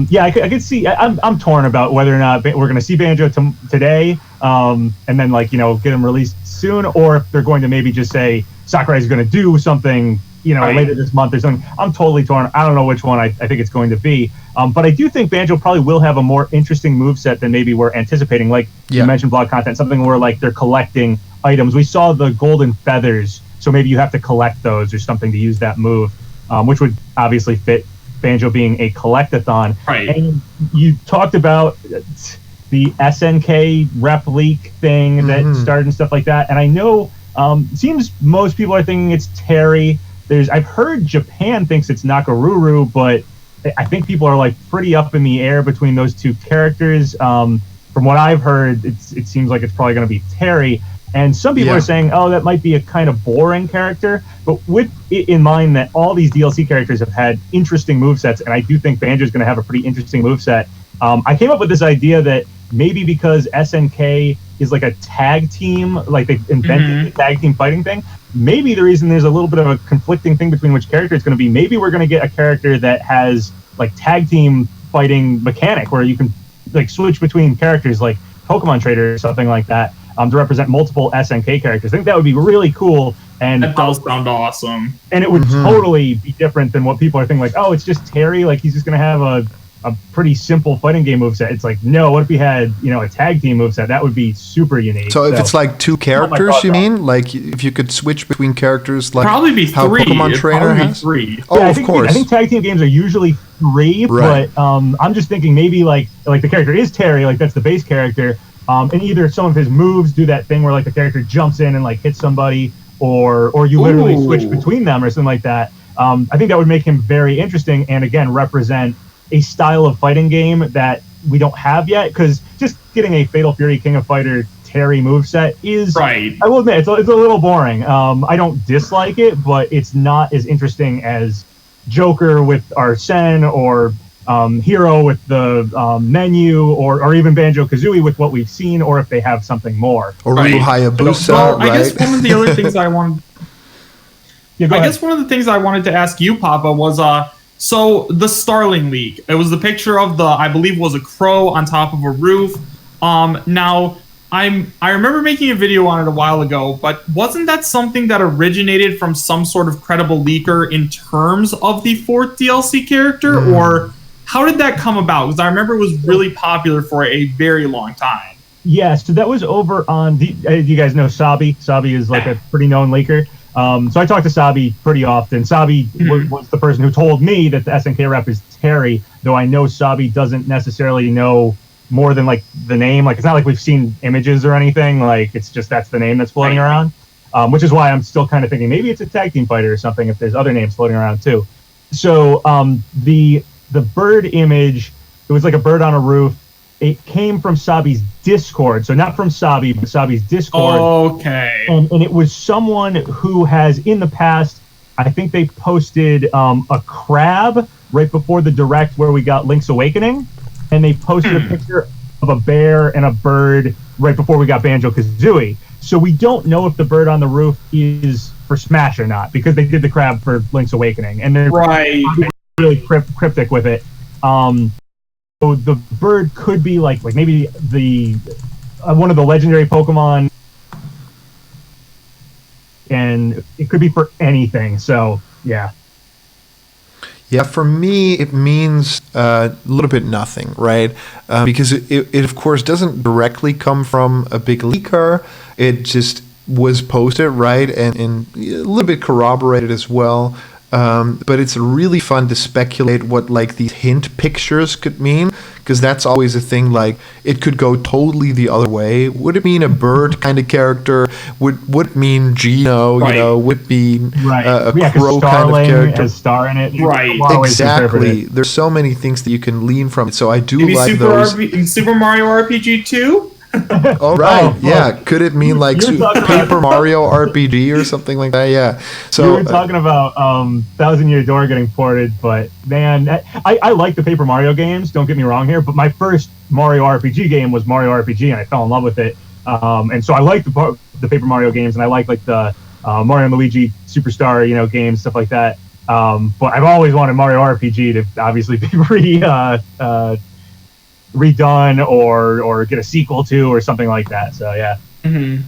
Yeah, I could see. I'm torn about whether or not we're going to see Banjo today, and then get him released soon, or if they're going to maybe just say Sakurai is going to do something, later this month or something. I'm totally torn. I don't know which one I think it's going to be. But I do think Banjo probably will have a more interesting moveset than maybe we're anticipating. Like you mentioned, blog content, something where like they're collecting items. We saw the golden feathers, so maybe you have to collect those or something to use that move, which would obviously fit Banjo being a collectathon. Right. And you talked about the SNK rep leak thing that started and stuff like that. And I know it seems most people are thinking it's Terry. I've heard Japan thinks it's Nakaruru, but I think people are like pretty up in the air between those two characters. From what I've heard, it seems like it's probably going to be Terry. And some people are saying, oh, that might be a kind of boring character. But with it in mind that all these DLC characters have had interesting movesets, and I do think Banjo's going to have a pretty interesting moveset, I came up with this idea that maybe because SNK is like a tag team, like they invented the tag team fighting thing, maybe the reason there's a little bit of a conflicting thing between which character it's going to be, maybe we're going to get a character that has like tag team fighting mechanic where you can like switch between characters like Pokemon Trader or something like that. To represent multiple SNK characters. I think that would be really cool. And that does sound awesome. And it would totally be different than what people are thinking, like, oh, it's just Terry, like he's just going to have a pretty simple fighting game moveset. It's like, no, what if we had, a tag team moveset? That would be super unique. So if it's like 2 characters, you mean? Like if you could switch between characters, like probably be 3. How Pokemon Trainer has? 3. Oh, yeah, of course. I think tag team games are usually 3, right. But I'm just thinking maybe like the character is Terry, like that's the base character. And either some of his moves do that thing where like the character jumps in and like hits somebody, or you literally switch between them or something like that. I think that would make him very interesting and again represent a style of fighting game that we don't have yet. Because just getting a Fatal Fury King of Fighter Terry moveset is, right. I will admit, it's a little boring. I don't dislike it, but it's not as interesting as Joker with Arsene or Hero with the menu, or even Banjo-Kazooie with what we've seen, or if they have something more. Or Ryu Hayabusa, well, right? I guess one of the other things I wanted... guess one of the things I wanted to ask you, Papa, was so the Starling leak. It was the picture of I believe was a crow on top of a roof. Now, I remember making a video on it a while ago, but wasn't that something that originated from some sort of credible leaker in terms of the 4th DLC character, or... How did that come about? Because I remember it was really popular for a very long time. Yeah, so that was over on... Do you guys know Sabi? Sabi is like a pretty known leaker. So I talk to Sabi pretty often. Sabi was the person who told me that the SNK rep is Terry, though I know Sabi doesn't necessarily know more than like the name. Like it's not like we've seen images or anything. Like it's just that's the name that's floating around. Which is why I'm still kind of thinking maybe it's a tag team fighter or something if there's other names floating around too. So the bird image, it was like a bird on a roof. It came from Sabi's Discord, so not from Sabi, but Sabi's Discord. Okay. And it was someone who has in the past, I think they posted a crab right before the direct where we got Link's Awakening, and they posted a picture of a bear and a bird right before we got Banjo-Kazooie. So we don't know if the bird on the roof is for Smash or not because they did the crab for Link's Awakening, and they're really cryptic with it. So the bird could be like maybe the one of the legendary Pokemon, and it could be for anything. So yeah. Yeah, for me, it means a little bit nothing, right? Because it, of course, doesn't directly come from a big leaker. It just was posted, right? And a little bit corroborated as well. But it's really fun to speculate what like these hint pictures could mean, because that's always a thing. Like it could go totally the other way. Would it mean a bird kind of character? Would it mean Geno? You know, would it mean a crow kind of character? A star in it. Right. Exactly. There's so many things that you can lean from. So I do like those. Super Mario RPG 2. All right, yeah. Could it mean like Paper Mario RPG or something like that? Yeah. So you were talking about Thousand Year Door getting ported, but man, I like the Paper Mario games. Don't get me wrong here, but my first Mario RPG game was Mario RPG, and I fell in love with it. And so I like the Paper Mario games, and I like the Mario and Luigi Superstar, games, stuff like that. But I've always wanted Mario RPG to obviously be redone or get a sequel to or something like that. So yeah. Mm-hmm.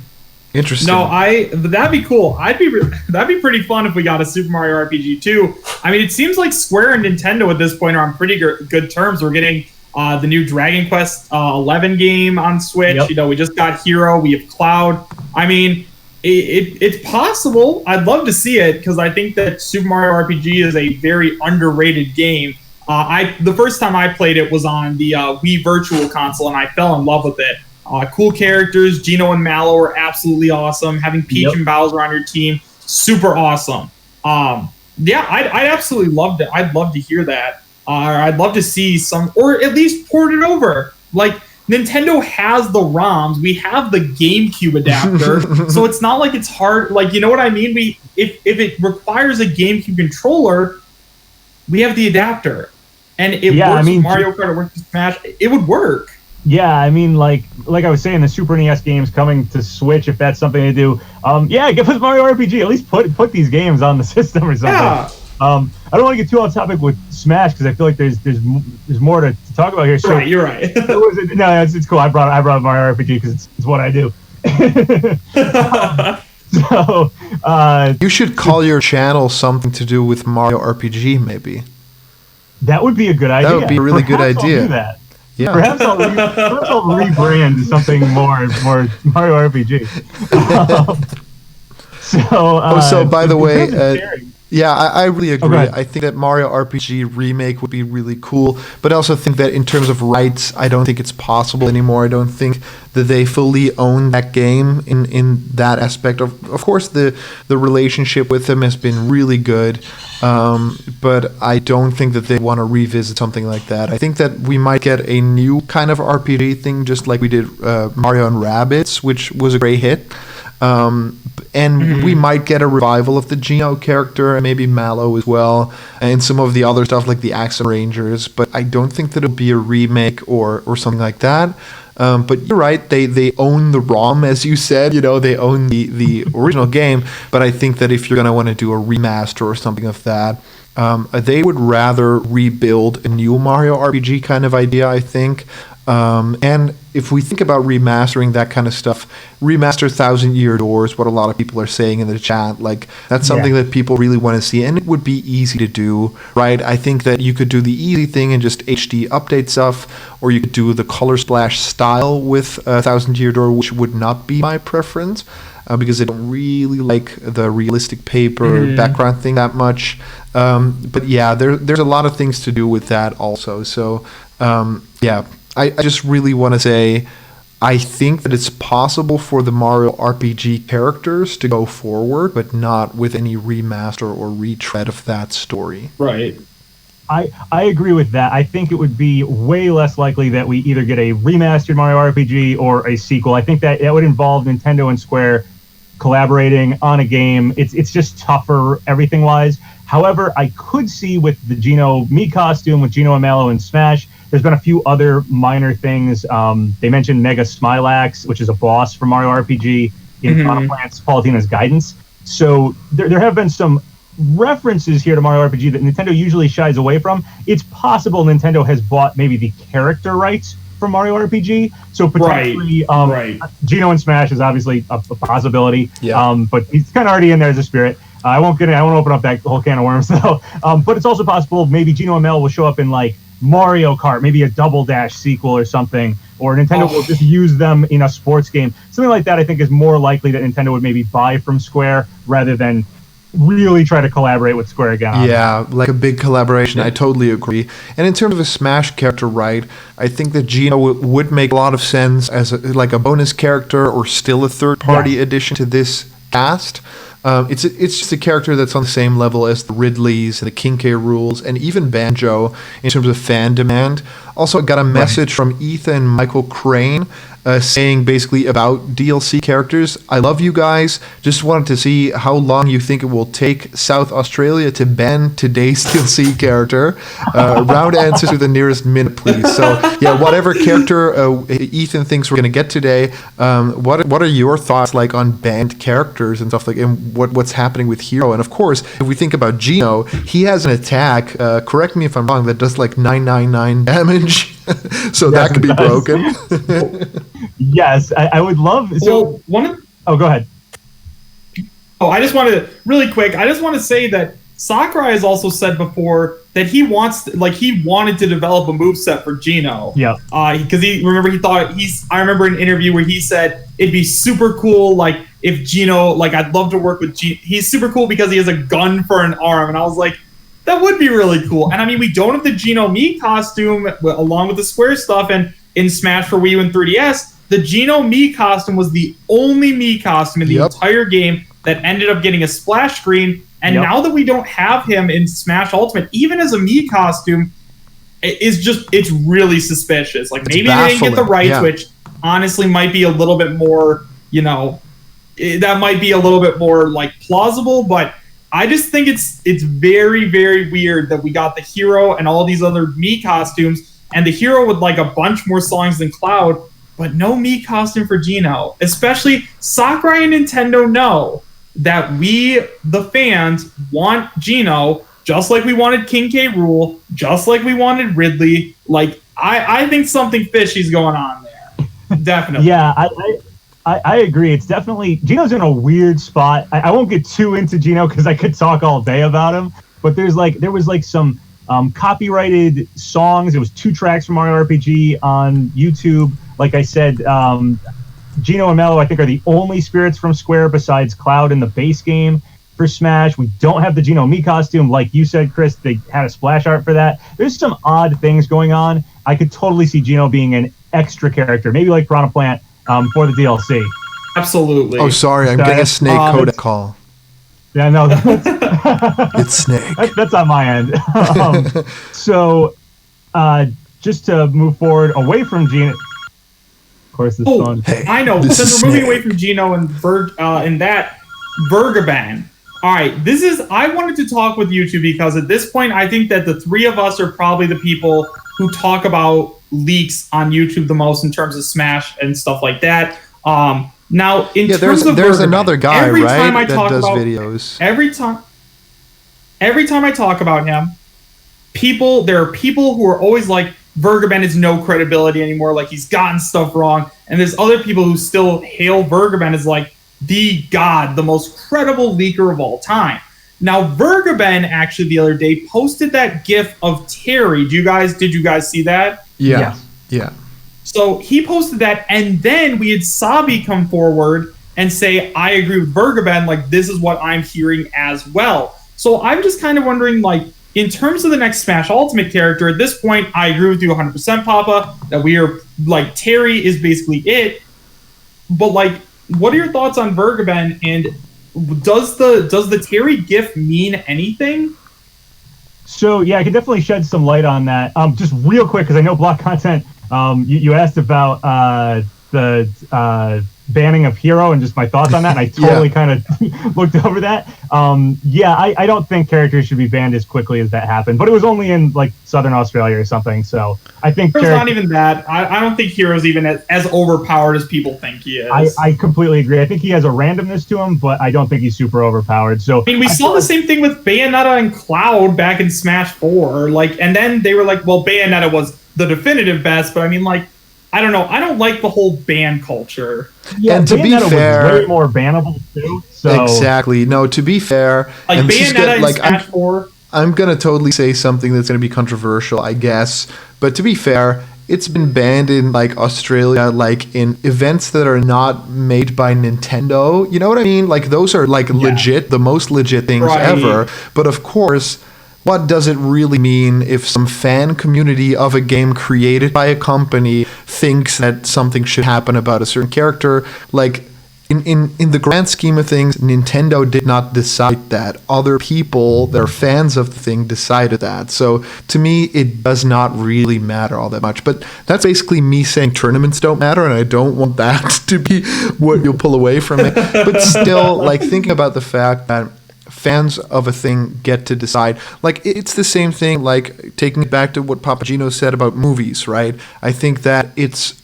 Interesting. No, that'd be cool. That'd be pretty fun if we got a Super Mario RPG 2. I mean, it seems like Square and Nintendo at this point are on pretty good terms. We're getting the new Dragon Quest 11 game on Switch. Yep. We just got Hero. We have Cloud. I mean, it's possible. I'd love to see it because I think that Super Mario RPG is a very underrated game. The first time I played it was on the Wii Virtual Console, and I fell in love with it. Cool characters. Geno and Mallow are absolutely awesome. Having Peach and Bowser on your team, super awesome. Yeah, I'd absolutely love to. I'd love to hear that. I'd love to see some, or at least port it over. Like Nintendo has the ROMs. We have the GameCube adapter, so it's not like it's hard. Like, you know what I mean? If it requires a GameCube controller, we have the adapter. And it works with Mario Kart, it works with Smash. It would work. Yeah, I mean, like I was saying, the Super NES games coming to Switch, if that's something to do. Give us Mario RPG. At least put these games on the system or something. Yeah. I don't want to get too off topic with Smash because I feel like there's more to talk about here. So, right, you're right. It's cool. I brought Mario RPG because it's what I do. So you should call your channel something to do with Mario RPG, maybe. That would be a good idea. That would be a really good idea. I'll do that. Yeah. Perhaps I'll rebrand to something more Mario RPG. So by the way, yeah, I really agree. Okay. I think that Mario RPG remake would be really cool, but I also think that in terms of rights, I don't think it's possible anymore. I don't think that they fully own that game in that aspect. Of course, the relationship with them has been really good, but I don't think that they want to revisit something like that. I think that we might get a new kind of RPG thing, just like we did Mario and Rabbids, which was a great hit. And we might get a revival of the Geno character and maybe Mallow as well, and some of the other stuff like the Axe Rangers, but I don't think that it'll be a remake or something like that. But you're right, they own the ROM, as you said, they own the original game, but I think that if you're going to want to do a remaster or something of that, they would rather rebuild a new Mario RPG kind of idea, I think. And if we think about remastering that kind of stuff, remaster Thousand Year Door is what a lot of people are saying in the chat. Like, that's something that people really want to see, and it would be easy to do, right? I think that you could do the easy thing and just HD update stuff, or you could do the Color Splash style with Thousand Year Door, which would not be my preference, because I don't really like the realistic paper background thing that much. But yeah, there's a lot of things to do with that also. So, I just really want to say, I think that it's possible for the Mario RPG characters to go forward, but not with any remaster or retread of that story. Right. I agree with that. I think it would be way less likely that we either get a remastered Mario RPG or a sequel. I think that would involve Nintendo and Square collaborating on a game. It's just tougher everything wise. However, I could see with the Geno Mii costume with Geno and Mallow in Smash, there's been a few other minor things. They mentioned Mega Smilax, which is a boss from Mario RPG in Final Plant's Palutena's Guidance. So there have been some references here to Mario RPG that Nintendo usually shies away from. It's possible Nintendo has bought maybe the character rights from Mario RPG, so potentially Geno and Smash is obviously a possibility. But he's kind of already in there as a spirit. I won't open up that whole can of worms though. But it's also possible maybe Geno and Mel will show up in like Mario Kart, maybe a Double Dash sequel or something, or Nintendo will just use them in a sports game. Something like that I think is more likely that Nintendo would maybe buy from Square rather than really try to collaborate with Square again. Yeah, like a big collaboration. I totally agree. And in terms of a Smash character, right, I think that Geno would make a lot of sense as like a bonus character or still a third-party addition to this cast. It's just a character that's on the same level as the Ridleys and the King K. Rules and even Banjo in terms of fan demand. Also, I got a message from Ethan Michael Crane saying basically about DLC characters. I love you guys. Just wanted to see how long you think it will take South Australia to ban today's DLC character. Round answers to the nearest minute, please. So, yeah, whatever character Ethan thinks we're going to get today, what are your thoughts like on banned characters and stuff like, and what's happening with Hero? And of course, if we think about Geno, he has an attack, correct me if I'm wrong, that does like 999 damage. So that could be broken. Yes, I would love. So go ahead. I just wanted to really quick. I just want to say that Sakurai has also said before that he wanted to develop a moveset for Geno. Yeah. Because I remember an interview where he said it'd be super cool, like if Geno, like I'd love to work with Geno. He's super cool because he has a gun for an arm, and I was like, that would be really cool. And I mean, we don't have the Geno Mii costume along with the Square stuff, and in Smash for Wii U and 3DS, the Geno Mii costume was the only Mii costume in the entire game that ended up getting a splash screen. And now that we don't have him in Smash Ultimate, even as a Mii costume, it's really suspicious. Like maybe they didn't get the rights, which honestly might be a little bit more, that might be a little bit more like plausible, but I just think it's very, very weird that we got the Hero and all these other Mii costumes, and the Hero with like a bunch more songs than Cloud, but no Mii costume for Geno. Especially Sakurai and Nintendo know that we, the fans, want Geno just like we wanted King K. Rool, just like we wanted Ridley. Like I think something fishy's going on there. Definitely. Yeah, I agree. It's definitely Geno's in a weird spot. I won't get too into Geno because I could talk all day about him. But there was some copyrighted songs. It was 2 tracks from Mario RPG on YouTube. Like I said, Geno and Mallow I think are the only spirits from Square besides Cloud in the base game for Smash. We don't have the Geno Mii costume, like you said, Chris. They had a splash art for that. There's some odd things going on. I could totally see Geno being an extra character, maybe like Piranha Plant. For the DLC. Absolutely. Oh, sorry, I'm getting a Snake Coda call. Yeah, no, it's Snake. That's on my end. So, just to move forward away from Geno. Of course, this phone. Hey, I know. Since we're moving away from Geno and Vergaban. All right, I wanted to talk with you two because at this point, I think that the 3 of us are probably the people who talk about leaks on YouTube the most in terms of Smash and stuff like that. Now, in terms of there's Vergaban, another guy, every right, time I that talk does about, videos. Every time I talk about him, there are people who are always like, Vergaban has no credibility anymore, like he's gotten stuff wrong. And there's other people who still hail Vergaban as like the god, the most credible leaker of all time. Now, Vergaban actually the other day posted that GIF of Terry. Did you guys see that? Yeah. Yeah. So he posted that, and then we had Sabi come forward and say, I agree with Vergaban, like this is what I'm hearing as well. So I'm just kind of wondering, like, in terms of the next Smash Ultimate character, at this point, I agree with you 100%, Papa, that we are, like, Terry is basically it. But, like, what are your thoughts on Vergaben, and does the Terry GIF mean anything? So, yeah, I can definitely shed some light on that. Just real quick, because I know Block Content, you asked about the banning of Hero and just my thoughts on that, and I totally kind of looked over that. I don't think characters should be banned as quickly as that happened, but it was only in like Southern Australia or something, so I think Hero's not even that. I don't think Hero's even as overpowered as people think he is. I completely agree. I think he has a randomness to him, but I don't think he's super overpowered. So I mean, we saw the same thing with Bayonetta and Cloud back in Smash 4, like, and then they were like, well, Bayonetta was the definitive best, but I mean, like, I don't know. I don't like the whole ban culture. Yeah, and to Bayonetta be fair, was way more bannable too. So. Exactly. No, to be fair, like Bayonetta in Smash 4. I'm gonna totally say something that's gonna be controversial, I guess. But to be fair, it's been banned in like Australia, like in events that are not made by Nintendo. You know what I mean? Like those are like legit, the most legit things ever. But of course, what does it really mean if some fan community of a game created by a company thinks that something should happen about a certain character? Like, in the grand scheme of things, Nintendo did not decide that. Other people that are fans of the thing decided that. So, to me, it does not really matter all that much. But that's basically me saying tournaments don't matter, and I don't want that to be what you'll pull away from it. But still, like, thinking about the fact that fans of a thing get to decide. Like, it's the same thing, like, taking it back to what PapaGenos said about movies, right? I think that it's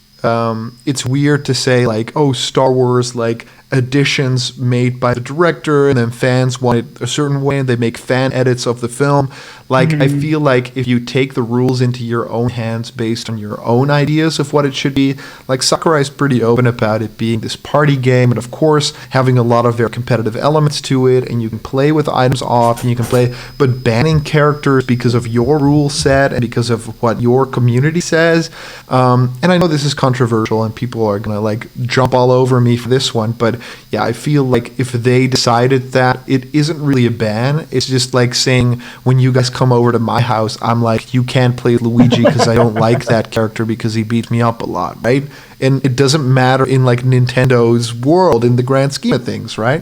weird to say, like, oh, Star Wars, like, additions made by the director, and then fans want it a certain way, and they make fan edits of the film. Like, I feel like if you take the rules into your own hands based on your own ideas of what it should be, like, Sakurai's pretty open about it being this party game, and of course, having a lot of very competitive elements to it, and you can play with items off, and you can play, but banning characters because of your rule set and because of what your community says, and I know this is controversial, and people are gonna, like, jump all over me for this one, but yeah, I feel like if they decided that, it isn't really a ban. It's just like saying, when you guys come over to my house, I'm like, you can't play Luigi because I don't like that character because he beats me up a lot, right? And it doesn't matter in like Nintendo's world in the grand scheme of things, right?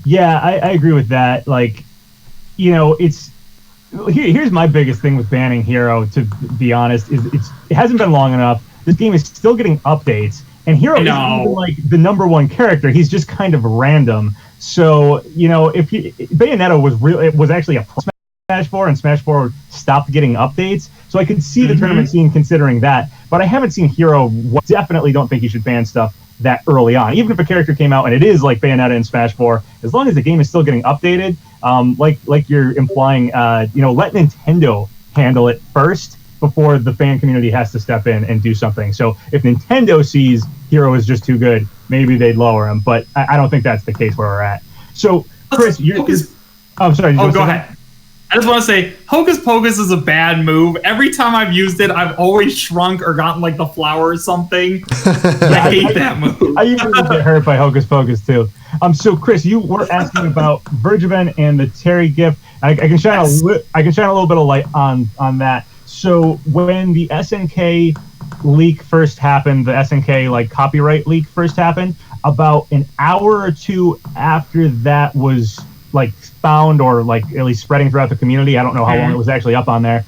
Yeah, I agree with that. Like, you know, here's my biggest thing with banning Hero, to be honest, is it hasn't been long enough. This game is still getting updates. And Hero isn't even like the number one character. He's just kind of random. So, you know, if Bayonetta was actually a Smash 4, and Smash 4 stopped getting updates. So I could see the tournament scene considering that. But I haven't seen Hero. Definitely don't think you should ban stuff that early on. Even if a character came out and it is like Bayonetta in Smash 4, as long as the game is still getting updated, like you're implying, you know, let Nintendo handle it first before the fan community has to step in and do something. So if Nintendo sees Hero is just too good, maybe they'd lower him. But I don't think that's the case where we're at. So, Chris, I'm sorry. Go ahead. I just want to say, Hocus Pocus is a bad move. Every time I've used it, I've always shrunk or gotten like the flower or something. I hate that move. I usually get hurt by Hocus Pocus too. So Chris, you were asking about Vergaben and the Terry gift. I can shine a little bit of light on that. So when the SNK leak first happened, the SNK like copyright leak first happened, about an hour or two after that was like found, or like at least spreading throughout the community, I don't know how long it was actually up on there,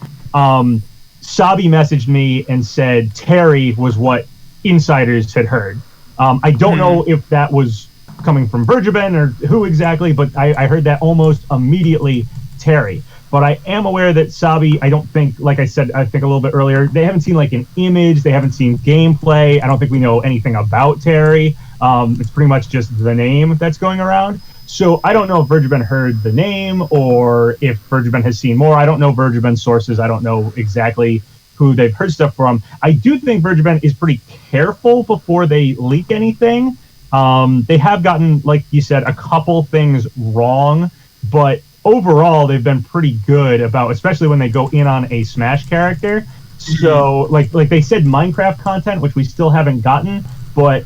Sabi messaged me and said Terry was what insiders had heard. I don't know if that was coming from Vergaben or who exactly, but I heard that almost immediately, Terry. But I am aware that Sabi, I don't think, like I said, I think a little bit earlier, they haven't seen like an image, they haven't seen gameplay. I don't think we know anything about Terry. It's pretty much just the name that's going around. So I don't know if Vergaben heard the name or if Vergaben has seen more. I don't know Vergaben's sources. I don't know exactly who they've heard stuff from. I do think Vergaben is pretty careful before they leak anything. They have gotten, like you said, a couple things wrong, but overall they've been pretty good about, especially when they go in on a Smash character. So like they said Minecraft content, which we still haven't gotten, but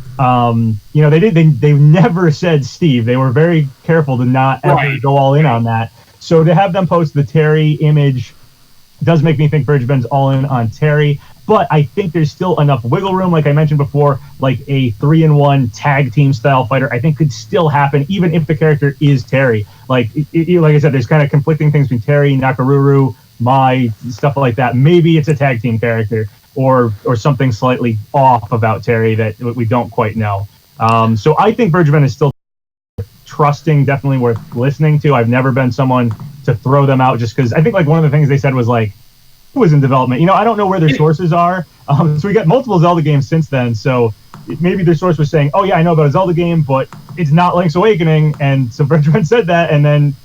you know, they never said Steve. They were very careful to not ever go all in on that. So to have them post the Terry image does make me think Bergevin's all in on Terry. But I think there's still enough wiggle room, like I mentioned before, like a 3-in-1 tag team style fighter, I think could still happen, even if the character is Terry. Like I said, there's kind of conflicting things between Terry, Nakaruru, Mai, stuff like that. Maybe it's a tag team character or something slightly off about Terry that we don't quite know. So I think Bergevin is still trusting, definitely worth listening to. I've never been someone to throw them out just because I think like one of the things they said was like, who was in development? I don't know where their sources are. So we got multiple Zelda games since then. So maybe their source was saying, oh yeah, I know about a Zelda game, but it's not Link's Awakening. And so Bergevin said that, and then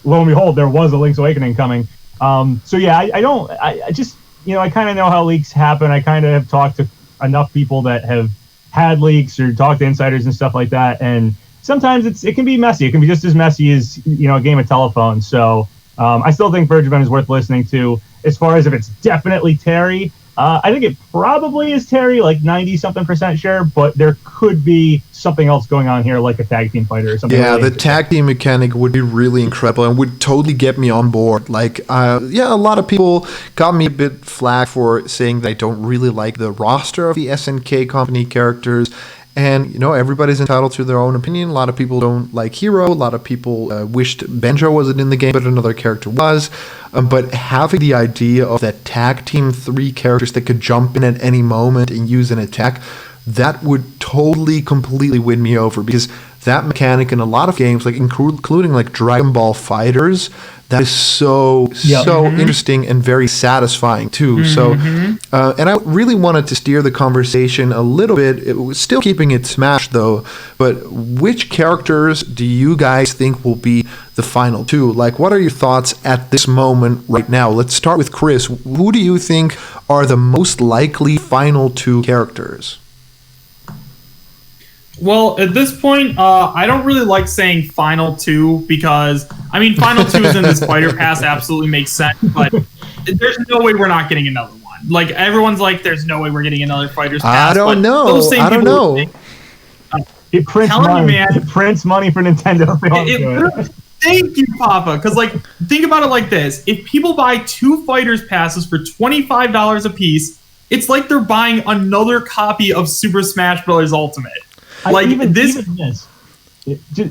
lo and behold, there was a Link's Awakening coming. So yeah, I just, I kind of know how leaks happen. I kind of have talked to enough people that have had leaks or talked to insiders and stuff like that. And sometimes it can be messy. It can be just as messy as, a game of telephone. So I still think Bergevin is worth listening to. As far as if it's definitely Terry, I think it probably is Terry, like 90-something% sure, but there could be something else going on here, like a tag team fighter or something. Yeah, really the tag team mechanic would be really incredible and would totally get me on board. Like, a lot of people got me a bit flack for saying that I don't really like the roster of the SNK company characters. And, everybody's entitled to their own opinion. A lot of people don't like Hero. A lot of people wished Benjo wasn't in the game, but another character was. But having the idea of that tag team 3 characters that could jump in at any moment and use an attack, that would totally, completely win me over. Because that mechanic in a lot of games, like including like Dragon Ball Fighters, that is so interesting and very satisfying too. So, and I really wanted to steer the conversation a little bit. It was still keeping it Smash though. But which characters do you guys think will be the final 2? Like, what are your thoughts at this moment right now? Let's start with Chris. Who do you think are the most likely final 2 characters? Well, at this point, I don't really like saying final 2 because, final 2 is in this fighter pass absolutely makes sense, but there's no way we're not getting another one. Like, everyone's like, there's no way we're getting another fighter's pass. I don't know. It prints money. It prints money for Nintendo. Thank you, Papa. Because, think about it like this. If people buy 2 fighters passes for $25 a piece, it's like they're buying another copy of Super Smash Bros. Ultimate. Even this,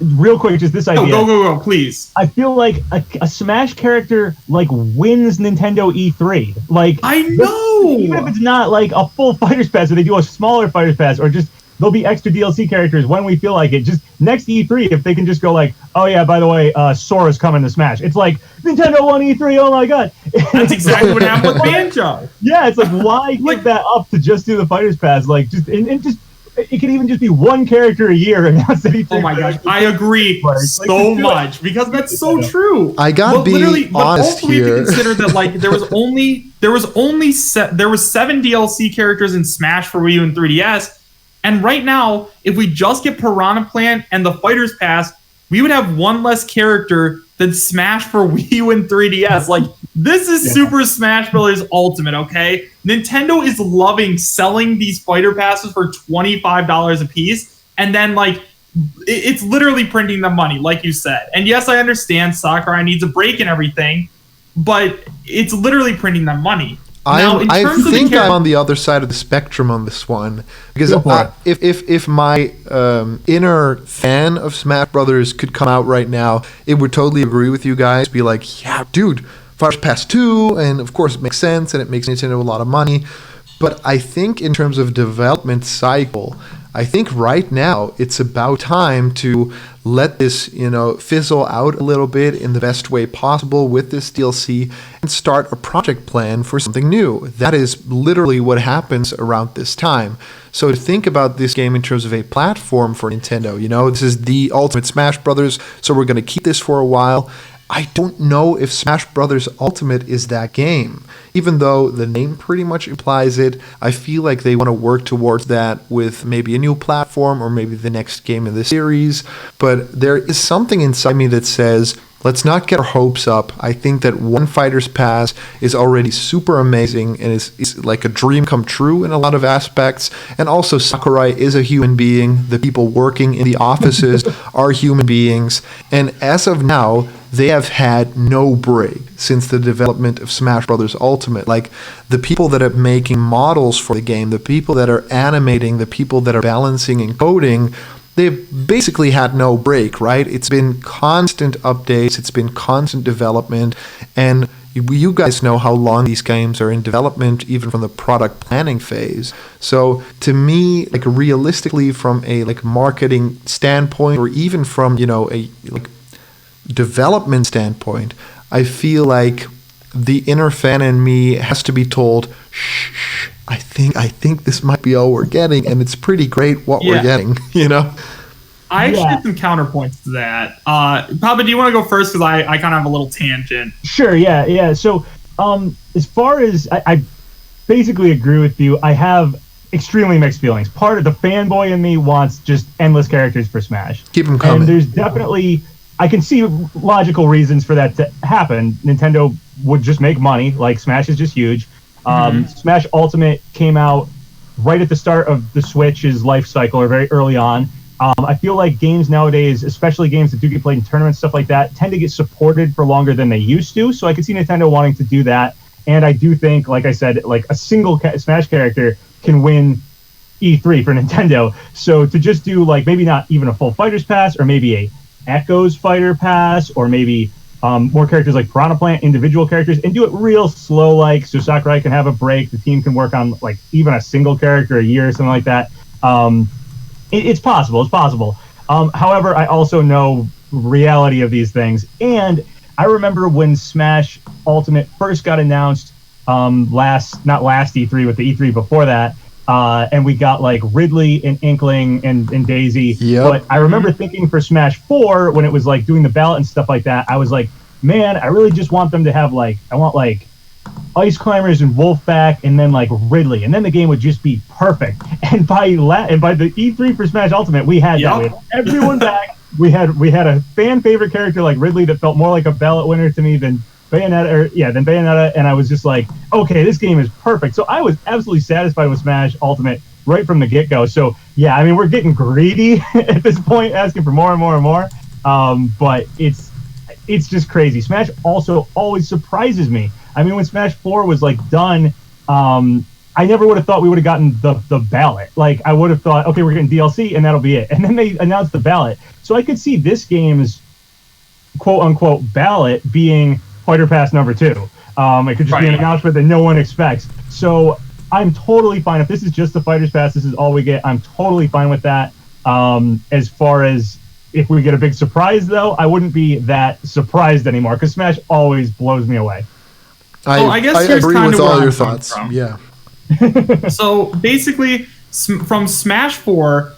real quick, just this idea. Go, please. I feel like a Smash character wins Nintendo E3. I know. Even if it's not like a full Fighters Pass, or they do a smaller Fighters Pass, or just there'll be extra DLC characters when we feel like it. Just next E3, if they can just go oh yeah, by the way, Sora's coming to Smash. It's like Nintendo won E3. Oh my god. That's exactly what happened with Banjo. Yeah, it's why give that up to just do the Fighters Pass? It can even just be one character a year announced that Oh my gosh, I agree so much because that's so true. I gotta be honest here. We have to consider that there was 7 DLC characters in Smash for Wii U and 3DS, and right now, if we just get Piranha Plant and the Fighters Pass, we would have 1 less character than Smash for Wii U and 3DS. This is Super Smash Bros. Ultimate, okay? Nintendo is loving selling these fighter passes for $25 a piece, and then, it's literally printing the money, like you said. And yes, I understand Sakurai needs a break and everything, but it's literally printing the money. I think I'm on the other side of the spectrum on this one because if my inner fan of Smash Brothers could come out right now, it would totally agree with you guys. Be like, yeah, dude, Fighters Pass 2, and of course it makes sense and it makes Nintendo a lot of money. But I think in terms of development cycle, I think right now it's about time to let this, fizzle out a little bit in the best way possible with this DLC and start a project plan for something new. That is literally what happens around this time. So to think about this game in terms of a platform for Nintendo, this is the Ultimate Smash Brothers, so we're going to keep this for a while. I don't know if Smash Bros. Ultimate is that game. Even though the name pretty much implies it, I feel like they want to work towards that with maybe a new platform or maybe the next game in the series. But there is something inside me that says, let's not get our hopes up. I think that one Fighter's Pass is already super amazing and is like a dream come true in a lot of aspects. And also Sakurai is a human being. The people working in the offices are human beings. And as of now, they have had no break since the development of Smash Bros. Ultimate. Like, the people that are making models for the game, the people that are animating, the people that are balancing and coding, they've basically had no break, right? It's been constant updates, it's been constant development, and you guys know how long these games are in development, even from the product planning phase. So to me, like, realistically, from a like marketing standpoint, or even from, you know, a like development standpoint, I feel like the inner fan in me has to be told, shh, I think this might be all we're getting, and it's pretty great what we're getting, you know? I actually have some counterpoints to that. Papa, do you want to go first? Because I kind of have a little tangent. Sure, yeah. So as far as, I basically agree with you. I have extremely mixed feelings. Part of the fanboy in me wants just endless characters for Smash. Keep them coming. And there's definitely, I can see logical reasons for that to happen. Nintendo would just make money. Like, Smash is just huge. Smash Ultimate came out right at the start of the Switch's life cycle, or very early on. I feel like games nowadays, especially games that do get played in tournaments, stuff like that, tend to get supported for longer than they used to. So I could see Nintendo wanting to do that. And I do think, like I said, like a single Smash character can win E3 for Nintendo. So to just do, like, maybe not even a full Fighter's Pass, or maybe a Echoes Fighter Pass, or maybe more characters like Piranha Plant, individual characters, and do it real slow, like, so Sakurai can have a break, the team can work on, like, even a single character a year or something like that. It's possible. However, I also know reality of these things, and I remember when Smash Ultimate first got announced, not last E3, but the E3 before that, and we got, like, Ridley and Inkling and Daisy. Yep. But I remember thinking for Smash 4, when it was, like, doing the ballot and stuff like that, I was like, man, I really just want them to have, like, I want, like, Ice Climbers and Wolfpack, and then, like, Ridley, and then the game would just be perfect. And by the E3 for Smash Ultimate, we had that. We had everyone back. We had a fan favorite character like Ridley that felt more like a ballot winner to me than Bayonetta, and I was just like, okay, this game is perfect. So I was absolutely satisfied with Smash Ultimate right from the get-go. So yeah, I mean, we're getting greedy at this point, asking for more and more and more. But it's just crazy. Smash also always surprises me. I mean, when Smash 4 was, like, done, I never would have thought we would have gotten the ballot. Like, I would have thought, okay, we're getting DLC and that'll be it. And then they announced the ballot. So I could see this game's quote-unquote ballot being Fighter Pass number 2. It could just be an announcement that no one expects. So I'm totally fine. If this is just the Fighter's Pass, this is all we get, I'm totally fine with that. As far as if we get a big surprise, though, I wouldn't be that surprised anymore, because Smash always blows me away. I guess I agree with all your thoughts. From. Yeah. So basically, from Smash 4,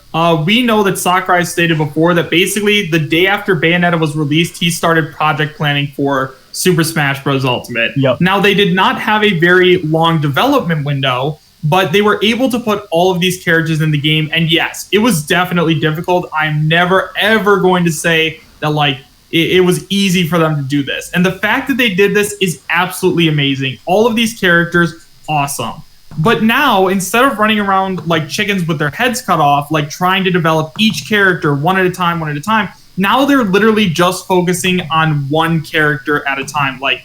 we know that Sakurai stated before that basically the day after Bayonetta was released, he started project planning for Super Smash Bros. Ultimate. Yep. Now, they did not have a very long development window, but they were able to put all of these characters in the game. And yes, it was definitely difficult. I'm never, ever going to say that, like, it was easy for them to do this. And the fact that they did this is absolutely amazing. All of these characters, awesome. But now, instead of running around like chickens with their heads cut off, like trying to develop each character one at a time, now they're literally just focusing on one character at a time. Like,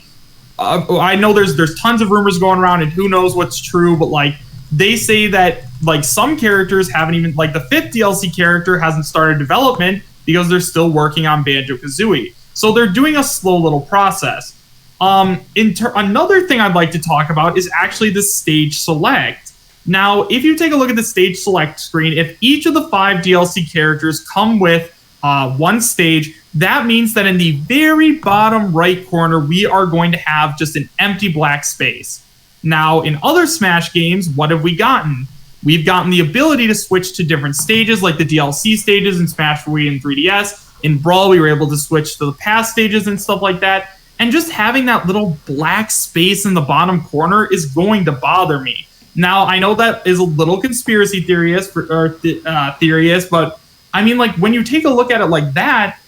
I know there's tons of rumors going around, and who knows what's true, but, like, they say that, like, some characters haven't even, like, the 5th DLC character hasn't started development because they're still working on Banjo-Kazooie. So they're doing a slow little process. Another thing I'd like to talk about is actually the stage select. Now, if you take a look at the stage select screen, if each of the 5 DLC characters come with one stage, that means that in the very bottom right corner, we are going to have just an empty black space. Now, in other Smash games, what have we gotten? We've gotten the ability to switch to different stages, like the DLC stages in Smash 4 Wii and 3DS. In Brawl, we were able to switch to the past stages and stuff like that. And just having that little black space in the bottom corner is going to bother me. Now, I know that is a little conspiracy theorist, but I mean, like, when you take a look at it like that,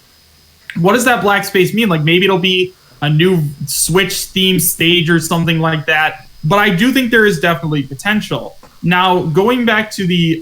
what does that black space mean? Like maybe it'll be a new Switch themed stage or something like that. But I do think there is definitely potential. Now, going back to the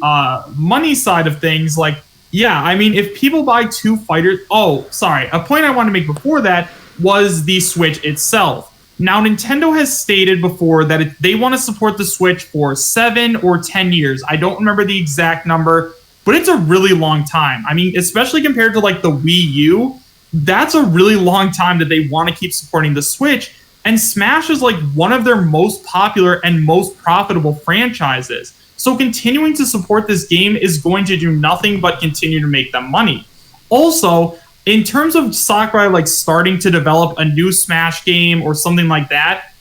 money side of things, like, yeah, I mean, if people buy two fighters... Oh, sorry. A point I wanted to make before that was the Switch itself. Now, Nintendo has stated before that they want to support the Switch for 7 or 10 years. I don't remember the exact number, but it's a really long time. I mean, especially compared to, like, the Wii U, that's a really long time that they want to keep supporting the Switch. And Smash is like one of their most popular and most profitable franchises. So continuing to support this game is going to do nothing but continue to make them money. Also, in terms of Sakurai like starting to develop a new Smash game or something like that,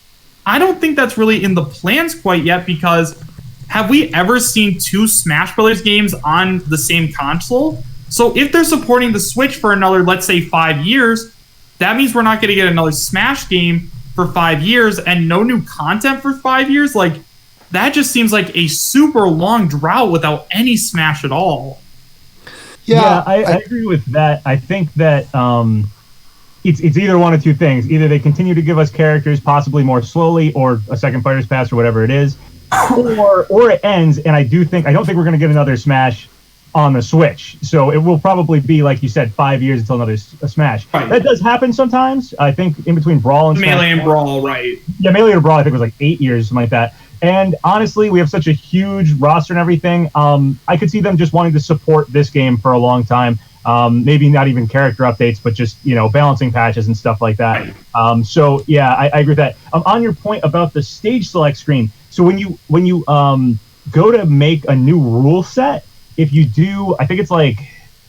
I don't think that's really in the plans quite yet, because have we ever seen two Smash Brothers games on the same console? So if they're supporting the Switch for another, let's say 5 years, that means we're not going to get another Smash game for 5 years and no new content for 5 years. Like, that just seems like a super long drought without any Smash at all. Yeah, I agree with that. I think that it's either one of two things. Either they continue to give us characters possibly more slowly, or a second Fighter's Pass or whatever it is, or it ends. And I don't think we're going to get another Smash on the Switch. So it will probably be, like you said, 5 years until another Smash. Right. That does happen sometimes. I think in between Brawl and Melee Smash, and Brawl, right? Yeah, Melee and Brawl, I think it was like 8 years, something like that. And honestly, we have such a huge roster and everything. I could see them just wanting to support this game for a long time. Maybe not even character updates, but just, balancing patches and stuff like that. So yeah, I agree with that. On your point about the stage select screen, so when you go to make a new rule set, if you do, I think it's like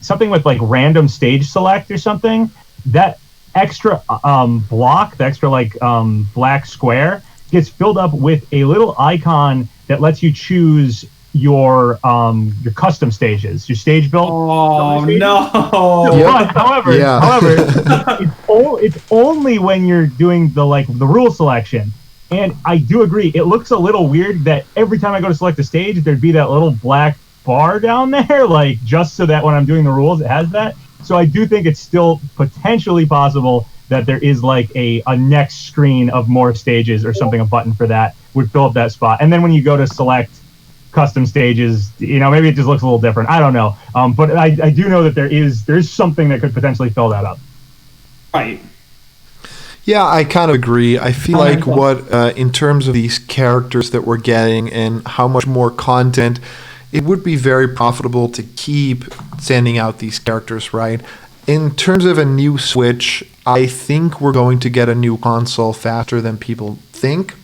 something with like random stage select or something, that extra block, the extra like black square gets filled up with a little icon that lets you choose your custom stages, your stage build. Oh no! But, however, it's only when you're doing the rule selection. And I do agree, it looks a little weird that every time I go to select a stage, there'd be that little black bar down there, like just so that when I'm doing the rules, it has that. So I do think it's still potentially possible that there is like a next screen of more stages or something, a button for that would fill up that spot. And then when you go to select custom stages, maybe it just looks a little different. I don't know. But I do know that there's something that could potentially fill that up. Right. Yeah, I kind of agree. I feel like in terms of these characters that we're getting and how much more content, it would be very profitable to keep sending out these characters, right? In terms of a new Switch, I think we're going to get a new console faster than people think.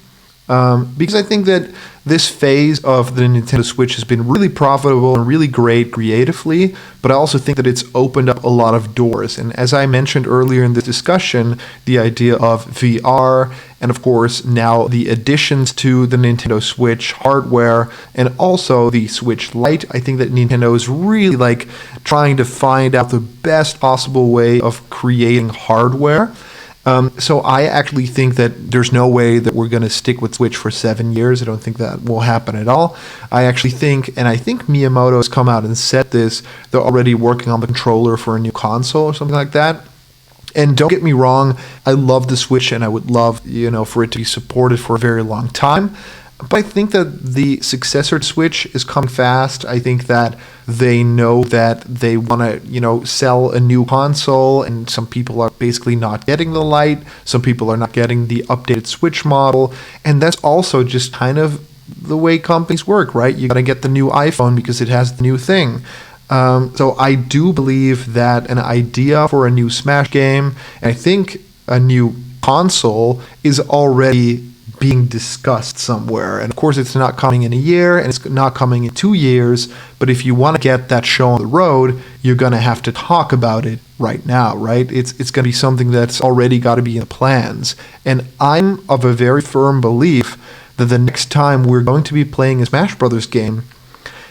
Because I think that this phase of the Nintendo Switch has been really profitable and really great creatively, but I also think that it's opened up a lot of doors. And as I mentioned earlier in the discussion, the idea of VR, and of course now the additions to the Nintendo Switch hardware, and also the Switch Lite, I think that Nintendo is really like trying to find out the best possible way of creating hardware. So I actually think that there's no way that we're going to stick with Switch for 7 years. I don't think that will happen at all. I actually think, and I think Miyamoto has come out and said this, they're already working on the controller for a new console or something like that. And don't get me wrong, I love the Switch and I would love, for it to be supported for a very long time. But I think that the successor to Switch is coming fast. I think that they know that they want to, sell a new console, and some people are basically not getting the Lite. Some people are not getting the updated Switch model. And that's also just kind of the way companies work, right? You got to get the new iPhone because it has the new thing. So I do believe that an idea for a new Smash game, and I think a new console, is already being discussed somewhere. And of course, it's not coming in a year and it's not coming in 2 years. But if you want to get that show on the road, you're going to have to talk about it right now, right? It's going to be something that's already got to be in the plans. And I'm of a very firm belief that the next time we're going to be playing a Smash Brothers game,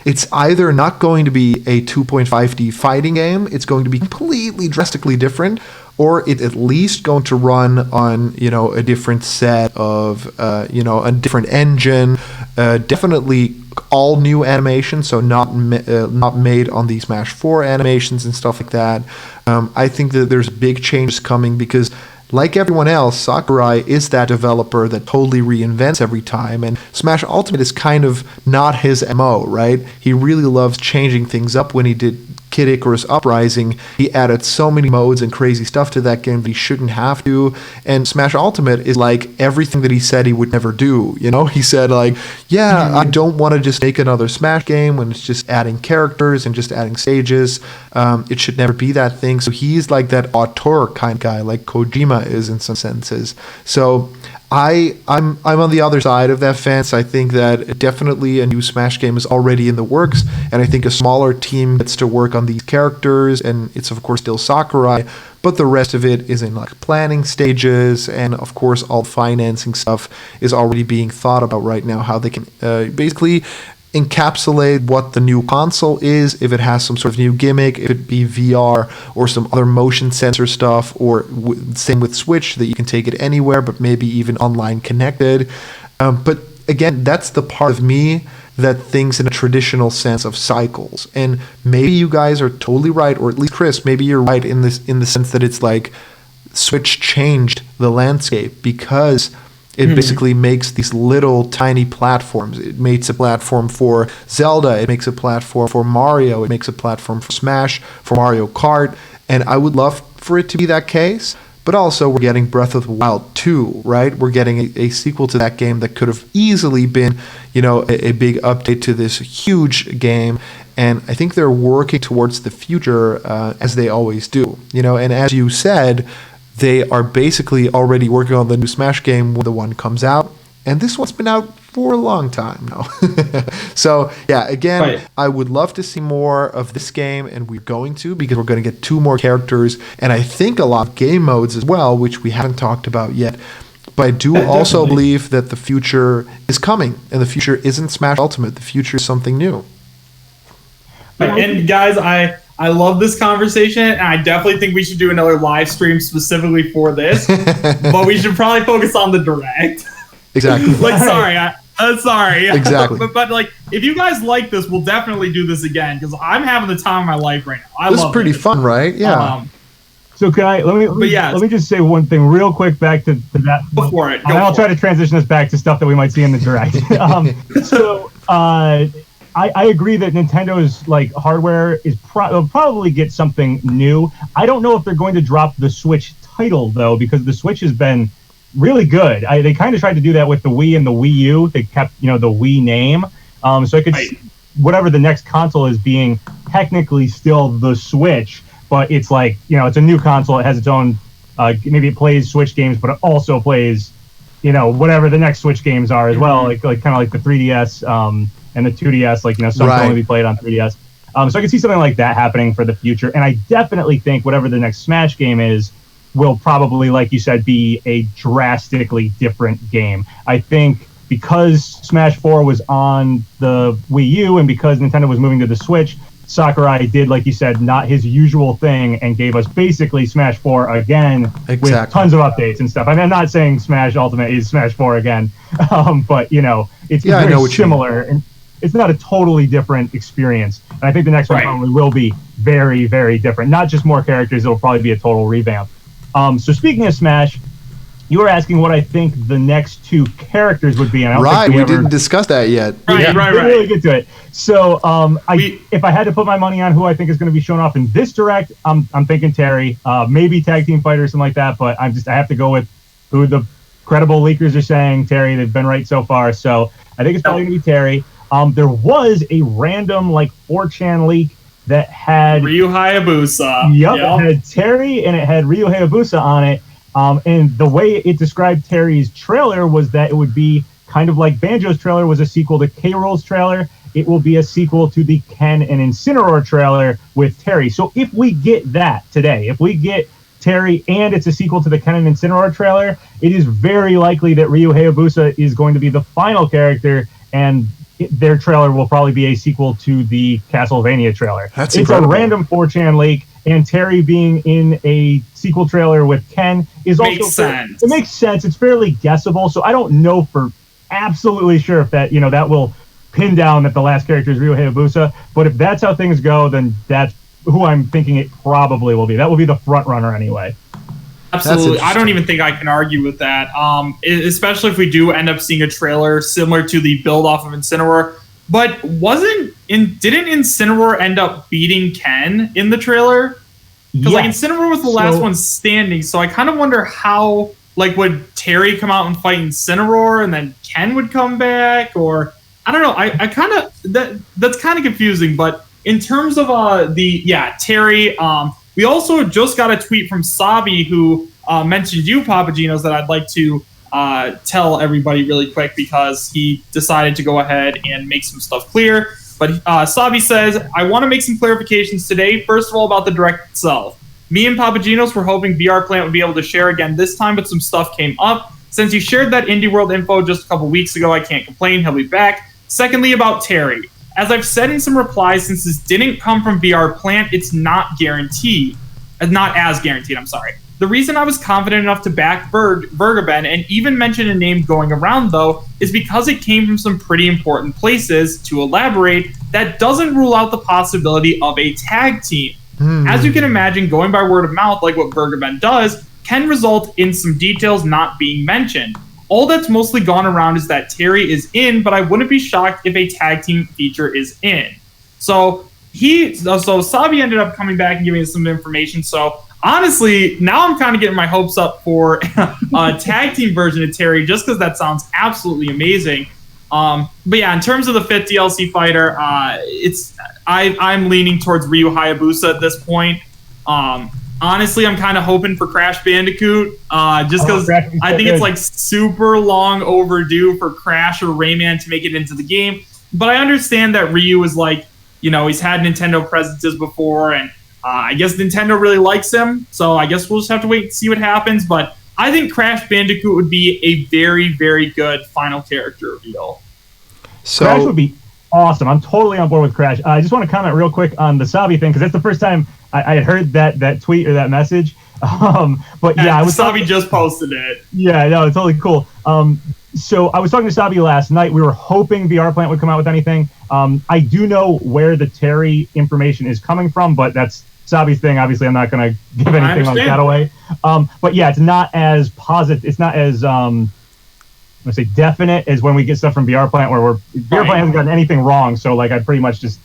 it's either not going to be a 2.5D fighting game, it's going to be completely drastically different, or it's at least going to run on, a different set of, a different engine, definitely all new animation, so not made on the Smash 4 animations and stuff like that. I think that there's big changes coming because, like everyone else, Sakurai is that developer that totally reinvents every time, and Smash Ultimate is kind of not his MO, right? He really loves changing things up. When he did Kid Icarus Uprising, he added so many modes and crazy stuff to that game that he shouldn't have to, and Smash Ultimate is like everything that he said he would never do, you know? He said, like, yeah, I don't want to just make another Smash game when it's just adding characters and just adding stages. It should never be that thing. So he's like that auteur kind of guy, like Kojima is in some senses. So I'm on the other side of that fence. I think that definitely a new Smash game is already in the works, and I think a smaller team gets to work on these characters, and it's of course still Sakurai, but the rest of it is in like planning stages, and of course all financing stuff is already being thought about right now, how they can basically encapsulate what the new console is, if it has some sort of new gimmick, if it be VR or some other motion sensor stuff, or same with Switch, that you can take it anywhere, but maybe even online connected. But again, that's the part of me that thinks in a traditional sense of cycles. And maybe you guys are totally right, or at least Chris, maybe you're right in the sense that it's like Switch changed the landscape because it basically makes these little tiny platforms. It makes a platform for Zelda. It makes a platform for Mario. It makes a platform for Smash, for Mario Kart. And I would love for it to be that case. But also, we're getting Breath of the Wild 2, right? We're getting a sequel to that game that could have easily been, you know, a big update to this huge game. And I think they're working towards the future as they always do. You know, and as you said, they are basically already working on the new Smash game when the one comes out. And this one's been out for a long time now. So, yeah, again, right. I would love to see more of this game, and we're going to, because we're going to get 2 more characters, and I think a lot of game modes as well, which we haven't talked about yet. But I do also believe that the future is coming, and the future isn't Smash Ultimate. The future is something new. And guys, I love this conversation, and I definitely think we should do another live stream specifically for this. But we should probably focus on the Direct. Exactly. Like, sorry. Exactly. but like, if you guys like this, we'll definitely do this again, because I'm having the time of my life right now. This is pretty fun, right? Yeah. So can I let me just say one thing real quick back to that. Go for it. I'll try to transition us back to stuff that we might see in the Direct. I agree that Nintendo's like hardware is will probably get something new. I don't know if they're going to drop the Switch title though, because the Switch has been really good. They kind of tried to do that with the Wii and the Wii U. They kept, the Wii name. So I could see whatever the next console is being technically still the Switch, but it's like, it's a new console. It has its own, maybe it plays Switch games, but it also plays, whatever the next Switch games are as well. Like kind of like the 3DS and the 2DS, some can only be played on 3DS. So I can see something like that happening for the future. And I definitely think whatever the next Smash game is, will probably, like you said, be a drastically different game. I think because Smash 4 was on the Wii U and because Nintendo was moving to the Switch, Sakurai did, like you said, not his usual thing and gave us basically Smash 4 again with tons of updates and stuff. I mean, I'm not saying Smash Ultimate is Smash 4 again, but, it's very similar. And it's not a totally different experience. And I think the next one probably will be very, very different. Not just more characters, it'll probably be a total revamp. So speaking of Smash, you were asking what I think the next 2 characters would be. And I don't think we didn't discuss that yet. Right. We really get to it. So if I had to put my money on who I think is going to be shown off in this Direct, I'm thinking Terry, maybe Tag Team Fighter or something like that. But I have to go with who the credible leakers are saying. Terry, they've been right so far. So I think it's probably going to be Terry. There was a random 4chan leak that had Ryu Hayabusa. Yep, it had Terry and it had Ryu Hayabusa on it. And the way it described Terry's trailer was that it would be kind of like Banjo's trailer was a sequel to K-Rool's trailer. It will be a sequel to the Ken and Incineroar trailer with Terry. So if we get that today, if we get Terry and it's a sequel to the Ken and Incineroar trailer, it is very likely that Ryu Hayabusa is going to be the final character, and their trailer will probably be a sequel to the Castlevania trailer. It's incredible. A random 4chan leak, and Terry being in a sequel trailer with Ken is makes sense. It makes sense. It's fairly guessable, so I don't know for absolutely sure if that that will pin down that the last character is Ryu Hayabusa. But if that's how things go, then that's who I'm thinking it probably will be. That will be the front runner anyway. Absolutely. I don't even think I can argue with that. Especially if we do end up seeing a trailer similar to the build off of Incineroar. But didn't Incineroar end up beating Ken in the trailer? Because like Incineroar was the last one standing, so I kind of wonder how, like, would Terry come out and fight Incineroar and then Ken would come back, or I don't know. I kind of that's kind of confusing. But in terms of Terry, we also just got a tweet from Sabi who mentioned you, PapaGenos, that I'd like to tell everybody really quick because he decided to go ahead and make some stuff clear. But Sabi says, I want to make some clarifications today. First of all, about the Direct itself. Me and PapaGenos were hoping VR Plant would be able to share again this time, but some stuff came up. Since you shared that Indie World info just a couple weeks ago, I can't complain. He'll be back. Secondly, about Terry. As I've said in some replies, since this didn't come from VR Plant, it's not guaranteed. Not as guaranteed, I'm sorry. The reason I was confident enough to back Bergaben and even mention a name going around, though, is because it came from some pretty important places. To elaborate, that doesn't rule out the possibility of a tag team. As you can imagine, going by word of mouth, like what Bergaben does, can result in some details not being mentioned. All that's mostly gone around is that Terry is in, but I wouldn't be shocked if a tag team feature is in. So Sabi ended up coming back and giving us some information. So honestly, now I'm kind of getting my hopes up for a tag team version of Terry, just because that sounds absolutely amazing. But yeah, in terms of the fifth DLC fighter, I'm leaning towards Ryu Hayabusa at this point. Honestly, I'm kind of hoping for Crash Bandicoot, just because I think it's like super long overdue for Crash or Rayman to make it into the game. But I understand that Ryu is like, he's had Nintendo presences before, and I guess Nintendo really likes him, so I guess we'll just have to wait and see what happens. But I think Crash Bandicoot would be a very, very good final character reveal. So Crash would be awesome. I'm totally on board with Crash. I just want to comment real quick on the Sabi thing, because that's the first time I had heard that tweet or that message. But yeah, Sabi just posted it. Yeah, no, it's totally cool. So I was talking to Sabi last night. We were hoping VR Plant would come out with anything. I do know where the Terry information is coming from, but that's Sabi's thing. Obviously, I'm not going to give anything on that away. But yeah, it's not as positive. It's not as definite as when we get stuff from VR Plant, where VR Plant hasn't gotten anything wrong. So like, I pretty much just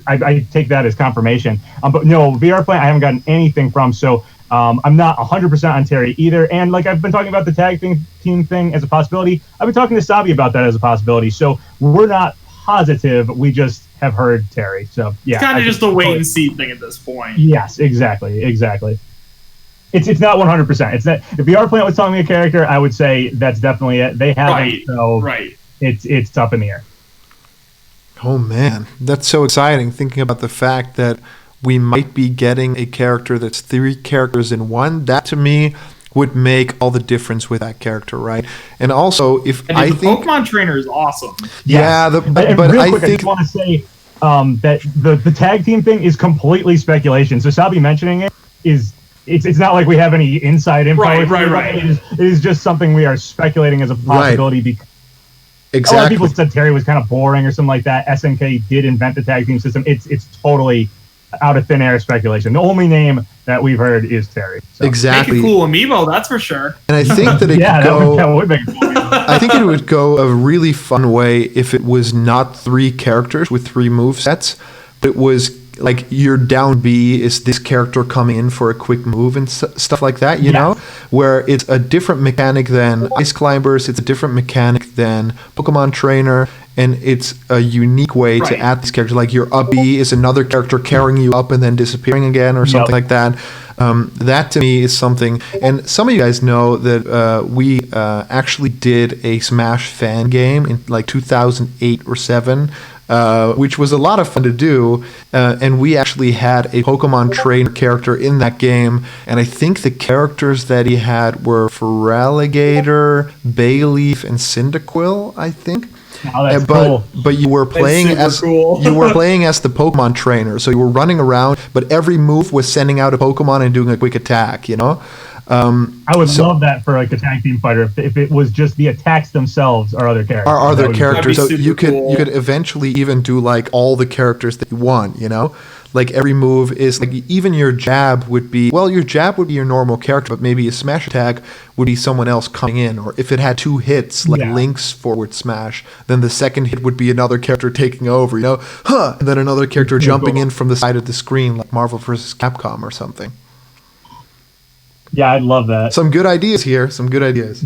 I take that as confirmation. But no, VR Plant I haven't gotten anything from. So I'm not 100% on Terry either. And like, I've been talking about the tag team thing as a possibility. I've been talking to Sabi about that as a possibility. So we're not positive. We just have heard Terry. So yeah, it's kind of just a wait and see thing at this point. Yes, exactly. It's not 100%. It's that if VR Plant was telling me a character, I would say that's definitely it. They haven't, so it's up in the air. Oh man, that's so exciting! Thinking about the fact that we might be getting a character that's 3 characters in one. That to me would make all the difference with that character, right? And also, the Pokemon trainer is awesome. Yeah, but I just want to say that the tag team thing is completely speculation. So Sabi mentioning it is. It's not like we have any inside info. Right. It is just something we are speculating as a possibility. Because exactly. A lot of people said Terry was kind of boring or something like that. SNK did invent the tag team system. It's totally out of thin air speculation. The only name that we've heard is Terry. So. Exactly. Make a cool amiibo, that's for sure. And I think that it that would make a cool amiibo. I think it would go a really fun way if it was not 3 characters with 3 movesets, but it was like your down B is this character coming in for a quick move and stuff like that, you know, where it's a different mechanic than Ice Climbers, it's a different mechanic than Pokemon Trainer, and it's a unique way to add these characters. Like your up B is another character carrying you up and then disappearing again or something like that. That to me is something, and some of you guys know that we actually did a Smash fan game in like 2008 or 7. Which was a lot of fun to do, and we actually had a Pokemon trainer character in that game, and I think the characters that he had were Feraligatr, Bayleaf, and Cyndaquil, I think. Oh, that's cool. But you were playing as the Pokemon trainer, so you were running around, but every move was sending out a Pokemon and doing a quick attack, you know? I would love that for like a tag team fighter if it was just the attacks themselves are other characters. Are other characters. So super you cool. could eventually even do like all the characters that you want, you know? Like every move is like even your jab would be your normal character, but maybe a smash attack would be someone else coming in. Or if it had 2 hits, like Link's forward smash, then the second hit would be another character taking over, you know? And then another character jumping in from the side of the screen, like Marvel vs. Capcom or something. Yeah, I'd love that. Some good ideas here. Some good ideas.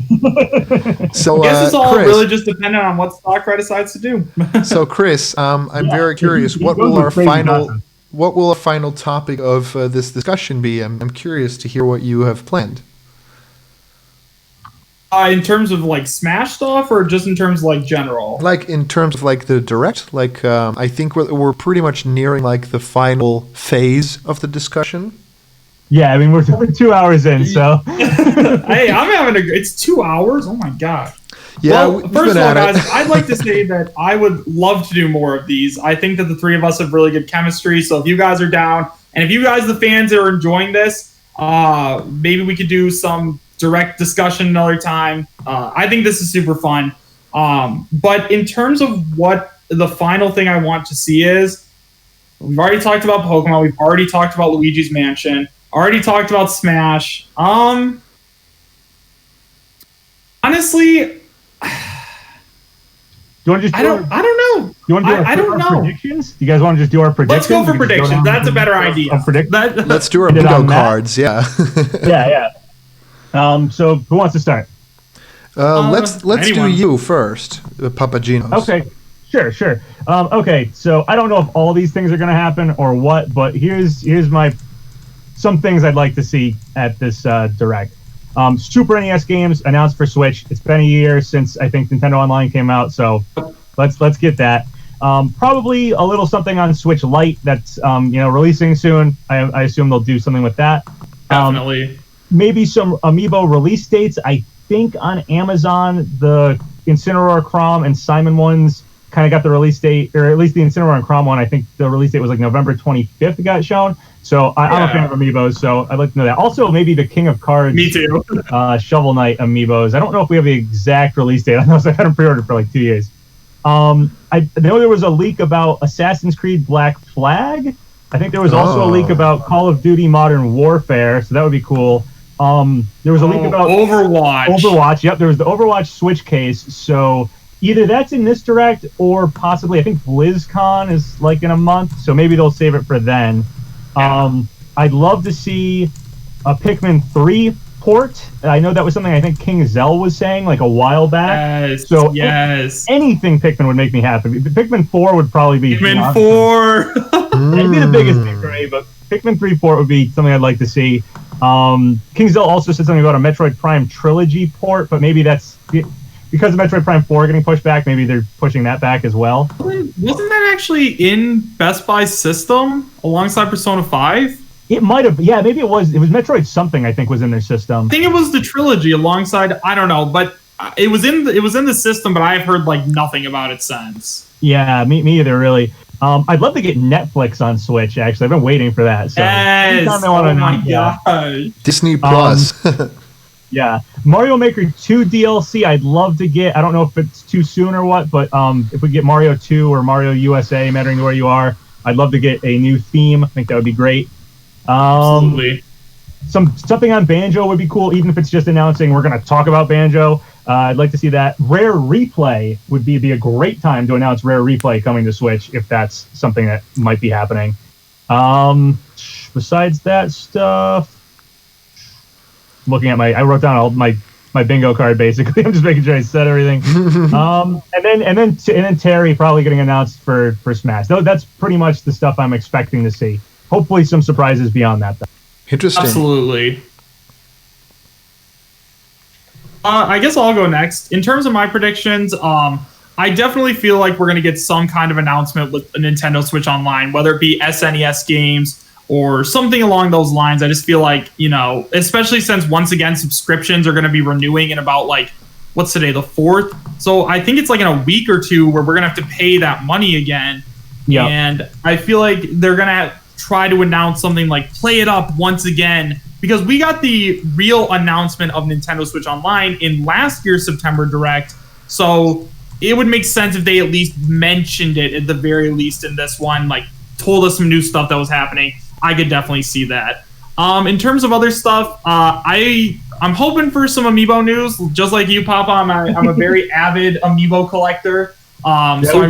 So, I guess it's all Chris, really just dependent on what Sakurai decides to do. So, Chris, I'm very curious. What will our final topic of this discussion be? I'm curious to hear what you have planned. In terms of like Smash stuff, or just in terms of like general? Like in terms of like the direct, like I think we're pretty much nearing like the final phase of the discussion. Yeah, I mean we're 2 hours in, so Hey, I'm having it's 2 hours. Oh my god. Yeah. Well, first of all, guys, I'd like to say that I would love to do more of these. I think that the 3 of us have really good chemistry. So if you guys are down, and if you guys, the fans, are enjoying this, maybe we could do some direct discussion another time. I think this is super fun. But in terms of what the final thing I want to see is, we've already talked about Pokemon. We've already talked about Luigi's Mansion. Already talked about Smash. Honestly, do you want to just I don't know. You want to do I don't know. predictions? Do you guys want to just do our predictions? Let's go for predictions. That's a better idea. Let's do our bingo cards. Yeah. Yeah. So who wants to start? Let's do anyone. you first, PapaGenos. Okay. Sure. Okay, so I don't know if all these things are going to happen or what, but here's some things I'd like to see at this Direct. Super NES games announced for Switch. It's been a year since I think Nintendo Online came out, so let's get that. Probably a little something on Switch Lite that's releasing soon. I assume they'll do something with that. Definitely. Maybe some Amiibo release dates. I think on Amazon the Incineroar Chrom and Simon ones kind of got the release date, or at least the Incineroar and Chrom one. I think the release date was like November 25th. It got shown. So I'm a fan of Amiibos, so I'd like to know that. Also, maybe the King of Cards. Me too. Shovel Knight Amiibos. I don't know if we have the exact release date. I know I had them pre-ordered for like 2 years. I know there was a leak about Assassin's Creed Black Flag. I think there was also a leak about Call of Duty Modern Warfare, so that would be cool. There was a leak about Overwatch. Yep, there was the Overwatch Switch case. So either that's in this Direct, or possibly I think BlizzCon is like in a month, so maybe they'll save it for then. I'd love to see a Pikmin 3 port. I know that was something I think King Zell was saying like a while back. Yes. Anything Pikmin would make me happy. Pikmin 4 would probably be Pikmin 4. That'd be the biggest thing for me, but Pikmin 3 port would be something I'd like to see. King Zell also said something about a Metroid Prime trilogy port, but maybe that's because of Metroid Prime 4 getting pushed back. Maybe they're pushing that back as well. Wasn't that actually in Best Buy's system alongside Persona 5? It might have. Yeah, maybe it was. It was Metroid something, I think, was in their system. I think it was the trilogy alongside. I don't know, but it was in the system. But I've heard like nothing about it since. Yeah, me either. Really. I'd love to get Netflix on Switch. Actually, I've been waiting for that. So anytime they want to, Disney Plus. Yeah, Mario Maker 2 DLC. I'd love to get. I don't know if it's too soon or what, but if we get Mario 2 or Mario USA, mattering where you are, I'd love to get a new theme. I think that would be great. Absolutely. Something on Banjo would be cool, even if it's just announcing we're going to talk about Banjo. I'd like to see that. Rare Replay would be a great time to announce Rare Replay coming to Switch, if that's something that might be happening. Besides that stuff, looking at I wrote down all my bingo card basically. I'm just making sure I said everything. and then Terry probably getting announced for Smash. That's pretty much the stuff I'm expecting to see. Hopefully some surprises beyond that, though. Interesting. Absolutely. I guess I'll go next. In terms of my predictions, I definitely feel like we're going to get some kind of announcement with a Nintendo Switch Online, whether it be SNES games or something along those lines. I just feel like, especially since, once again, subscriptions are going to be renewing in about, what's today, the 4th? So I think it's in a week or two where we're going to have to pay that money again. Yep. And I feel like they're going to try to announce something like Play It Up once again because we got the real announcement of Nintendo Switch Online in last year's September Direct. So it would make sense if they at least mentioned it at the very least in this one, like told us some new stuff that was happening. I could definitely see that. In terms of other stuff, I'm hoping for some Amiibo news, just like you, Papa. I'm a very avid Amiibo collector. So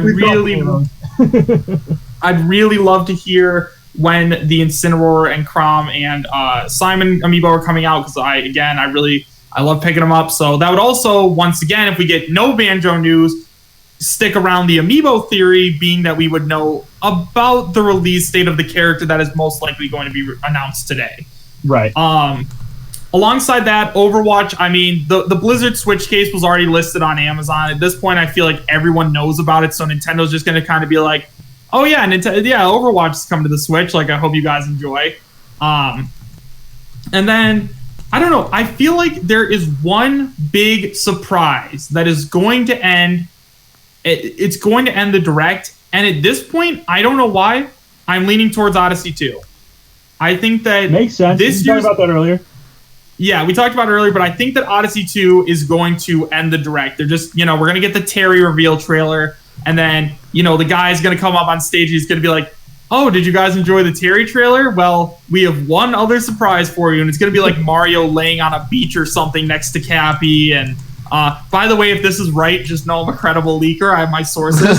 I'd really love to hear when the Incineroar and Chrom and Simon Amiibo are coming out, because I love picking them up. So that would also, once again, if we get no Banjo news, stick around the Amiibo theory, being that we would know about the release date of the character that is most likely going to be announced today. Right. Alongside that, Overwatch, I mean, the Blizzard Switch case was already listed on Amazon. At this point, I feel like everyone knows about it, so Nintendo's just going to kind of be like, oh yeah, Overwatch is coming to the Switch. Like, I hope you guys enjoy. And then, I don't know, I feel like there is one big surprise that is going to end. It's going to end the Direct, and at this point, I don't know why, I'm leaning towards Odyssey 2. I think that makes sense. We talked about that earlier. Yeah, we talked about it earlier, but I think that Odyssey 2 is going to end the Direct. They're just, we're going to get the Terry reveal trailer, and then, the guy's going to come up on stage, he's going to be like, oh, did you guys enjoy the Terry trailer? Well, we have one other surprise for you, and it's going to be like Mario laying on a beach or something next to Cappy, and by the way, if this is right, just know I'm a credible leaker. I have my sources.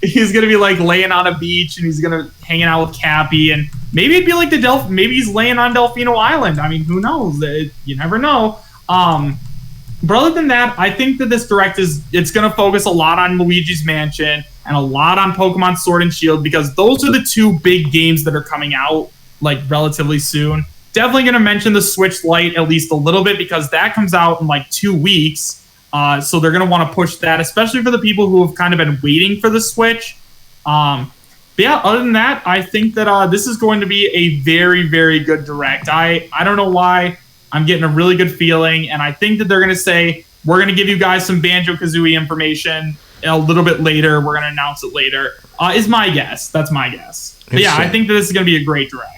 He's going to be like laying on a beach, and he's going to hanging out with Cappy, and maybe it'd be like maybe he's laying on Delfino Island. I mean, who knows? You never know. But other than that, I think that this Direct it's going to focus a lot on Luigi's Mansion and a lot on Pokemon Sword and Shield, because those are the two big games that are coming out like relatively soon. Definitely going to mention the Switch Lite at least a little bit, because that comes out in like 2 weeks. So they're going to want to push that, especially for the people who have kind of been waiting for the Switch. But yeah, other than that, I think that this is going to be a very, very good Direct. I don't know why. I'm getting a really good feeling, and I think that they're going to say, we're going to give you guys some Banjo-Kazooie information a little bit later. We're going to announce it later, is my guess. That's my guess. But yeah, I think that this is going to be a great Direct.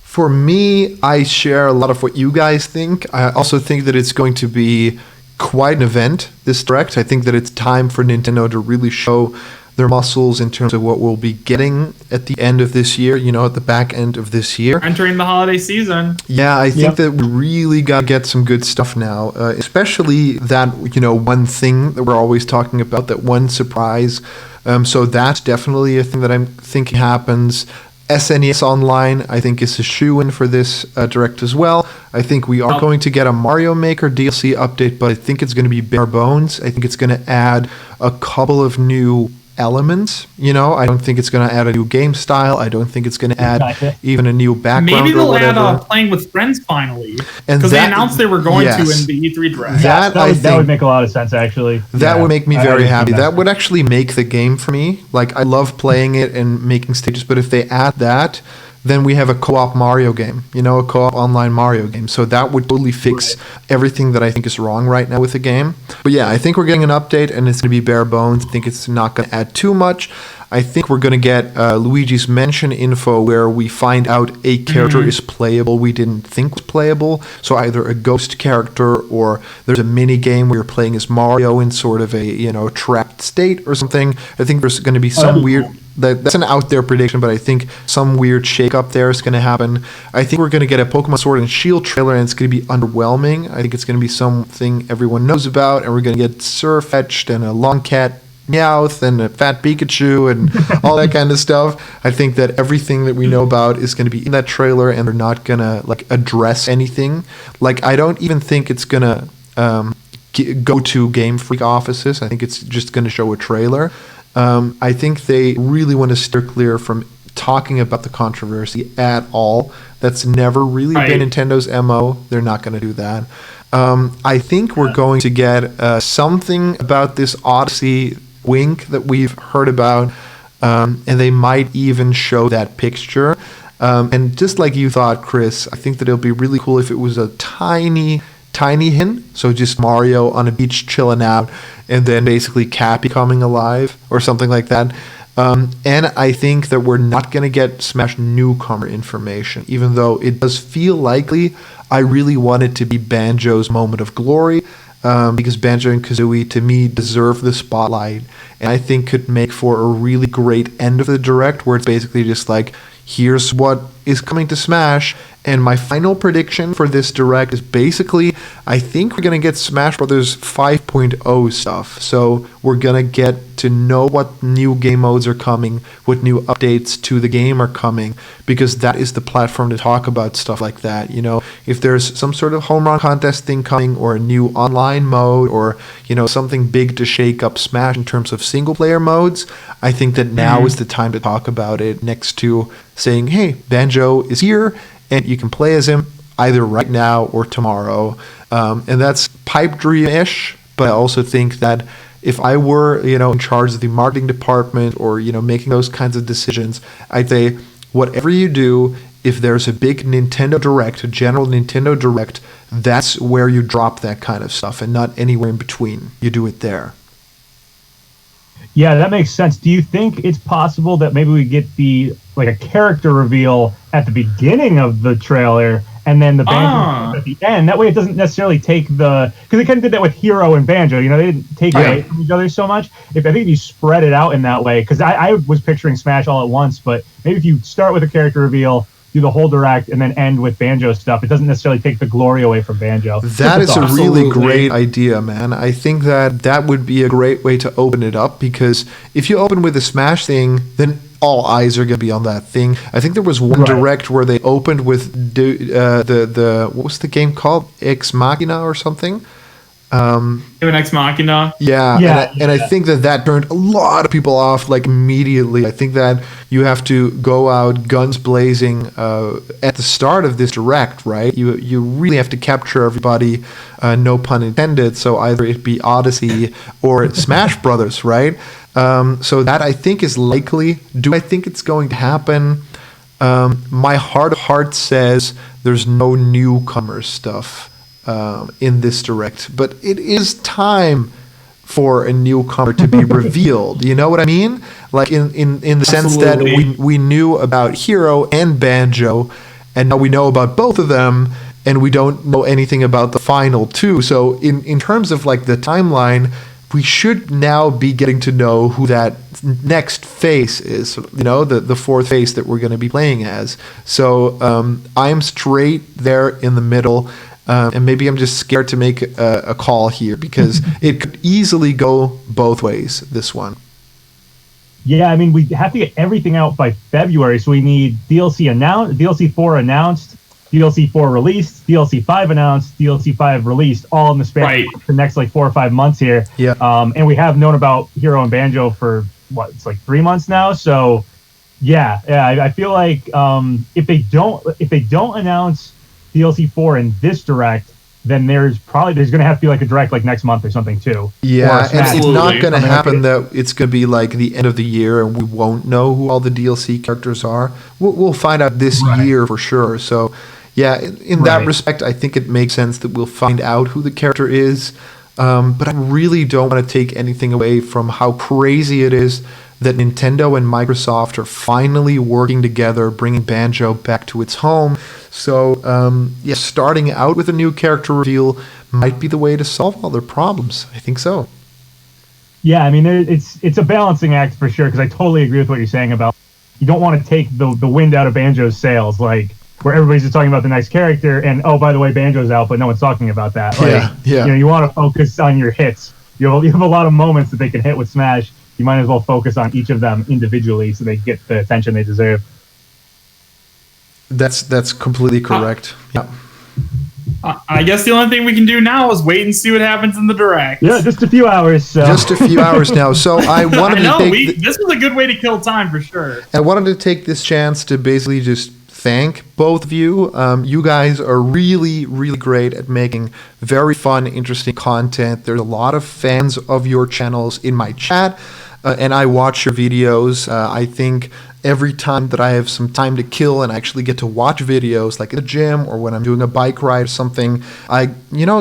For me, I share a lot of what you guys think. I also think that it's going to be quite an event, this Direct. I think that it's time for Nintendo to really show their muscles in terms of what we'll be getting at the end of this year, at the back end of this year. Entering the holiday season. Yeah, I think that we really got to get some good stuff now, especially that, one thing that we're always talking about, that one surprise. So that's definitely a thing that I'm thinking happens. SNES Online, I think, is a shoo-in for this Direct as well. I think we are going to get a Mario Maker DLC update, but I think it's going to be bare bones. I think it's going to add a couple of new elements. I don't think it's going to add a new game style. I don't think it's going to add even a new background. Maybe they'll add playing with friends finally, because they announced they were going to in the E3 Direct. That would make a lot of sense, actually. That would make me very happy. That would actually make the game for me. Like, I love playing it and making stages, but if they add that, then we have a co-op Mario game, a co-op online Mario game. So that would totally fix everything that I think is wrong right now with the game. But yeah, I think we're getting an update, and it's going to be bare bones. I think it's not going to add too much. I think we're going to get Luigi's Mansion info, where we find out a character is playable we didn't think was playable. So either a ghost character, or there's a mini game where you're playing as Mario in sort of a trapped state or something. I think there's going to be some weird... That's an out there prediction, but I think some weird shake-up there is going to happen. I think we're going to get a Pokemon Sword and Shield trailer, and it's going to be underwhelming. I think it's going to be something everyone knows about, and we're going to get Surfetched and a Longcat Meowth and a Fat Pikachu and all that kind of stuff. I think that everything that we know about is going to be in that trailer, and they're not going to address anything. I don't even think it's going to go to Game Freak offices. I think it's just going to show a trailer. I think they really want to steer clear from talking about the controversy at all. That's never really been Nintendo's MO. They're not going to do that. I think we're going to get something about this Odyssey wink that we've heard about, and they might even show that picture. And just like you thought, Chris, I think that it'll be really cool if it was a tiny hint. So just Mario on a beach chilling out, and then basically Cappy coming alive or something like that. And I think that we're not going to get Smash newcomer information, even though it does feel likely. I really want it to be Banjo's moment of glory, because Banjo and Kazooie, to me, deserve the spotlight, and I think could make for a really great end of the Direct, where it's basically just like, here's what is coming to Smash. And my final prediction for this Direct is basically, I think we're going to get Smash Bros. 5.0 stuff. So we're going to get to know what new game modes are coming, what new updates to the game are coming, because that is the platform to talk about stuff like that. You know, if there's some sort of home run contest thing coming, or a new online mode, or, you know, something big to shake up Smash in terms of single player modes, I think that now is the time to talk about it, next to saying, hey, Banjo is here, and you can play as him either right now or tomorrow. And that's pipe dream-ish, but I also think that if I were, you know, in charge of the marketing department, or, you know, making those kinds of decisions, I'd say, whatever you do, if there's a big Nintendo Direct, a general Nintendo Direct, that's where you drop that kind of stuff, and not anywhere in between. You do it there. Yeah, that makes sense. Do you think it's possible that maybe we get a character reveal at the beginning of the trailer, and then the Banjo at the end? That way it doesn't necessarily take because they kind of did that with Hero and Banjo. You know, they didn't take away from each other so much. I think if you spread it out in that way, because I was picturing Smash all at once, but maybe if you start with a character reveal, do the whole Direct, and then end with Banjo stuff, it doesn't necessarily take the glory away from Banjo. That is a really great idea, man. I think that would be a great way to open it up, because if you open with the Smash thing, then all eyes are going to be on that thing. I think there was one Direct where they opened with the what was the game called? Ex Machina or something? Ex Machina. Yeah. I think that turned a lot of people off, like, immediately. I think that you have to go out guns blazing at the start of this Direct, right? You really have to capture everybody, no pun intended. So either it be Odyssey or Smash Brothers, right? So that, I think, is likely. Do I think it's going to happen? My heart of hearts says there's no newcomer stuff in this Direct, but it is time for a newcomer to be revealed. You know what I mean? Like in the sense that we knew about Hero and Banjo, and now we know about both of them, and we don't know anything about the final two. So in terms of, like, the timeline, we should now be getting to know who that next face is, you know, the fourth face that we're going to be playing as. So I'm straight there in the middle. And maybe I'm just scared to make a call here, because it could easily go both ways, this one. Yeah, I mean, we have to get everything out by February, so we need DLC 4 announced, DLC 4 released, DLC 5 announced, DLC 5 released, all in the span of the next, 4 or 5 months here. Yeah. And we have known about Hero and Banjo for, it's 3 months now, so yeah, I feel like if they don't announce DLC 4 in this Direct, then there's going to have to be a Direct next month or something too. Yeah, and it's not going to happen that it's going to be the end of the year and we won't know who all the DLC characters are. We'll find out this year for sure. So yeah, in that respect, I think it makes sense that we'll find out who the character is. But I really don't want to take anything away from how crazy it is that Nintendo and Microsoft are finally working together, bringing Banjo back to its home. So, starting out with a new character reveal might be the way to solve all their problems. I think so. Yeah, I mean, it's a balancing act for sure, because I totally agree with what you're saying about you don't want to take the wind out of Banjo's sails, where everybody's just talking about the next character, and, oh, by the way, Banjo's out, but no one's talking about that. You want to focus on your hits. You have a lot of moments that they can hit with Smash. You might as well focus on each of them individually so they get the attention they deserve. That's completely correct. I guess the only thing we can do now is wait and see what happens in the Direct. Yeah, just a few hours. So. Just a few hours now. So I wanted this was a good way to kill time for sure. I wanted to take this chance to basically just thank both of you. You guys are really, really great at making very fun, interesting content. There's a lot of fans of your channels in my chat. And I watch your videos. I think every time that I have some time to kill and actually get to watch videos, like at the gym or when I'm doing a bike ride or something, I,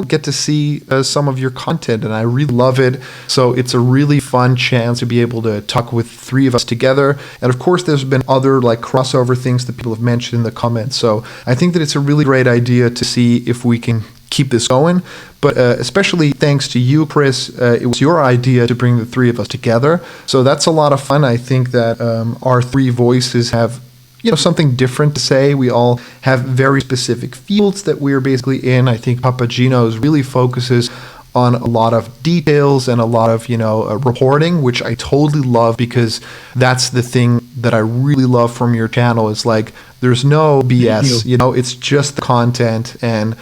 get to see some of your content, and I really love it. So it's a really fun chance to be able to talk with three of us together. And of course, there's been other like crossover things that people have mentioned in the comments. So I think that it's a really great idea to see if we can keep this going. But especially thanks to you, Chris, it was your idea to bring the three of us together. So that's a lot of fun. I think that our three voices have something different to say. We all have very specific fields that we're basically in. I think PapaGenos really focuses on a lot of details and a lot of reporting, which I totally love, because that's the thing that I really love from your channel. Is like there's no BS, it's just the content. And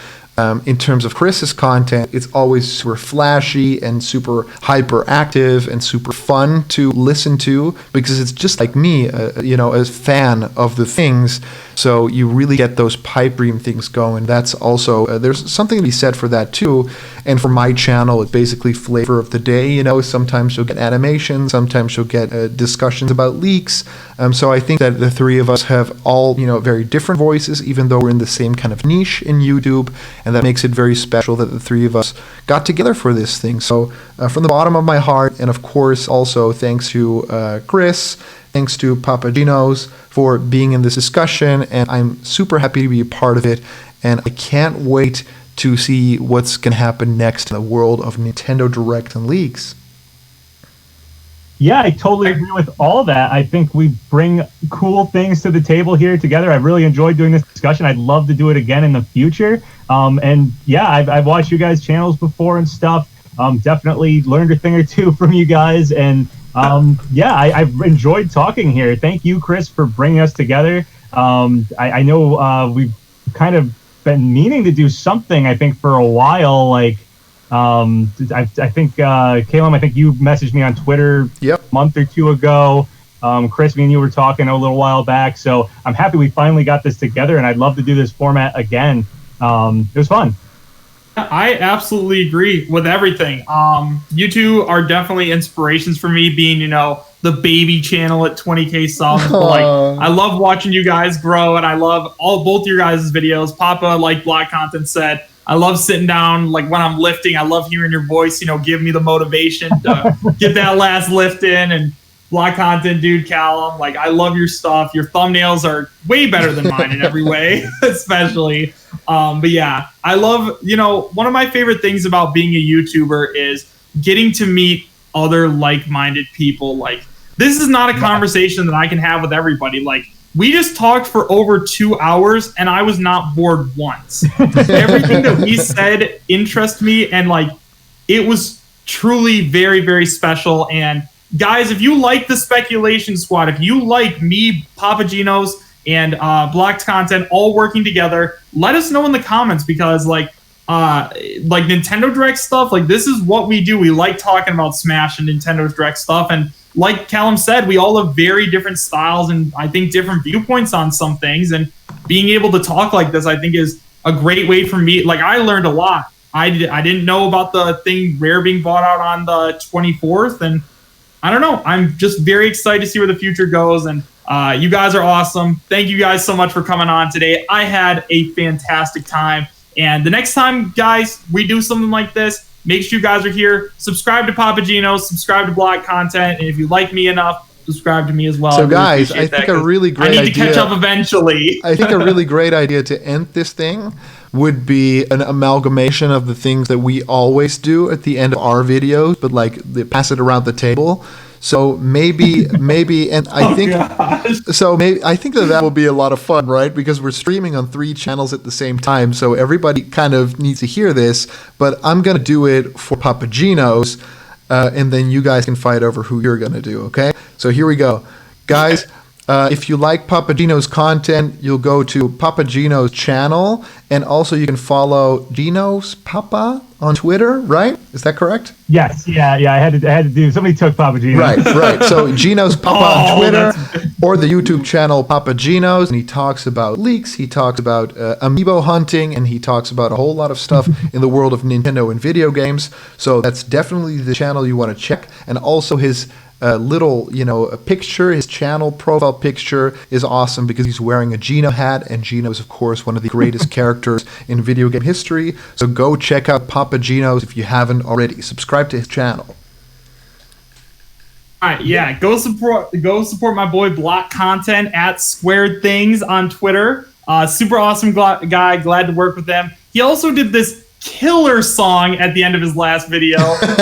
in terms of Chris's content, it's always super flashy and super hyperactive and super fun to listen to, because it's just like me, a fan of the things. So you really get those pipe dream things going. That's also, there's something to be said for that too. And for my channel, it's basically flavor of the day. Sometimes you'll get animation, sometimes you'll get discussions about leaks. So I think that the three of us have all, very different voices, even though we're in the same kind of niche in YouTube. And that makes it very special that the three of us got together for this thing. So from the bottom of my heart, and of course also thanks to Chris, thanks to PapaGenos for being in this discussion, and I'm super happy to be a part of it, and I can't wait to see what's going to happen next in the world of Nintendo Direct and leaks. Yeah, I totally agree with all that. I think we bring cool things to the table here together. I've really enjoyed doing this discussion. I'd love to do it again in the future. And yeah, I've watched you guys' channels before and stuff. Definitely learned a thing or two from you guys. And yeah, I've enjoyed talking here. Thank you, Chris, for bringing us together. I know we've kind of been meaning to do something, I think, for a while. Like, I think, Caleb, I think you messaged me on Twitter a month or two ago. Chris, me and you were talking a little while back. So I'm happy we finally got this together, and I'd love to do this format again. It was fun. I absolutely agree with everything. You two are definitely inspirations for me, being, the baby channel at 20K subs. Like, I love watching you guys grow, and I love both your guys' videos. Papa, like Black Content said, I love sitting down, like when I'm lifting. I love hearing your voice, give me the motivation to get that last lift in. And Black Content, dude, Callum, like, I love your stuff. Your thumbnails are way better than mine in every way, especially. But yeah, I love, one of my favorite things about being a YouTuber is getting to meet other like-minded people. Like, this is not a conversation that I can have with everybody. Like, we just talked for over 2 hours, and I was not bored once. Everything that we said interested me, and like, it was truly very, very special. And guys, if you like the Speculation Squad, if you like me, PapaGenos, and Black Content all working together, let us know in the comments, because like Nintendo Direct stuff, like, this is what we do. We like talking about Smash and Nintendo Direct stuff, and like Callum said, we all have very different styles and I think different viewpoints on some things, and being able to talk like this, I think, is a great way for me. Like, I learned a lot. I didn't know about the thing Rare being bought out on the 24th, and I don't know. I'm just very excited to see where the future goes, and you guys are awesome. Thank you guys so much for coming on today. I had a fantastic time, and the next time, guys, we do something like this, make sure you guys are here. Subscribe to PapaGenos, subscribe to Black Content, and if you like me enough, subscribe to me as well. So guys, I think a really great idea. I need to catch up eventually. I think a really great idea to end this thing would be an amalgamation of the things that we always do at the end of our videos, but like they pass it around the table. So maybe, and I think, I think that will be a lot of fun, right? Because we're streaming on 3 channels at the same time, so everybody kind of needs to hear this. But I'm gonna do it for PapaGenos, and then you guys can fight over who you're gonna do. Okay? So here we go, guys. If you like PapaGenos content, you'll go to PapaGenos channel, and also you can follow Genos Papa on Twitter, right? Is that correct? Yes, yeah. I had to do. Somebody took PapaGenos. Right. So Genos Papa on Twitter, or the YouTube channel PapaGenos, and he talks about leaks, he talks about amiibo hunting, and he talks about a whole lot of stuff in the world of Nintendo and video games. So that's definitely the channel you want to check, and also his little, a picture. His channel profile picture is awesome because he's wearing a Geno hat, and Geno is, of course, one of the greatest characters in video game history. So go check out PapaGenos if you haven't already. Subscribe to his channel. All right, yeah, go support my boy Block Content at Squared Things on Twitter. Super awesome guy, glad to work with them. He also did this killer song at the end of his last video,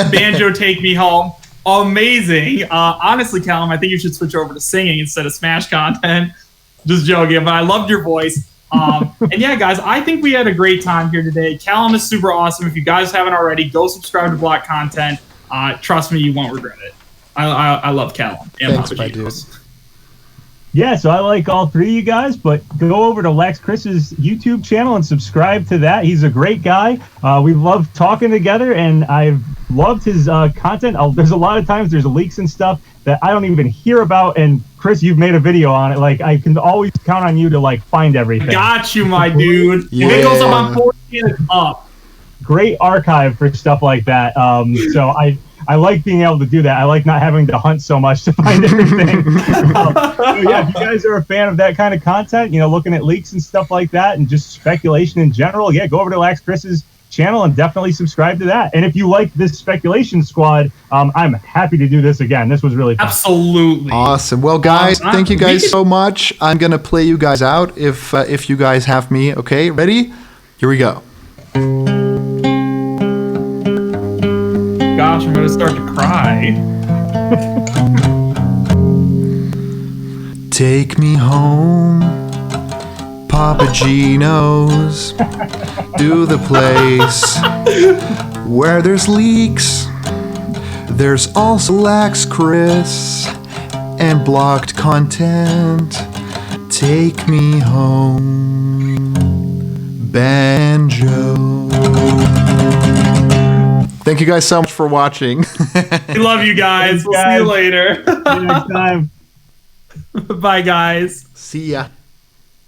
Banjo Take Me Home. Amazing. Honestly, Callum, I think you should switch over to singing instead of Smash content. Just joking, but I loved your voice. And yeah, guys, I think we had a great time here today. Callum is super awesome. If you guys haven't already, go subscribe to Block Content. Trust me, you won't regret it. I love Callum. Thanks, my dude. Yeah, so I like all three of you guys, but go over to LaxChris's YouTube channel and subscribe to that. He's a great guy. We love talking together, and I've loved his content. There's a lot of times there's leaks and stuff that I don't even hear about, and Chris, you've made a video on it. Like, I can always count on you to find everything. Got you, my dude. Yeah. If it goes up on 14, it's up. Great archive for stuff like that. So I like being able to do that. I like not having to hunt so much to find everything. So yeah, if you guys are a fan of that kind of content, looking at leaks and stuff like that, and just speculation in general, yeah, go over to LaxChris's channel and definitely subscribe to that. And if you like this speculation squad, I'm happy to do this again. This was really fun. Absolutely awesome. Well, guys, thank you guys so much. I'm gonna play you guys out if you guys have me. Okay, ready? Here we go. Gosh, I'm gonna start to cry. Take me home, PapaGenos, to the place where there's leaks. There's also LaxChris and blocked content. Take me home, Banjo. Thank you guys so much for watching. We love you guys. We'll see you later. See you next time. Bye, guys. See ya.